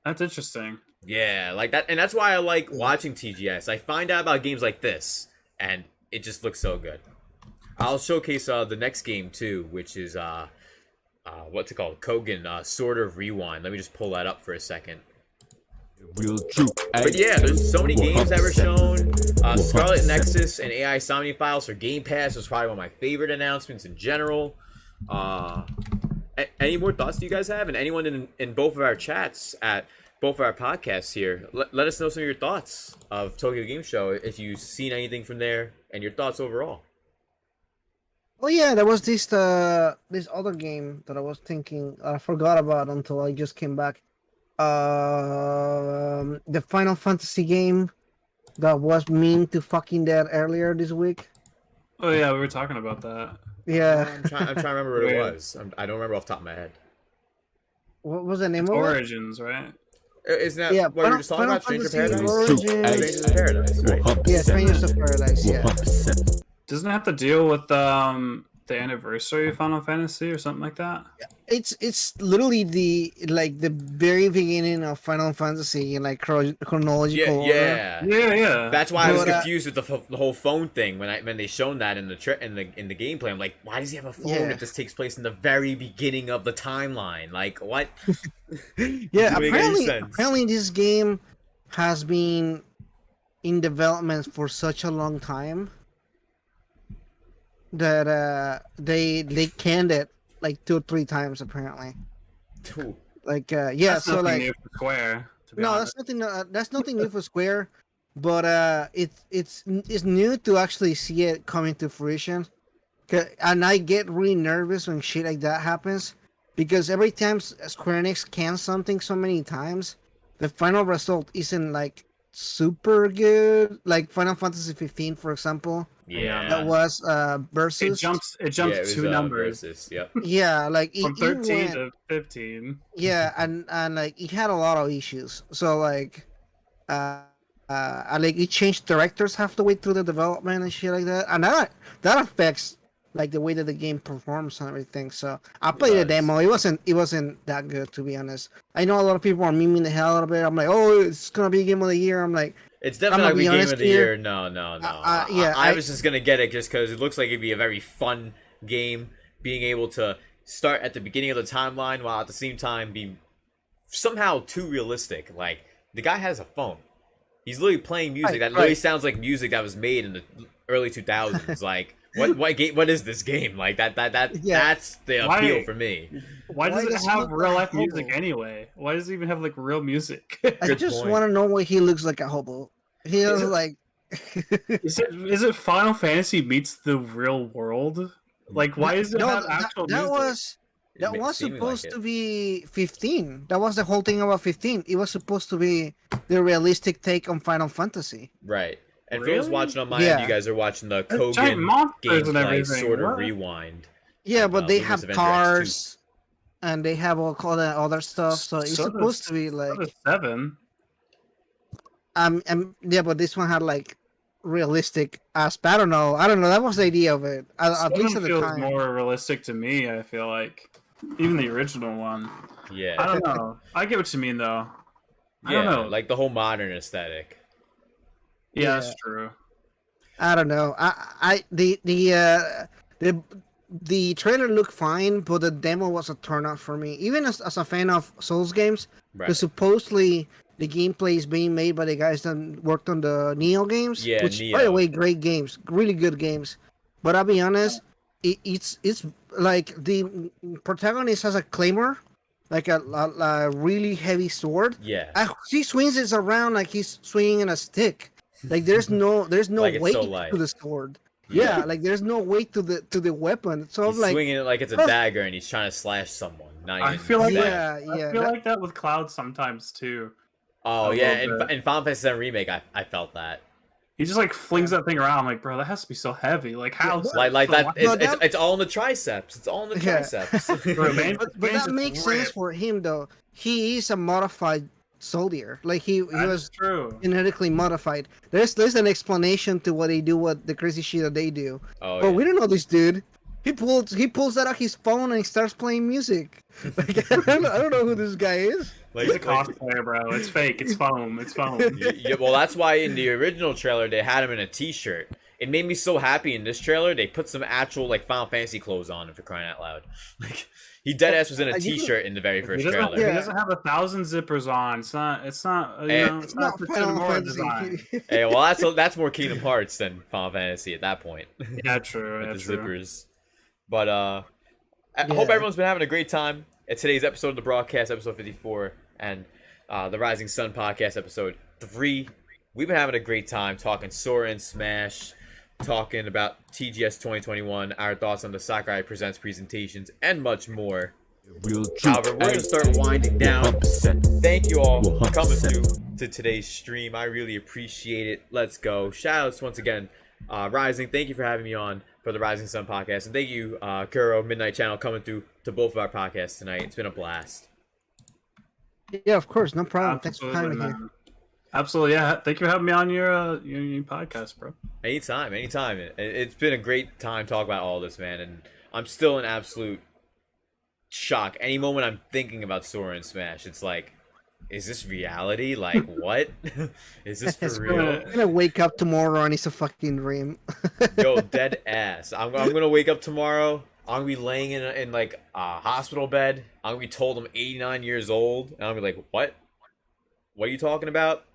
That's interesting. Yeah, like that, and that's why I like watching TGS. I find out about games like this, and it just looks so good. I'll showcase the next game too, which is what's it called? Kogan, Sword of Rewind. Let me just pull that up for a second. Real true. But yeah, there's so many games that were shown. Scarlet Nexus and AI Somnium Files for Game Pass was probably one of my favorite announcements in general. Any more thoughts do you guys have? And anyone in both of our chats at both of our podcasts here, let us know some of your thoughts of Tokyo Game Show, if you've seen anything from there, and your thoughts overall. Oh yeah, there was this other game that I was thinking I forgot about until I just came back. The Final Fantasy game that was mean to fucking dead earlier this week. Oh yeah, we were talking about that. Yeah. I'm trying to remember what it Weird. was. I don't remember off the top of my head. What was the name It's of it? Origins, right? Isn't that Yeah, what we were just talking Final about? Stranger Fantasy Paradise? Origins. Stranger Paradise, right? Yeah, Strangers of Paradise. Yeah. 100%. Doesn't it have to deal with the anniversary of Final Fantasy or something like that? It's literally the very beginning of Final Fantasy in like chronological order. Yeah. Yeah. That's why I was But, confused with the whole phone thing when they shown that in the gameplay. I'm like, why does he have a phone Yeah. if this takes place in the very beginning of the timeline? Like, what? Yeah, Doesn't make any sense. apparently this game has been in development for such a long time that they canned it like 2 or 3 times apparently. Ooh. Like yeah, That's so nothing like new for Square. To be no, honest. that's nothing new for Square, but it's new to actually see it coming to fruition. And I get really nervous when shit like that happens because every time Square Enix cans something so many times, the final result isn't like super good. Like Final Fantasy 15, for example, Yeah. that was versus. It jumps Yeah, it was, 2 numbers Versus, yep. Yeah, like from it 13 went, to 15. yeah, and like it had a lot of issues. So like, like it changed directors half the way through the development and shit like that, and that affects like the way that the game performs and everything. So I played the does. demo. It wasn't that good, to be honest. I know a lot of people are memeing the hell out of it. I'm like, oh, it's gonna be game of the year. I'm like, It's I'm gonna definitely be game honest of the here. year. No. Yeah, I was just gonna get it just because it looks like it'd be a very fun game, being able to start at the beginning of the timeline while at the same time be somehow too realistic. Like the guy has a phone. He's literally playing music that literally sounds like music that was made in the early 2000s. Like what is this game? Like that's the Why- appeal for me. Why does Why it does he have look real like life music hobo? anyway? Why does it even have like real music? I Good just point. want to know why he looks like a hobo. He was like, Is it Final Fantasy meets the real world? Like why does it no, have that, actual that music? was. That It was seemed supposed like to it. be 15. That was the whole thing about 15. It was supposed to be the realistic take on Final Fantasy. Right. And for those Really? watching on my end, Yeah. you guys are watching the There's giant Kogan monsters and gameplay everything. sort of What? rewind. Yeah, of, but they Luminous have Avenger X2. cars and they have all that other stuff. So it's So supposed does- to be so like does 7. yeah, but this one had like realistic aspect. I don't know. That was the idea of it. At least 7 at the feels time. more realistic to me, I feel like. Even the original one. I Yeah. don't know. I get what you mean though. I Yeah, don't know. like the whole modern aesthetic. Yeah, that's true. I don't know. The trailer looked fine, but the demo was a turnoff for me. Even as a fan of Souls games, Right. because supposedly the gameplay is being made by the guys that worked on the Neo games. Yeah, which by Neo. the way, great games, really good games. But I'll be honest, it's like the protagonist has a claymore, like a really heavy sword. Yeah. He swings it around like he's swinging a stick. Like there's no Like it's weight so light. to the sword. Yeah, like there's no weight to the weapon. So He's I'm like, swinging it like it's a Huh. dagger and he's trying to slash someone. Not I even feel like stab. yeah. I feel like that with Cloud sometimes too. Oh, a yeah. little bit. In Final Fantasy VII Remake, I felt that. He just like flings that thing around. I'm like, bro, that has to be so heavy. Like how? Like that. No, It's all in the triceps. It's all in the Yeah. triceps. Bro, man, but man's that just makes sense ripped. for him though. He is a modified soldier. Like he That's was true. genetically modified. There's an explanation to what they do, what the crazy shit that they do. Oh, But yeah. we don't know this dude. He pulls that out his phone and he starts playing music. Like, I don't know who this guy is. Like, He's a cosplayer, bro. It's fake. It's foam. It's foam. yeah, well, that's why in the original trailer they had him in a T-shirt. It made me so happy in this trailer they put some actual like Final Fantasy clothes on him, for crying out loud. Like he deadass was in a T-shirt in the very first He trailer. he doesn't have 1,000 zippers on. It's not. You Eh, know, It's not the Final Tsunomura Fantasy. design. Hey, well that's more Kingdom Hearts than Final Fantasy at that point. Yeah, true. With Yeah, the true. zippers. But I hope everyone's been having a great time at today's episode of the broadcast, episode 54, and the Rising Sun podcast, episode 3. We've been having a great time talking Sora and Smash, talking about TGS 2021, our thoughts on the Sakurai Presents presentations, and much more. Real truth. However, we're gonna start winding down. 100%. Thank you all for coming 100%. through to today's stream. I really appreciate it. Let's go. Shoutouts once again, Rising. Thank you for having me on for the Rising Sun podcast, and thank you, Kuro Midnight Channel, coming through to both of our podcasts tonight. It's been a blast. Yeah, of course, no problem. Thanks for having me here. man. Absolutely, yeah. Thank you for having me on your podcast, bro. Anytime. It's been a great time talking about all this, man, and I'm still in absolute shock. Any moment I'm thinking about Sora and Smash, it's like, is this reality? Like, what? Is this for real? I'm gonna wake up tomorrow and it's a fucking dream. Yo, dead ass. I'm gonna wake up tomorrow. I'm gonna be laying in like a hospital bed. I'm gonna be told I'm 89 years old, and I'm gonna be like, what? What are you talking about?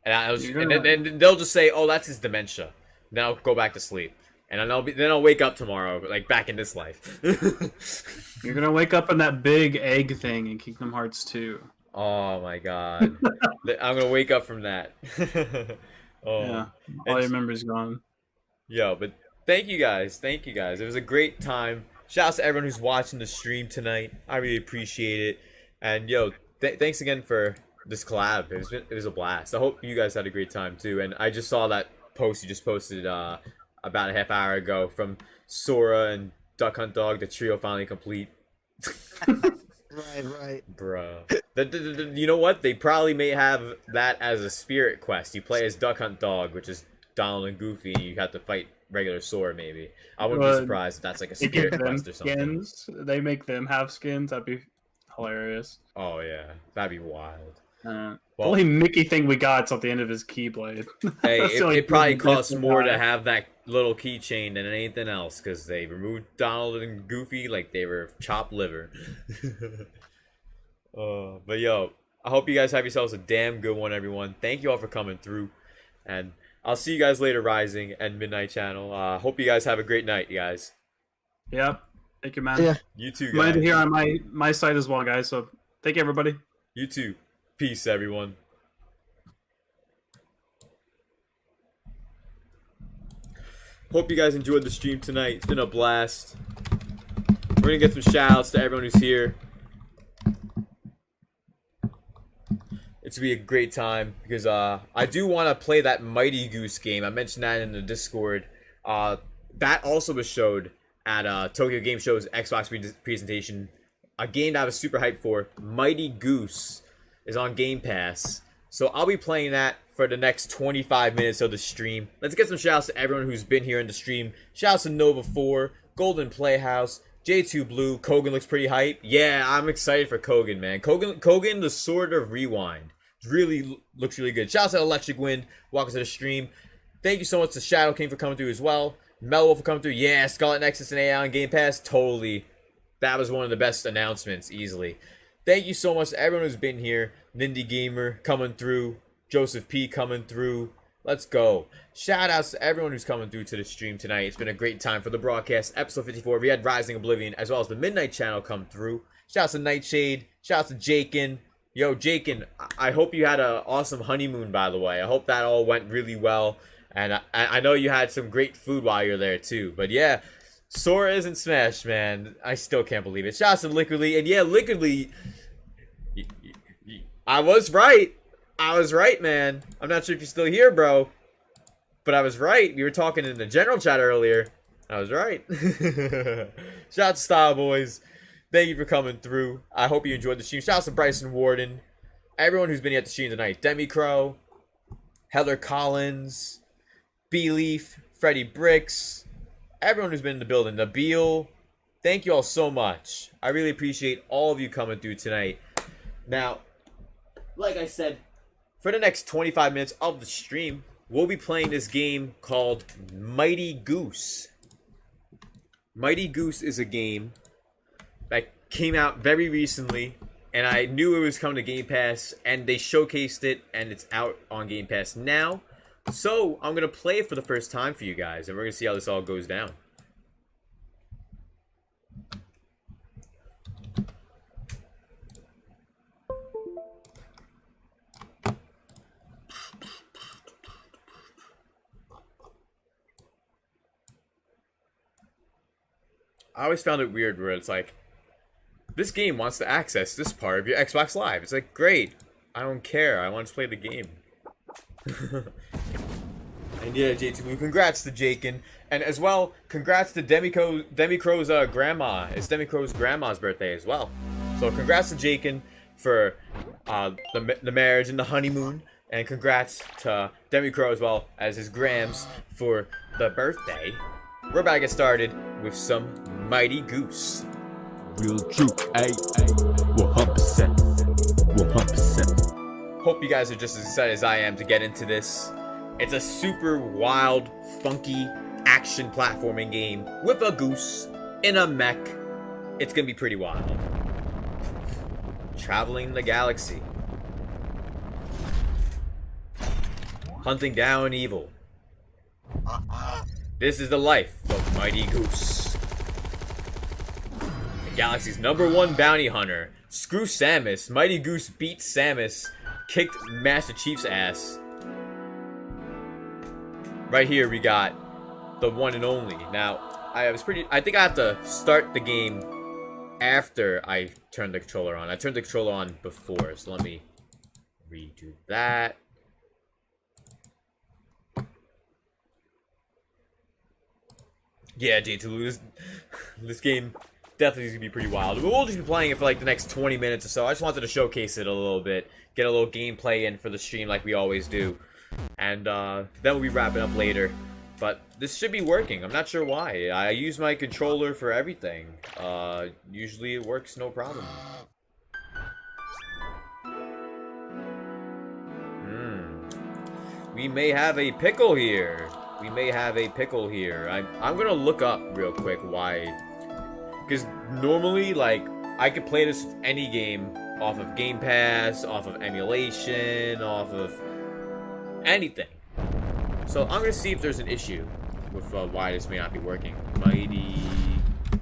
And then they'll just say, oh, that's his dementia. Then I'll go back to sleep, and then I'll wake up tomorrow, like back in this life. You're gonna wake up in that big egg thing in Kingdom Hearts 2. Oh my god. I'm gonna wake up from that. Oh. Yeah, all your memories gone. Yo, but thank you guys. It was a great time. Shout out to everyone who's watching the stream tonight. I really appreciate it. And yo, thanks again for this collab. It was a blast. I hope you guys had a great time too. And I just saw that post you just posted about a half hour ago from Sora and Duck Hunt Dog. The trio finally complete. Right. Bro. You know what? They probably may have that as a spirit quest. You play as Duck Hunt Dog, which is Donald and Goofy, and you have to fight regular Sora, maybe. I wouldn't be surprised if that's like a They give spirit them quest or something. skins. They make them have skins. That'd be hilarious. Oh, yeah. That'd be wild. The Well, only Mickey thing we got is at the end of his Keyblade. hey, That's the only it probably thing costs that's more to not- have that little keychain than anything else, because they removed Donald and Goofy like they were chopped liver. But yo, I hope you guys have yourselves a damn good one, everyone. Thank you all for coming through, and I'll see you guys later, Rising and Midnight Channel. Hope you guys have a great night, you guys. Yep. Thank you, man. Yeah. You too, Glad to guys. hear on my side as well, guys. So thank you, everybody. You too. Peace, everyone. Hope you guys enjoyed the stream tonight. It's been a blast. We're gonna get some shout outs to everyone who's here. It's gonna be a great time because I do want to play that Mighty Goose game. I mentioned that in the Discord. That also was showed at Tokyo Game Show's Xbox presentation. A game that I was super hyped for. Mighty Goose is on Game Pass. So I'll be playing that for the next 25 minutes of the stream. Let's get some shout outs to everyone who's been here in the stream. Shout outs to Nova4, Golden Playhouse, J2 Blue. Kogan looks pretty hype. Yeah, I'm excited for Kogan, man. Kogan, the Sword of Rewind. Really looks really good. Shout out to Electric Wind. Welcome to the stream. Thank you so much to Shadow King for coming through as well. Mellow for coming through. Yeah, Scarlet Nexus and AI on Game Pass. Totally. That was one of the best announcements, easily. Thank you so much to everyone who's been here. Nindy Gamer coming through. Joseph P coming through. Let's go. Shout outs to everyone who's coming through to the stream tonight. It's been a great time for the broadcast. Episode 54. We had Rising Oblivion as well as the Midnight Channel come through. Shout outs to Nightshade. Shout outs to Jakin. Yo, Jakin, I hope you had an awesome honeymoon, by the way. I hope that all went really well. And I know you had some great food while you're there, too. But yeah, Sora isn't Smash, man. I still can't believe it. Shout outs to Liquidly. And yeah, Liquidly, I was right. I was right, man. I'm not sure if you're still here, bro. But I was right. We were talking in the general chat earlier. I was right. Shout out to Style Boys. Thank you for coming through. I hope you enjoyed the stream. Shout out to Bryson Warden. Everyone who's been at the stream tonight. Demi Crow. Heather Collins. B-Leaf. Freddie Bricks. Everyone who's been in the building. Nabil. Thank you all so much. I really appreciate all of you coming through tonight. Now, like I said, for the next 25 minutes of the stream, we'll be playing this game called Mighty Goose. Mighty Goose is a game that came out very recently, and I knew it was coming to Game Pass, and they showcased it, and it's out on Game Pass now. So, I'm going to play it for the first time for you guys, and we're going to see how this all goes down. I always found it weird where it's like, this game wants to access this part of your Xbox Live. It's like, great. I don't care. I want to play the game. And yeah, JT, congrats to Jakin. And as well, congrats to Demi-Crow's grandma. It's Demi-Crow's grandma's birthday as well. So congrats to Jakin for the marriage and the honeymoon. And congrats to Demi-Crow as well as his grams for the birthday. We're about to get started with some Mighty Goose. Real true. Ay, 100%. 100%. Hope you guys are just as excited as I am to get into this. It's a super wild, funky action platforming game with a goose in a mech. It's gonna be pretty wild. Traveling the galaxy. Hunting down evil. This is the life of Mighty Goose. The galaxy's #1 bounty hunter. Screw Samus. Mighty Goose beat Samus. Kicked Master Chief's ass. Right here we got the one and only. Now, I think I have to start the game after I turn the controller on. I turned the controller on before, so let me redo that. Yeah, J2, this game definitely is going to be pretty wild. We'll just be playing it for like the next 20 minutes or so. I just wanted to showcase it a little bit. Get a little gameplay in for the stream like we always do. And then we'll be wrapping up later. But this should be working. I'm not sure why. I use my controller for everything. Usually it works no problem. We may have a pickle here. I'm gonna look up real quick why. Because normally, like, I could play this any game off of Game Pass, off of emulation, off of anything. So I'm gonna see if there's an issue with why this may not be working. Mighty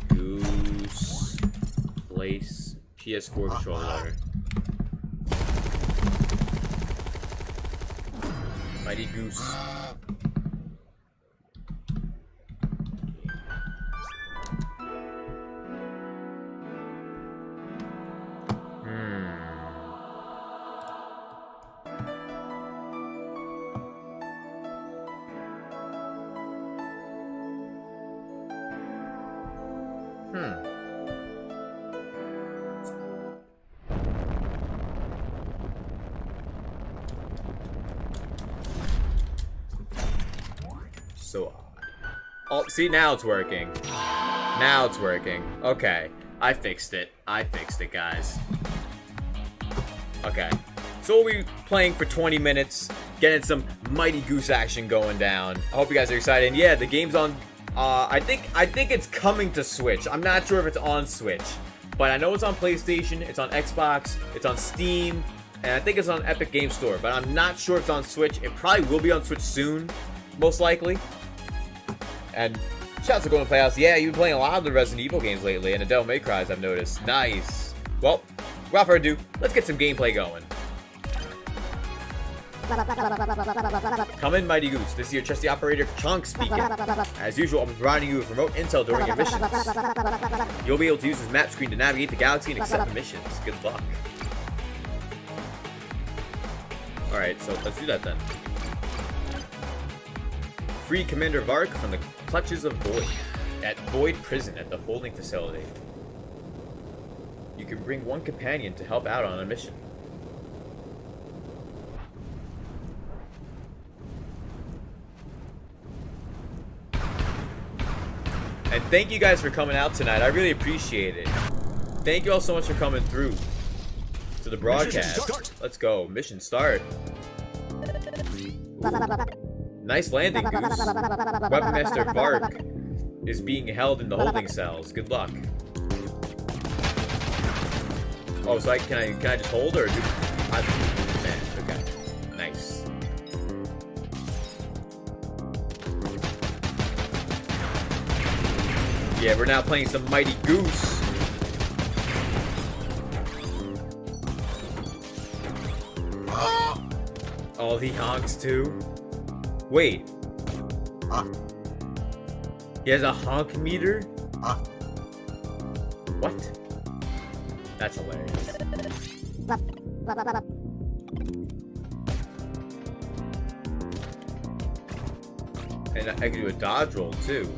Goose Place PS4 controller. Mighty Goose. So odd. Oh, see, now it's working. Now it's working. Okay. I fixed it, guys. Okay. So we'll be playing for 20 minutes, getting some Mighty Goose action going down. I hope you guys are excited. And yeah, the game's on, I think it's coming to Switch. I'm not sure if it's on Switch, but I know it's on PlayStation, it's on Xbox, it's on Steam, and I think it's on Epic Game Store, but I'm not sure if it's on Switch. It probably will be on Switch soon, most likely. And shouts to Golden Playhouse. Yeah, you've been playing a lot of the Resident Evil games lately, and the Devil May Cry's, I've noticed. Nice. Well, without further ado, let's get some gameplay going. Come in, Mighty Goose. This is your trusty operator, Chunk, speaking. As usual, I'll be providing you with remote intel during your missions. You'll be able to use this map screen to navigate the galaxy and accept missions. Good luck. Alright, so let's do that then. Free Commander Vark from the clutches of Void at Void Prison at the holding facility. You can bring one companion to help out on a mission. And thank you guys for coming out tonight. I really appreciate it. Thank you all so much for coming through to the broadcast. Let's go. Mission start. Nice landing, Goose. Weaponmaster Vark is being held in the holding cells. Good luck. Oh, so can I just hold or do man, okay. Nice. Yeah, we're now playing some Mighty Goose. All the honks too. Wait. He has a honk meter? What? That's hilarious. And I can do a dodge roll too.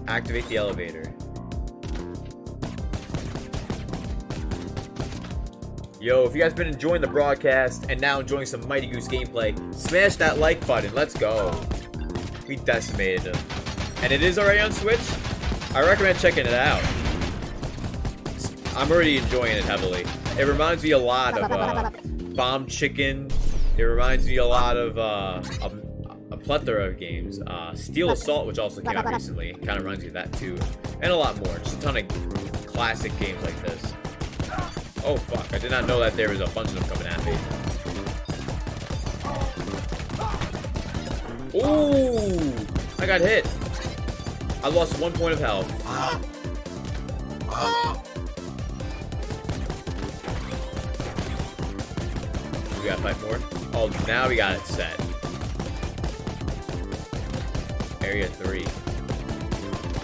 Activate the elevator. Yo, if you guys been enjoying the broadcast and now enjoying some Mighty Goose gameplay, smash that like button. Let's go. We decimated him. And it is already on Switch? I recommend checking it out. I'm already enjoying it heavily. It reminds me a lot of Bomb Chicken. It reminds me a lot of a plethora of games. Steel Assault, which also came out recently, kind of reminds me of that too. And a lot more. Just a ton of classic games like this. Oh fuck, I did not know that there was a bunch of them coming at me. Ooh! I got hit. I lost 1 point of health. We gotta fight more. Oh, now we got it set. Area 3.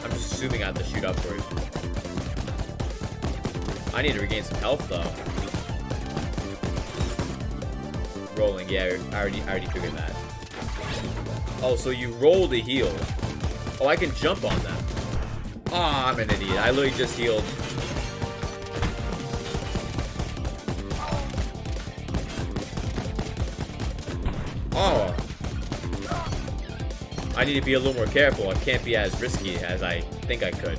I'm just assuming I have to shoot upwards. I need to regain some health though. Rolling, yeah, I already figured that. Oh, so you roll to heal. Oh, I can jump on them. Oh, I'm an idiot. I literally just healed. Oh. I need to be a little more careful. I can't be as risky as I think I could.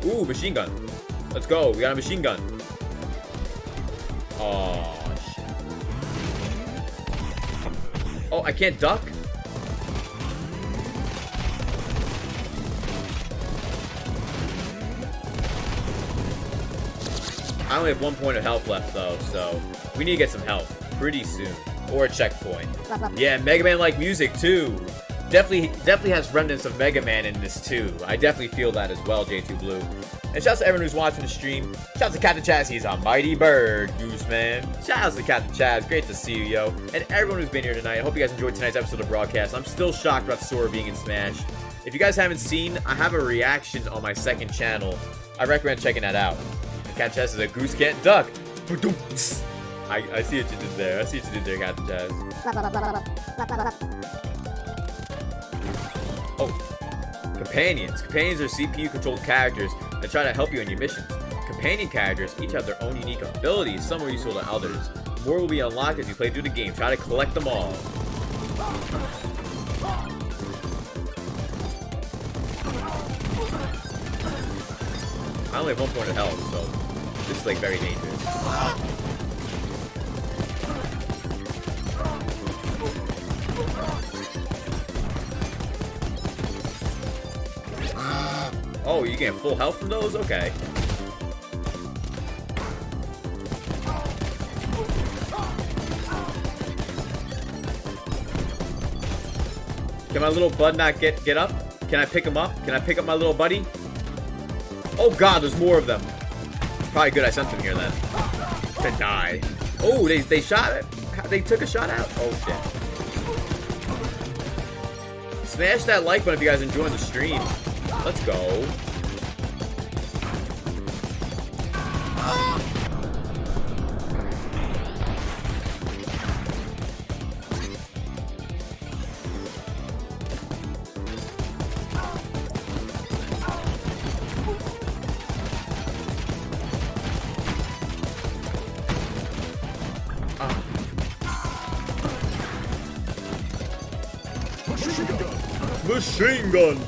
Ooh, machine gun. Let's go. We got a machine gun. Oh, shit. Oh, I can't duck? I only have 1 point of health left, though, so we need to get some health pretty soon. Or a checkpoint. Yeah, Mega Man-like music, too. Definitely has remnants of Mega Man in this too. I definitely feel that as well, J2 Blue. And shouts to everyone who's watching the stream. Shouts to Captain Chaz, he's a mighty bird, Goose Man. Shouts to Captain Chaz, great to see you, yo. And everyone who's been here tonight. I hope you guys enjoyed tonight's episode of broadcast. I'm still shocked about Sora being in Smash. If you guys haven't seen, I have a reaction on my second channel. I recommend checking that out. And Captain Chaz is a goose can't duck. I see what you did there. I see what you did there, Captain Chaz. Oh, companions. Companions are CPU-controlled characters that try to help you in your missions. Companion characters each have their own unique abilities. Some are useful to others. More will be unlocked as you play through the game. Try to collect them all. I only have 1 point of health, so this is like very dangerous. Oh, you get full health from those? Okay. Can my little bud not get up? Can I pick him up? Can I pick up my little buddy? Oh god, there's more of them. Probably good I sent them here then. To die. Oh, they shot it? They took a shot out? Oh shit. Smash that like button if you guys enjoying the stream. Let's go. Machine gun!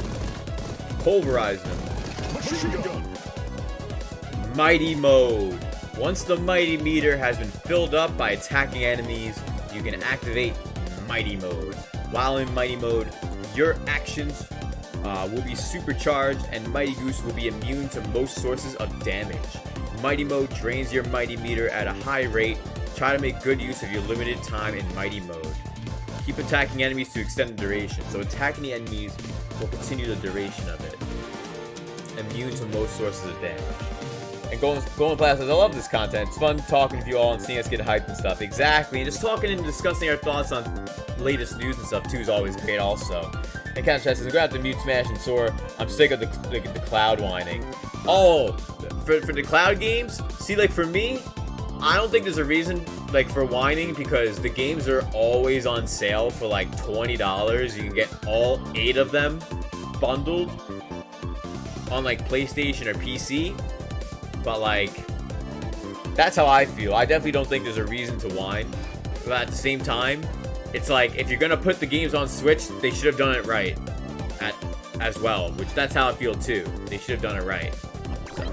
Pulverize them. Mighty mode. Once the mighty meter has been filled up by attacking enemies, you can activate mighty mode. While in mighty mode, your actions will be supercharged and Mighty Goose will be immune to most sources of damage. Mighty mode drains your mighty meter at a high rate. Try to make good use of your limited time in mighty mode. Keep attacking enemies to extend the duration. So attacking the enemies will continue the duration of it. Immune to most sources of damage. And going Blast says, I love this content. It's fun talking to you all and seeing us get hyped and stuff. Exactly. And just talking and discussing our thoughts on latest news and stuff too is always great also. And Count says, grab the Mute Smash and Sora. I'm sick of the cloud whining. Oh, for the cloud games? See, like for me, I don't think there's a reason like for whining because the games are always on sale for like $20. You can get all 8 of them bundled on like PlayStation or PC. But like, that's how I feel. I definitely don't think there's a reason to whine. But at the same time, it's like if you're gonna put the games on Switch, they should have done it right as well. Which that's how I feel too. They should have done it right. So.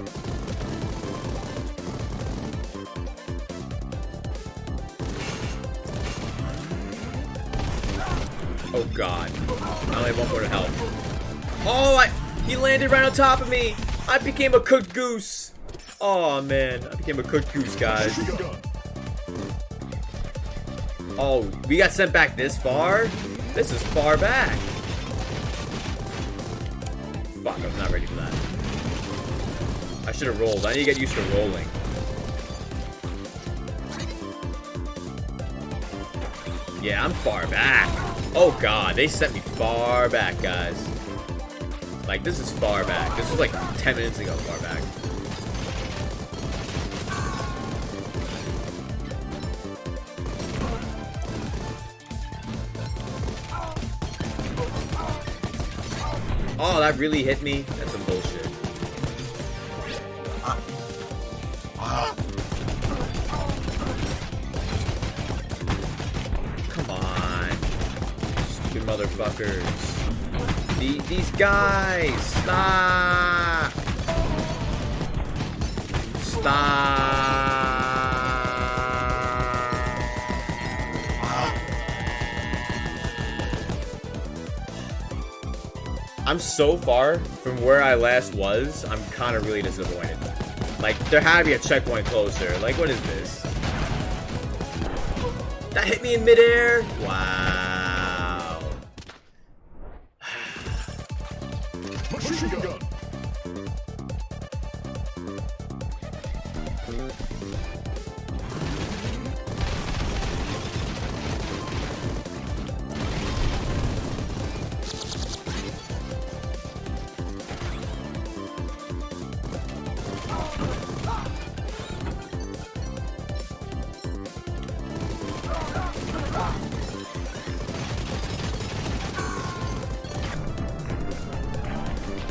Oh god. I only have 1 point of health. Oh, he landed right on top of me. I became a cooked goose. Oh man, I became a cooked goose, guys. Oh, we got sent back this far? This is far back. Fuck, I'm not ready for that. I should have rolled. I need to get used to rolling. Yeah, I'm far back. Oh god, they sent me far back, guys. Like, this is far back. This was like 10 minutes ago, far back. Oh, that really hit me? That's some bullshit. Come on. Stupid motherfuckers. These guys! Stop! Stop! I'm so far from where I last was, I'm kind of really disappointed. Like, there had to be a checkpoint closer. Like, what is this? That hit me in midair? Wow.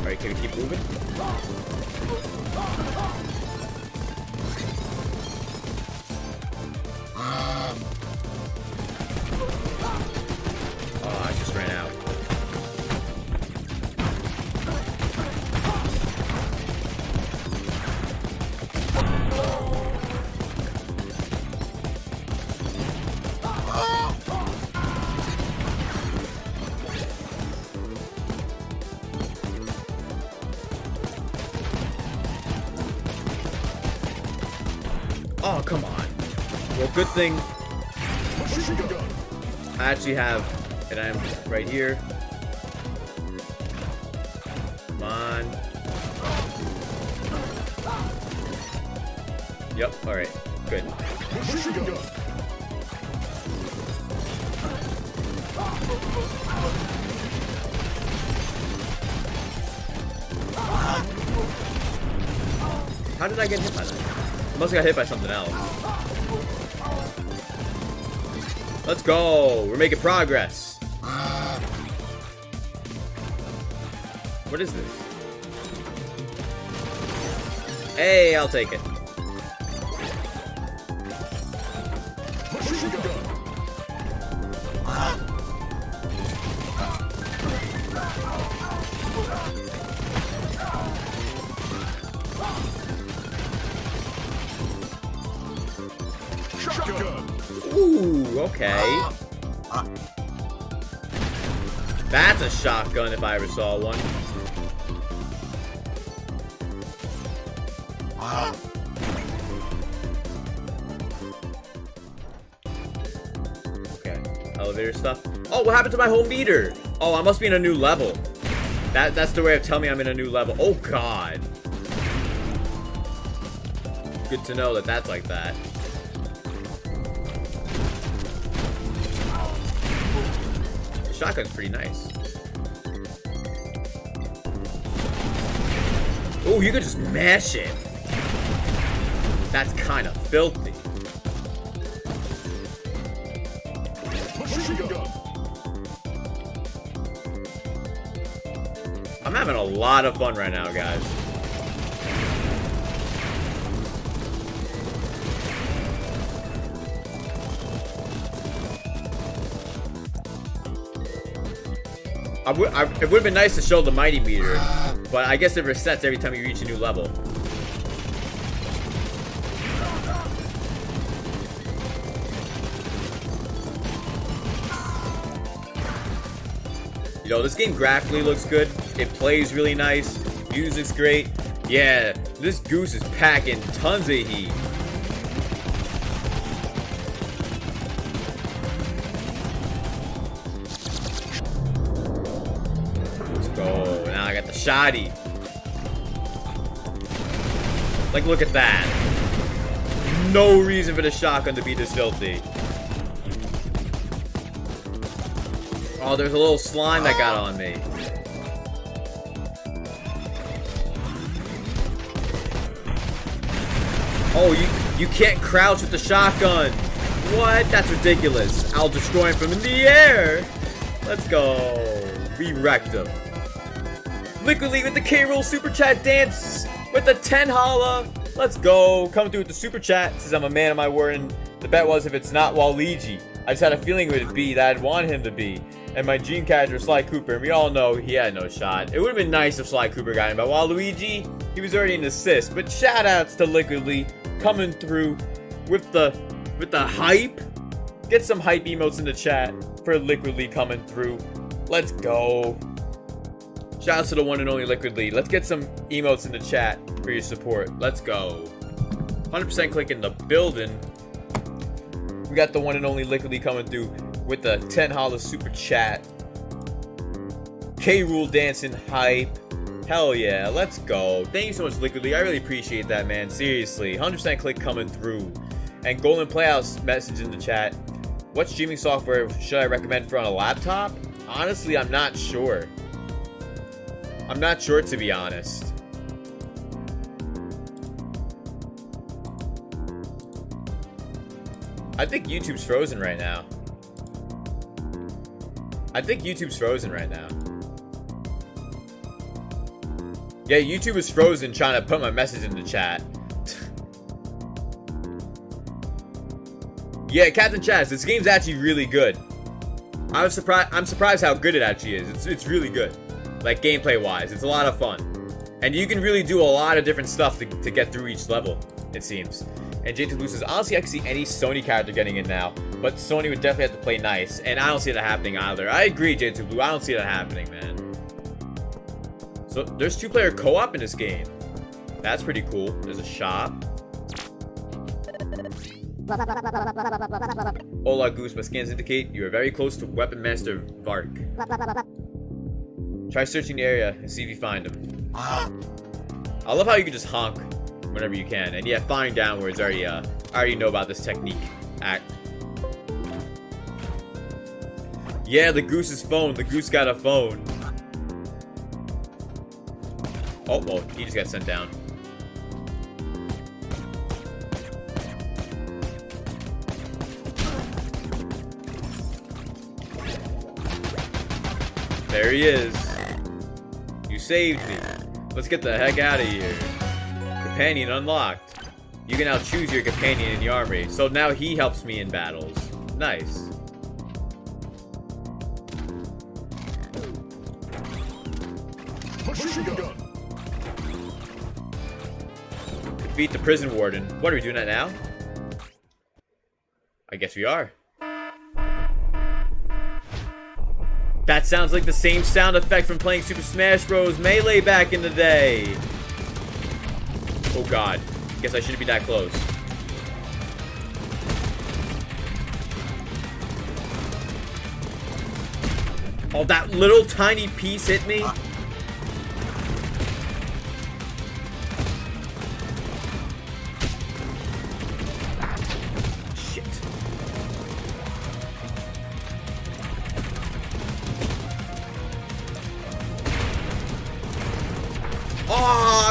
Alright, can we keep moving? Oh, I just ran out. Oh, come on. Well, good thing I actually have an item right here. Come on. Yep, alright. Good. How did I get hit by that? I must have got hit by something else. Let's go! We're making progress! What is this? Hey, I'll take it. Ooh, okay. That's a shotgun if I ever saw one. Okay, elevator stuff. Oh, what happened to my home meter? Oh, I must be in a new level. That's the way of telling me I'm in a new level. Oh, God. good to know that that's like that. The shotgun's pretty nice. Oh, you could just mash it. That's kind of filthy. I'm having a lot of fun right now, guys. It would have been nice to show the mighty meter, but I guess it resets every time you reach a new level. You know, this game graphically looks good. It plays really nice. Music's great. Yeah, this goose is packing tons of heat. Let's go. Now I got the shotty. Like, look at that. No reason for the shotgun to be this filthy. Oh, there's a little slime that got on me. Oh, you can't crouch with the shotgun. What? That's ridiculous. I'll destroy him from in the air. Let's go. We wrecked him. Liquid League with the K-Roll Super Chat dance with the 10 holla. Let's go. Coming through with the Super Chat. Says I'm a man of my word, and the bet was if it's not Waluigi, I just had a feeling it would be that I'd want him to be. And my dream character was Sly Cooper, and we all know he had no shot. It would have been nice if Sly Cooper got him, but Waluigi, he was already an assist. But shout outs to Liquid League coming through with the hype. Get some hype emotes in the chat for Liquid League coming through. Let's go. Shout outs to the one and only Liquid League. Let's get some emotes in the chat for your support. Let's go. 100% click in the building. We got the one and only Liquid League coming through with the 10 holla super chat. K-Rule dancing hype. Hell yeah, let's go. Thank you so much, Liquid League. I really appreciate that, man. Seriously. 100% click coming through. And Golden Playhouse message in the chat. What streaming software should I recommend for on a laptop? Honestly, I'm not sure. I'm not sure, to be honest. I think YouTube's frozen right now. Yeah, YouTube is frozen trying to put my message in the chat. Yeah, Captain Chaz, this game's actually really good. I'm surprised how good it actually is. It's really good. Like, gameplay-wise. It's a lot of fun. And you can really do a lot of different stuff to get through each level, it seems. And J2 Blue says, honestly, I can see any Sony character getting in now, but Sony would definitely have to play nice, and I don't see that happening either. I agree, J2 Blue. I don't see that happening, man. So, there's 2-player co-op in this game. That's pretty cool. There's a shop. Hola, Goose. My scans indicate you are very close to Weapon Master Vark. Try searching the area and see if you find him. I love how you can just honk whenever you can. And yeah, firing downwards, I already know about this technique. Yeah, the Goose's phone. The Goose got a phone. Oh, well, he just got sent down. There he is. You saved me. Let's get the heck out of here. Companion unlocked. You can now choose your companion in the armory. So now he helps me in battles. Nice. Defeat the prison warden. What, are we doing that now? I guess we are. That sounds like the same sound effect from playing Super Smash Bros. Melee back in the day. Oh god. Guess I shouldn't be that close. Oh, that little tiny piece hit me.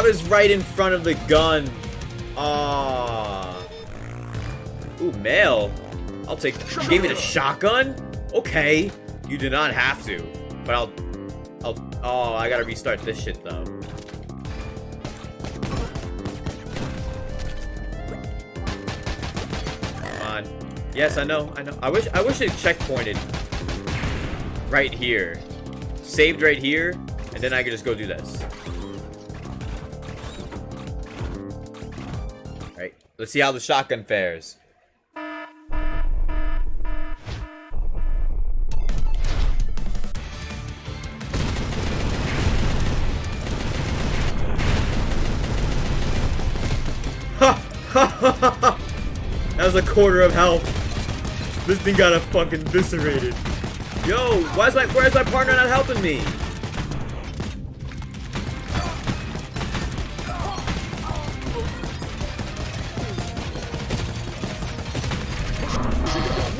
I was right in front of the gun. Ah. Ooh, mail. I'll take. You gave me the shotgun? Okay. You do not have to. But I'll. Oh, I gotta restart this shit though. Come on. Yes, I know. I wish it checkpointed right here. Saved right here, and then I could just go do this. Alright, let's see how the shotgun fares. That was a quarter of health. This thing got fucking eviscerated. Yo, where's my partner not helping me?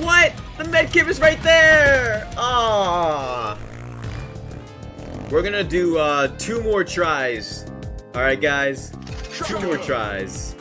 What? The medkit is right there! Ah. We're gonna do 2 more tries. Alright guys. 2 more tries.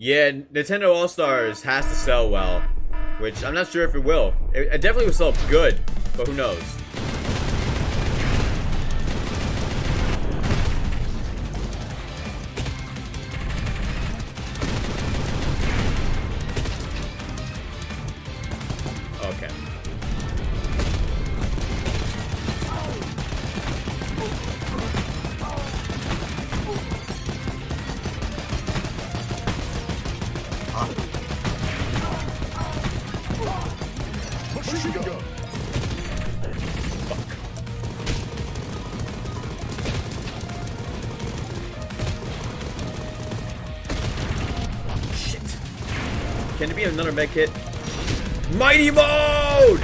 Yeah, Nintendo All-Stars has to sell well, which I'm not sure if it will. It definitely will sell good, but who knows? Okay. Can it be another med kit? Mighty mode!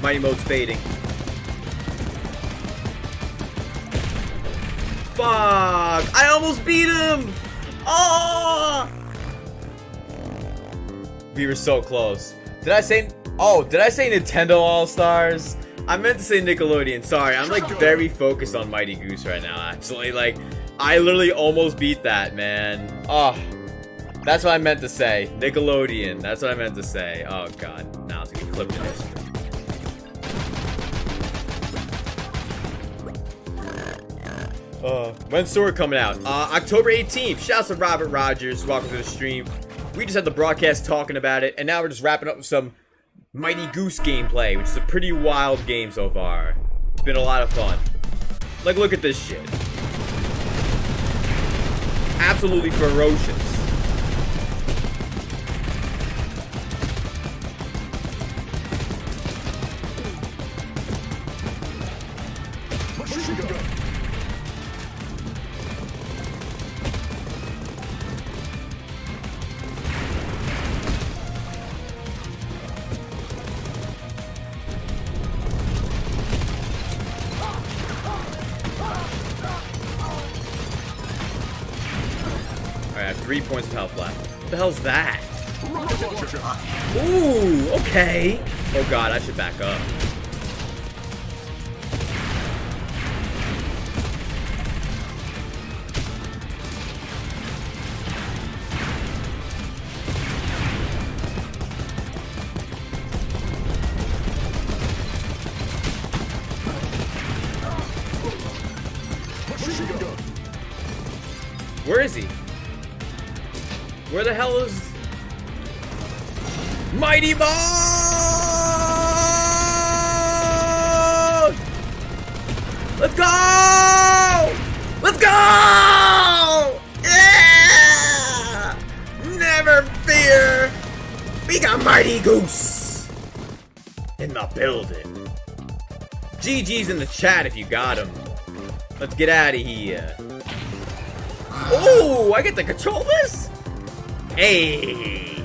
Mighty mode's fading. Fuck! I almost beat him! Oh! We were so close. Did I say Nintendo All-Stars? I meant to say Nickelodeon. Sorry, I'm like very focused on Mighty Goose right now, actually. Like, I literally almost beat that, man. Oh, that's what I meant to say. Nickelodeon. That's what I meant to say. Oh, God. Now it's gonna be flipped in history. When's SORA coming out? October 18th. Shouts to Robert Rogers. Welcome to the stream. We just had the broadcast talking about it, and now we're just wrapping up with some Mighty Goose gameplay, which is a pretty wild game so far. It's been a lot of fun. Like, look at this shit. Absolutely ferocious. Alright, I have 3 points of health left. What the hell's that? Ooh, okay. Oh god, I should back up. Where is he? Where the hell is Mighty Mode? Let's go! Let's go! Yeah! Never fear! We got Mighty Goose in the building. GG's in the chat if you got him. Let's get out of here. Oh, I get to control this? Hey.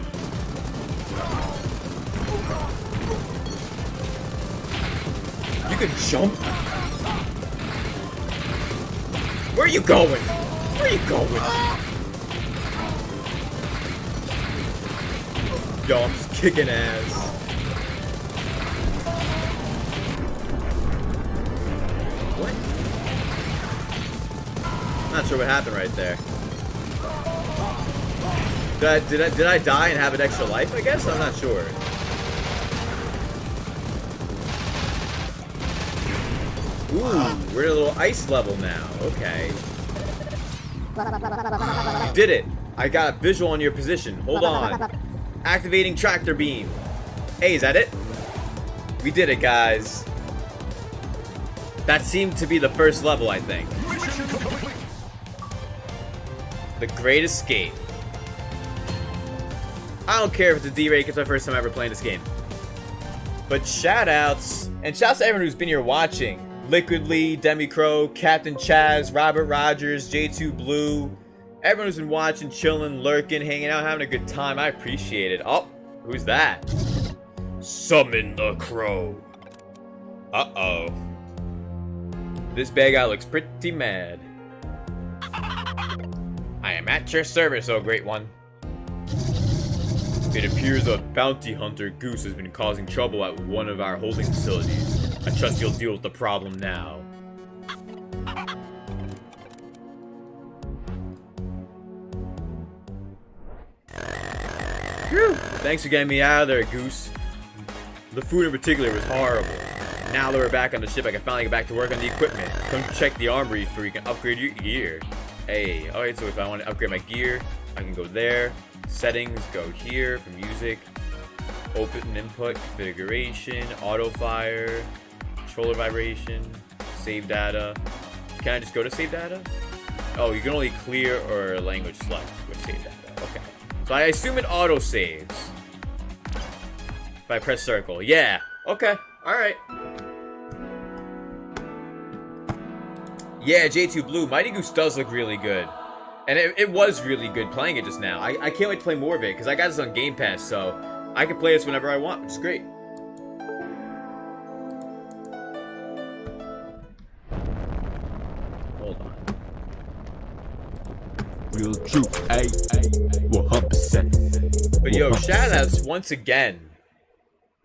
You can jump? Where are you going? Where are you going? Yo, I'm just kicking ass. What? Not sure what happened right there. Did I die and have an extra life, I guess? I'm not sure. Ooh, we're at a little ice level now. Okay. You did it. I got a visual on your position. Hold on. Activating tractor beam. Hey, is that it? We did it, guys. That seemed to be the first level, I think. The Great Escape. I don't care if it's a D-rate, it's my first time ever playing this game. But shoutouts, and shouts to everyone who's been here watching. Liquid Lee, Demi Crow, Captain Chaz, Robert Rogers, J2 Blue. Everyone who's been watching, chilling, lurking, hanging out, having a good time. I appreciate it. Oh, who's that? Summon the Crow. Uh-oh. This bad guy looks pretty mad. I am at your service, oh great one. It appears a bounty hunter goose has been causing trouble at one of our holding facilities. I trust you'll deal with the problem now. Whew. Thanks for getting me out of there, Goose. The food in particular was horrible. Now that we're back on the ship, I can finally get back to work on the equipment. Come check the armory so you can upgrade your gear. Hey, alright, so if I want to upgrade my gear, I can go there. Settings, go here for music. Open input, configuration, auto fire, controller vibration, save data. Can I just go to save data? Oh, you can only clear or language select with save data. Okay. So I assume it auto saves. If I press circle. Yeah. Okay. Alright. Yeah, J2 Blue. Mighty Goose does look really good. And it was really good playing it just now. I can't wait to play more of it, because I got this on Game Pass, so I can play this whenever I want, which is great. Hold on. Real true, ayy, 100%. But yo, shoutouts once again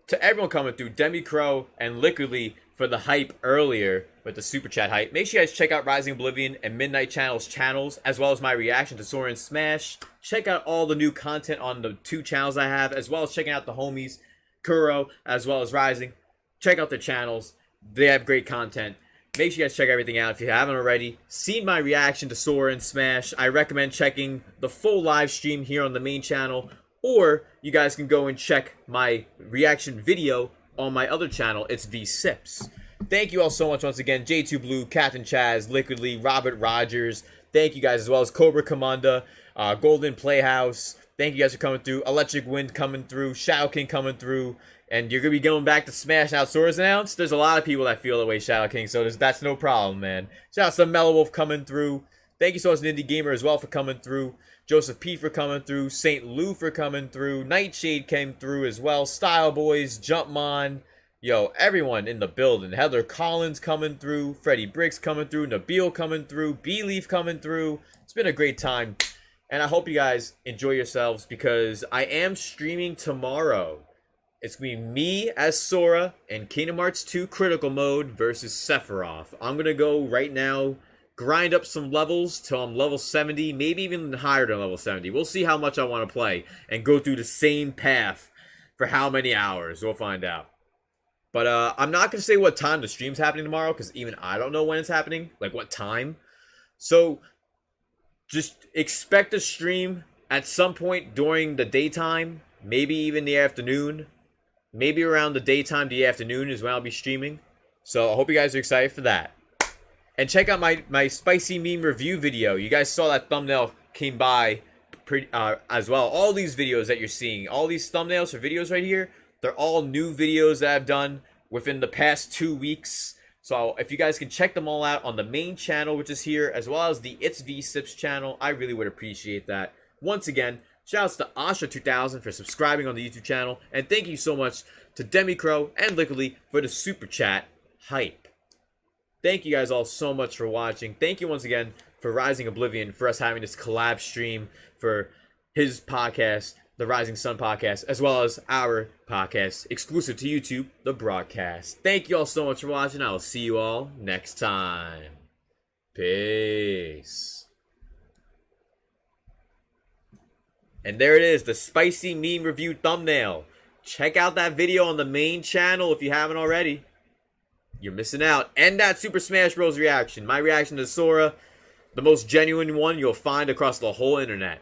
to everyone coming through. Demi Crow and Liquidly for the hype earlier with the super chat hype. Make sure you guys check out RisingOblivion and Midnight channels, as well as my reaction to SORA and Smash. Check out all the new content on the 2 channels I have, as well as checking out the homies, Kuro, as well as Rising. Check out their channels. They have great content. Make sure you guys check everything out if you haven't already. Seen my reaction to SORA and Smash, I recommend checking the full live stream here on the main channel, or you guys can go and check my reaction video on my other channel. It's V-CiPz. Thank you all so much once again. J2 Blue, Captain Chaz, Liquidly, Robert Rogers. Thank you guys, as well as Cobra Commanda, Golden Playhouse. Thank you guys for coming through. Electric Wind coming through. Shadow King coming through. And you're going to be going back to Smash now. SORA's announced. There's a lot of people that feel the way, Shadow King, so that's no problem, man. Shout out to Mellow Wolf coming through. Thank you so much to Indie Gamer as well for coming through. Joseph P for coming through. St. Lou for coming through. Nightshade came through as well. Style Boys, Jumpmon. Yo, everyone in the building. Heather Collins coming through. Freddie Bricks coming through. Nabil coming through. B-Leaf coming through. It's been a great time. And I hope you guys enjoy yourselves, because I am streaming tomorrow. It's going to be me as Sora in Kingdom Hearts 2 Critical Mode versus Sephiroth. I'm going to go right now, grind up some levels till I'm level 70, maybe even higher than level 70. We'll see how much I want to play and go through the same path for how many hours. We'll find out. But I'm not going to say what time the stream's happening tomorrow, because even I don't know when it's happening, like what time. So just expect a stream at some point during the daytime, maybe even the afternoon. Maybe around the daytime to the afternoon is when I'll be streaming. So I hope you guys are excited for that. And check out my spicy meme review video. You guys saw that thumbnail came by as well. All these videos that you're seeing, all these thumbnails for videos right here, they're all new videos that I've done within the past 2 weeks. So if you guys can check them all out on the main channel, which is here, as well as the It's V-CiPz channel, I really would appreciate that. Once again, shoutouts to Asha2000 for subscribing on the YouTube channel, and thank you so much to Demicrow and Liquidly for the super chat hype. Thank you guys all so much for watching. Thank you once again for RisingOblivion, for us having this collab stream for his podcast, the Rising Sun podcast, as well as our podcast exclusive to YouTube, The Broadcast. Thank you all so much for watching. I will see you all next time. Peace. And there it is, the spicy meme review thumbnail. Check out that video on the main channel if you haven't already. You're missing out. And that Super Smash Bros. Reaction. My reaction to Sora, the most genuine one you'll find across the whole internet.